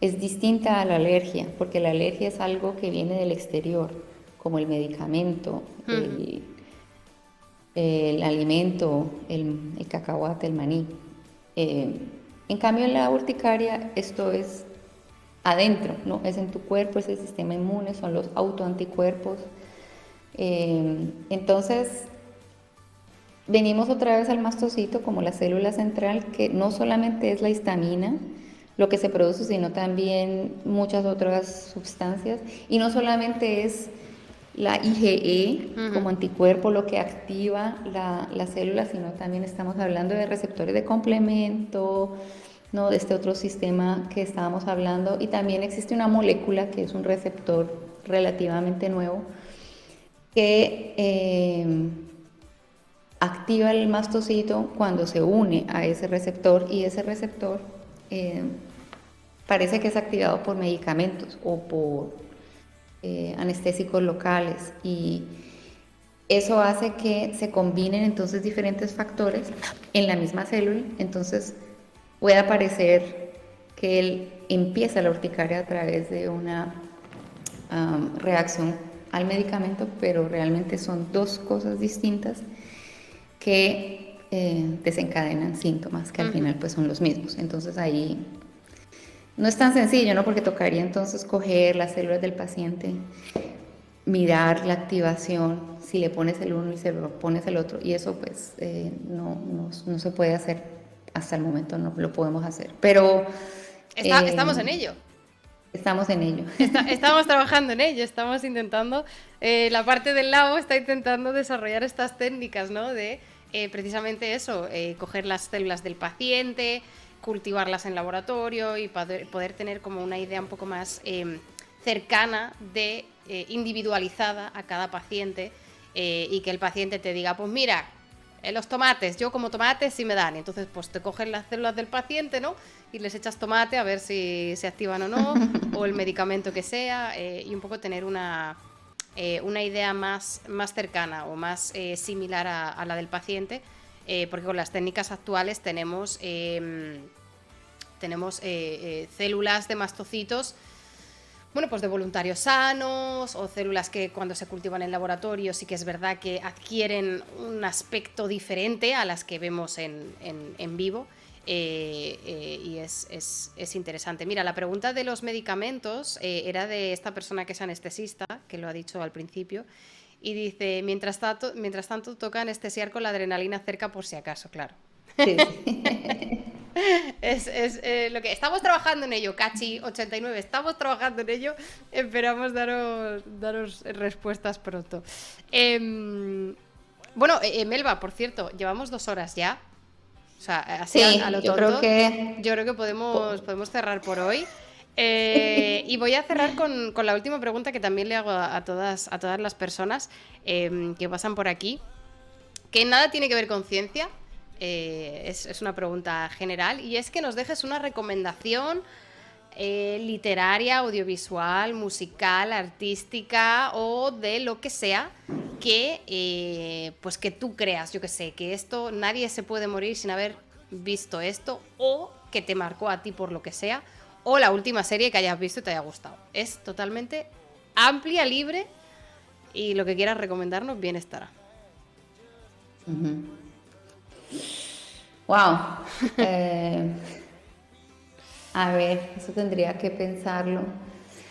[SPEAKER 2] es distinta a la alergia, porque la alergia es algo que viene del exterior, como el medicamento, el alimento, el cacahuate, el maní. En cambio, en la urticaria esto es adentro, ¿no? Es en tu cuerpo, es el sistema inmune, son los autoanticuerpos. Entonces, venimos otra vez al mastocito como la célula central, que no solamente es la histamina lo que se produce, sino también muchas otras sustancias. Y no solamente es la IgE como anticuerpo lo que activa la célula, sino también estamos hablando de receptores de complemento, ¿no? De este otro sistema que estábamos hablando. Y también existe una molécula que es un receptor relativamente nuevo que activa el mastocito cuando se une a ese receptor, y ese receptor parece que es activado por medicamentos o por anestésicos locales, y eso hace que se combinen entonces diferentes factores en la misma célula. Entonces puede parecer que él empieza la urticaria a través de una reacción al medicamento, pero realmente son dos cosas distintas que desencadenan síntomas que al final pues son los mismos. Entonces ahí no es tan sencillo, ¿no? Porque tocaría entonces coger las células del paciente, mirar la activación, si le pones el uno y se lo pones el otro, y eso pues no se puede hacer hasta el momento, no lo podemos hacer. Pero
[SPEAKER 1] estamos en ello.
[SPEAKER 2] Estamos en ello.
[SPEAKER 1] Estamos trabajando en ello, estamos intentando, la parte del labo está intentando desarrollar estas técnicas, ¿no? De precisamente eso, coger las células del paciente, cultivarlas en laboratorio y poder tener como una idea un poco más cercana individualizada a cada paciente, y que el paciente te diga, pues mira, los tomates, yo como tomates sí me dan, y entonces pues te cogen las células del paciente, ¿no? Y les echas tomate a ver si se activan o no, o el medicamento que sea, y un poco tener una idea más cercana o más similar a la del paciente, porque con las técnicas actuales tenemos tenemos células de mastocitos, bueno, pues de voluntarios sanos, o células que cuando se cultivan en laboratorio sí que es verdad que adquieren un aspecto diferente a las que vemos en vivo. Y es interesante. Mira, la pregunta de los medicamentos era de esta persona que es anestesista, que lo ha dicho al principio, y dice, mientras tanto toca anestesiar con la adrenalina cerca por si acaso, claro.
[SPEAKER 2] Sí, sí.
[SPEAKER 1] Es lo que estamos trabajando en ello, Cachi89, estamos trabajando en ello, esperamos daros respuestas pronto. Bueno, Melba, por cierto, llevamos 2 horas ya, o sea, así a
[SPEAKER 2] Sí,
[SPEAKER 1] lo
[SPEAKER 2] yo creo
[SPEAKER 1] tonto.
[SPEAKER 2] que...
[SPEAKER 1] Yo creo que podemos cerrar por hoy. Y voy a cerrar con la última pregunta que también le hago a todas las personas que pasan por aquí, que nada tiene que ver con ciencia. Es una pregunta general, y es que nos dejes una recomendación literaria, audiovisual, musical, artística o de lo que sea pues que tú creas, yo que sé, que esto nadie se puede morir sin haber visto esto, o que te marcó a ti por lo que sea, o la última serie que hayas visto y te haya gustado. Es totalmente amplia, libre, y lo que quieras recomendarnos bien estará.
[SPEAKER 2] Wow. A ver, eso tendría que pensarlo.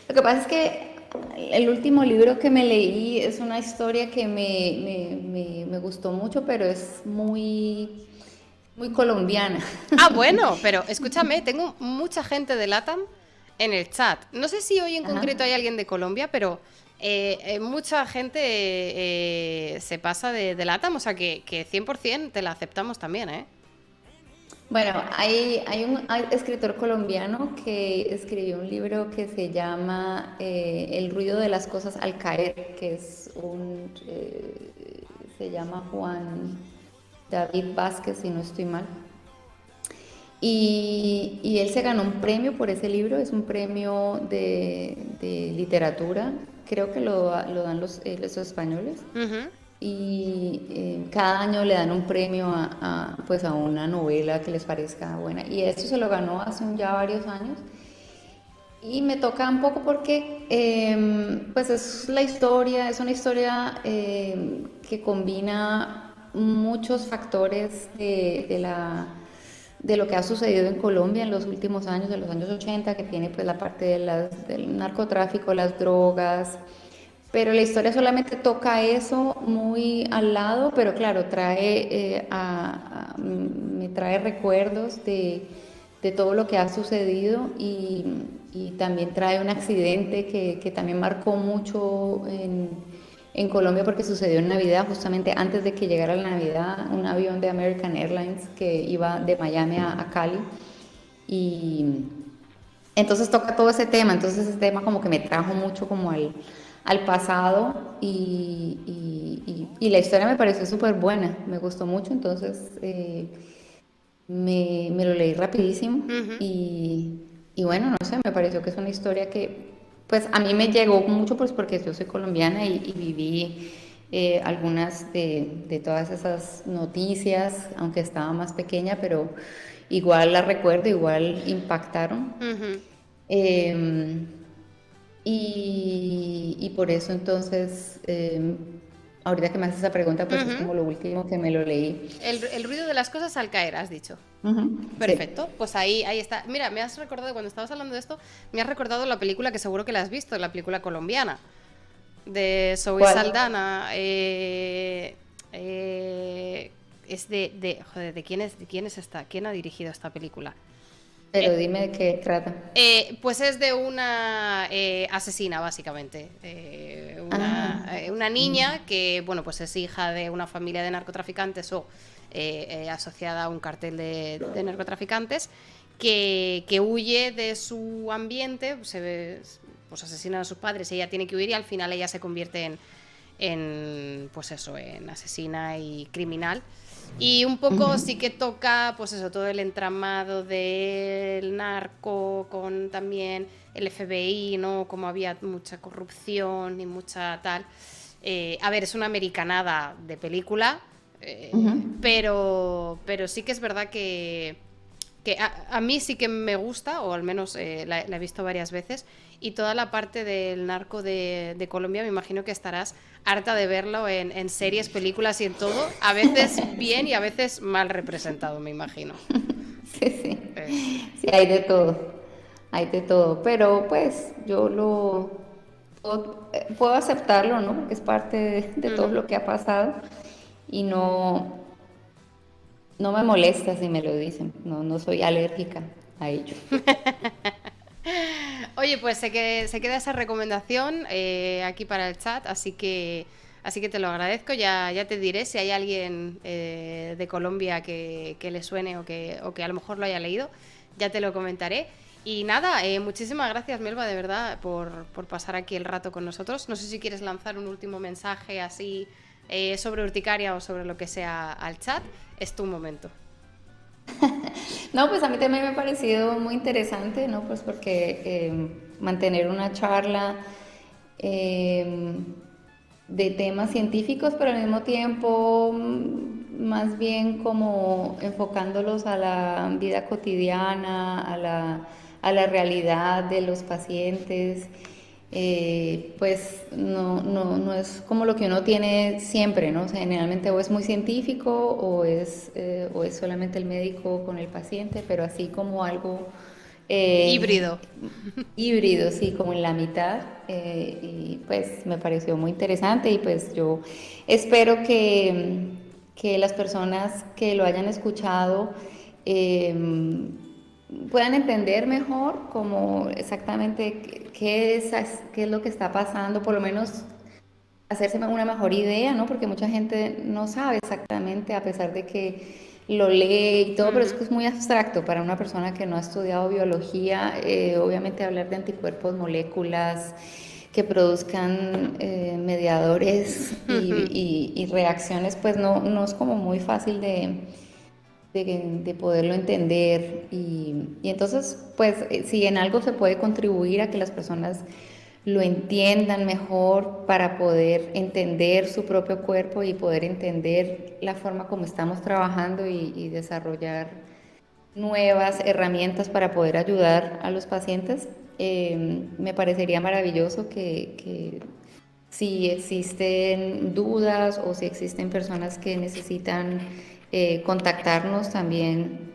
[SPEAKER 2] Lo que pasa es que el último libro que me leí es una historia que me gustó mucho, pero es muy, muy colombiana.
[SPEAKER 1] Ah, bueno, pero escúchame, tengo mucha gente de LATAM en el chat. No sé si hoy en
[SPEAKER 2] Ajá.
[SPEAKER 1] concreto hay alguien de Colombia, pero mucha gente se pasa de LATAM, o sea que 100% te la aceptamos también, ¿eh?
[SPEAKER 2] Bueno, hay escritor colombiano que escribió un libro que se llama El ruido de las cosas al caer, que es se llama Juan David Vázquez, si no estoy mal. Y él se ganó un premio por ese libro, es un premio de literatura, creo que lo dan los españoles.
[SPEAKER 1] Ujú.
[SPEAKER 2] Y cada año le dan un premio pues a una novela que les parezca buena. Y esto se lo ganó hace ya varios años. Y me toca un poco porque pues es una historia que combina muchos factores de lo que ha sucedido en Colombia en los últimos años, de los años 80, que tiene pues la parte del narcotráfico, las drogas, pero la historia solamente toca eso muy al lado, pero claro, me trae recuerdos de todo lo que ha sucedido y también trae un accidente que también marcó mucho en Colombia porque sucedió en Navidad, justamente antes de que llegara la Navidad, un avión de American Airlines que iba de Miami a Cali. Y entonces toca todo ese tema, entonces ese tema como que me trajo mucho como al pasado y la historia me pareció súper buena, me gustó mucho, entonces me lo leí rapidísimo
[SPEAKER 1] Ujú.
[SPEAKER 2] y bueno, no sé, me pareció que es una historia que pues a mí me llegó mucho pues porque yo soy colombiana y viví algunas de todas esas noticias, aunque estaba más pequeña, pero igual las recuerdo, igual impactaron.
[SPEAKER 1] Ujú.
[SPEAKER 2] Eh, y por eso entonces, ahorita que me haces esa pregunta, pues es
[SPEAKER 1] Ujú.
[SPEAKER 2] como lo último que me lo leí.
[SPEAKER 1] El ruido de las cosas al caer, has dicho.
[SPEAKER 2] Ujú, sí.
[SPEAKER 1] Perfecto, pues ahí está. Mira, me has recordado, cuando estabas hablando de esto, me has recordado la película que seguro que la has visto, la película colombiana, de Zoe
[SPEAKER 2] ¿Cuál?
[SPEAKER 1] Saldana. Es joder, ¿de quién es esta? ¿Quién ha dirigido esta película?
[SPEAKER 2] Pero
[SPEAKER 1] Eh,
[SPEAKER 2] dime de qué trata.
[SPEAKER 1] pues es de una asesina, básicamente.
[SPEAKER 2] Ah,
[SPEAKER 1] Una niña que, bueno, pues es hija de una familia de narcotraficantes o asociada a un cartel de narcotraficantes que huye de su ambiente, pues asesinan a sus padres, ella tiene que huir y al final ella se convierte pues eso, en asesina y criminal. Y un poco
[SPEAKER 2] ujú,
[SPEAKER 1] sí que toca, pues eso, todo el entramado del narco con también el FBI, ¿no? Como había mucha corrupción y mucha tal. A ver, es una americanada de película,
[SPEAKER 2] ujú.
[SPEAKER 1] pero sí que es verdad que que a mí sí que me gusta, o al menos la he visto varias veces, y toda la parte del narco de Colombia, me imagino que estarás harta de verlo en series, películas y en todo, a veces bien y a veces mal representado, me imagino.
[SPEAKER 2] Sí, sí.
[SPEAKER 1] Eh,
[SPEAKER 2] Sí, hay de todo, pero pues yo lo puedo aceptarlo, ¿no? Porque es parte de todo
[SPEAKER 1] ujú.
[SPEAKER 2] lo que ha pasado y no me molesta si me lo dicen, no soy alérgica a ello.
[SPEAKER 1] Oye, pues se queda esa recomendación aquí para el chat, así que te lo agradezco. Ya te diré si hay alguien de Colombia que le suene o que a lo mejor lo haya leído, ya te lo comentaré. Y nada, muchísimas gracias, Melba, de verdad, por pasar aquí el rato con nosotros. No sé si quieres lanzar un último mensaje así sobre urticaria o sobre lo que sea al chat. Es tu momento.
[SPEAKER 2] No, pues a mí también me ha parecido muy interesante, ¿no? Pues porque mantener una charla eh, de temas científicos, pero al mismo tiempo más bien como enfocándolos a la vida cotidiana, a la realidad de los pacientes. Pues no es como lo que uno tiene siempre, ¿no? O sea, generalmente o es muy científico o es solamente el médico con el paciente, pero así como algo
[SPEAKER 1] Híbrido.
[SPEAKER 2] híbrido, sí, como en la mitad. Y pues me pareció muy interesante y pues yo espero que las personas que lo hayan escuchado eh, puedan entender mejor como exactamente qué es lo que está pasando, por lo menos hacerse una mejor idea, ¿no? Porque mucha gente no sabe exactamente, a pesar de que lo lee y todo, pero es
[SPEAKER 1] Ujú.
[SPEAKER 2] que es muy abstracto para una persona que no ha estudiado biología. Obviamente hablar de anticuerpos, moléculas que produzcan mediadores y reacciones, pues no es como muy fácil de poderlo entender y entonces pues si en algo se puede contribuir a que las personas lo entiendan mejor para poder entender su propio cuerpo y poder entender la forma como estamos trabajando y desarrollar nuevas herramientas para poder ayudar a los pacientes, me parecería maravilloso que si existen dudas o si existen personas que necesitan contactarnos también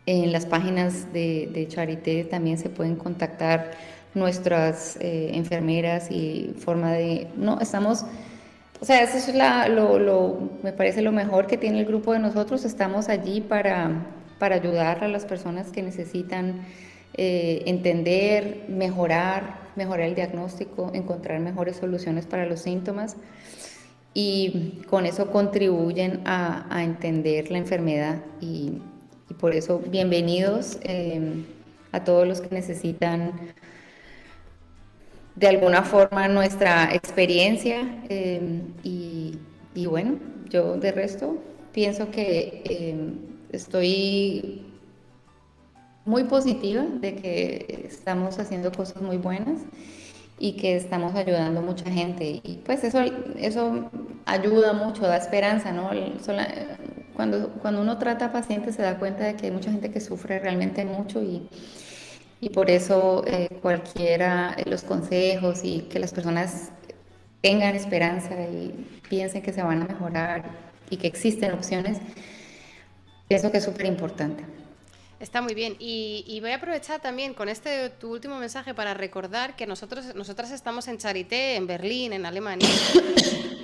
[SPEAKER 2] en las páginas de Charité también se pueden contactar nuestras enfermeras y forma de... No, estamos... O sea, eso es me parece lo mejor que tiene el grupo de nosotros. Estamos allí para ayudar a las personas que necesitan entender, mejorar el diagnóstico, encontrar mejores soluciones para los síntomas y con eso contribuyen a entender la enfermedad y por eso bienvenidos a todos los que necesitan de alguna forma nuestra experiencia y bueno, yo de resto pienso que estoy muy positiva de que estamos haciendo cosas muy buenas y que estamos ayudando a mucha gente. Y pues eso ayuda mucho, da esperanza, ¿no? Cuando uno trata a pacientes se da cuenta de que hay mucha gente que sufre realmente mucho y por eso cualquiera, los consejos y que las personas tengan esperanza y piensen que se van a mejorar y que existen opciones, pienso que es súper importante.
[SPEAKER 1] Está muy bien. Y voy a aprovechar también con este tu último mensaje para recordar que nosotras estamos en Charité, en Berlín, en Alemania,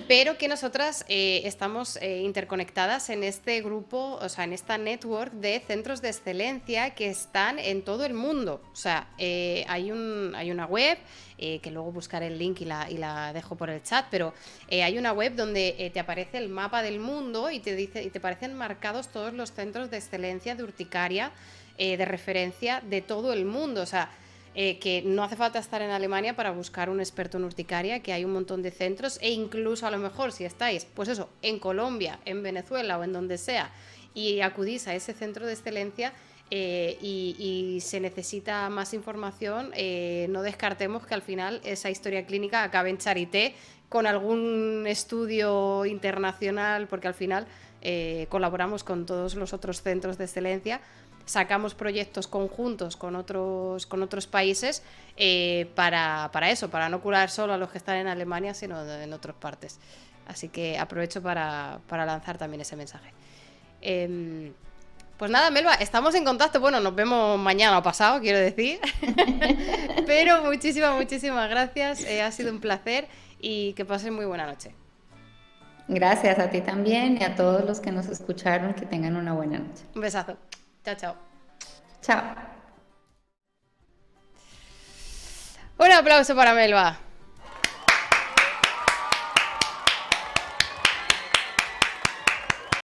[SPEAKER 1] pero que nosotras estamos interconectadas en este grupo, o sea, en esta network de centros de excelencia que están en todo el mundo. O sea, hay una web, que luego buscaré el link y la dejo por el chat, pero hay una web donde te aparece el mapa del mundo y te dice, y te aparecen marcados todos los centros de excelencia de urticaria de referencia de todo el mundo. O sea, que no hace falta estar en Alemania para buscar un experto en urticaria, que hay un montón de centros e incluso a lo mejor si estáis, pues eso, en Colombia, en Venezuela o en donde sea y acudís a ese centro de excelencia y se necesita más información, no descartemos que al final esa historia clínica acabe en Charité con algún estudio internacional, porque al final colaboramos con todos los otros centros de excelencia sacamos proyectos conjuntos con otros países para eso, para no curar solo a los que están en Alemania, sino en otras partes. Así que aprovecho para lanzar también ese mensaje. Pues nada, Melba, estamos en contacto. Bueno, nos vemos mañana o pasado, quiero decir. Pero muchísimas gracias. Ha sido un placer y que pasen muy buena noche.
[SPEAKER 2] Gracias a ti también y a todos los que nos escucharon, que tengan una buena noche.
[SPEAKER 1] Un besazo. Chao, chao.
[SPEAKER 2] Chao.
[SPEAKER 1] Un aplauso para Melba.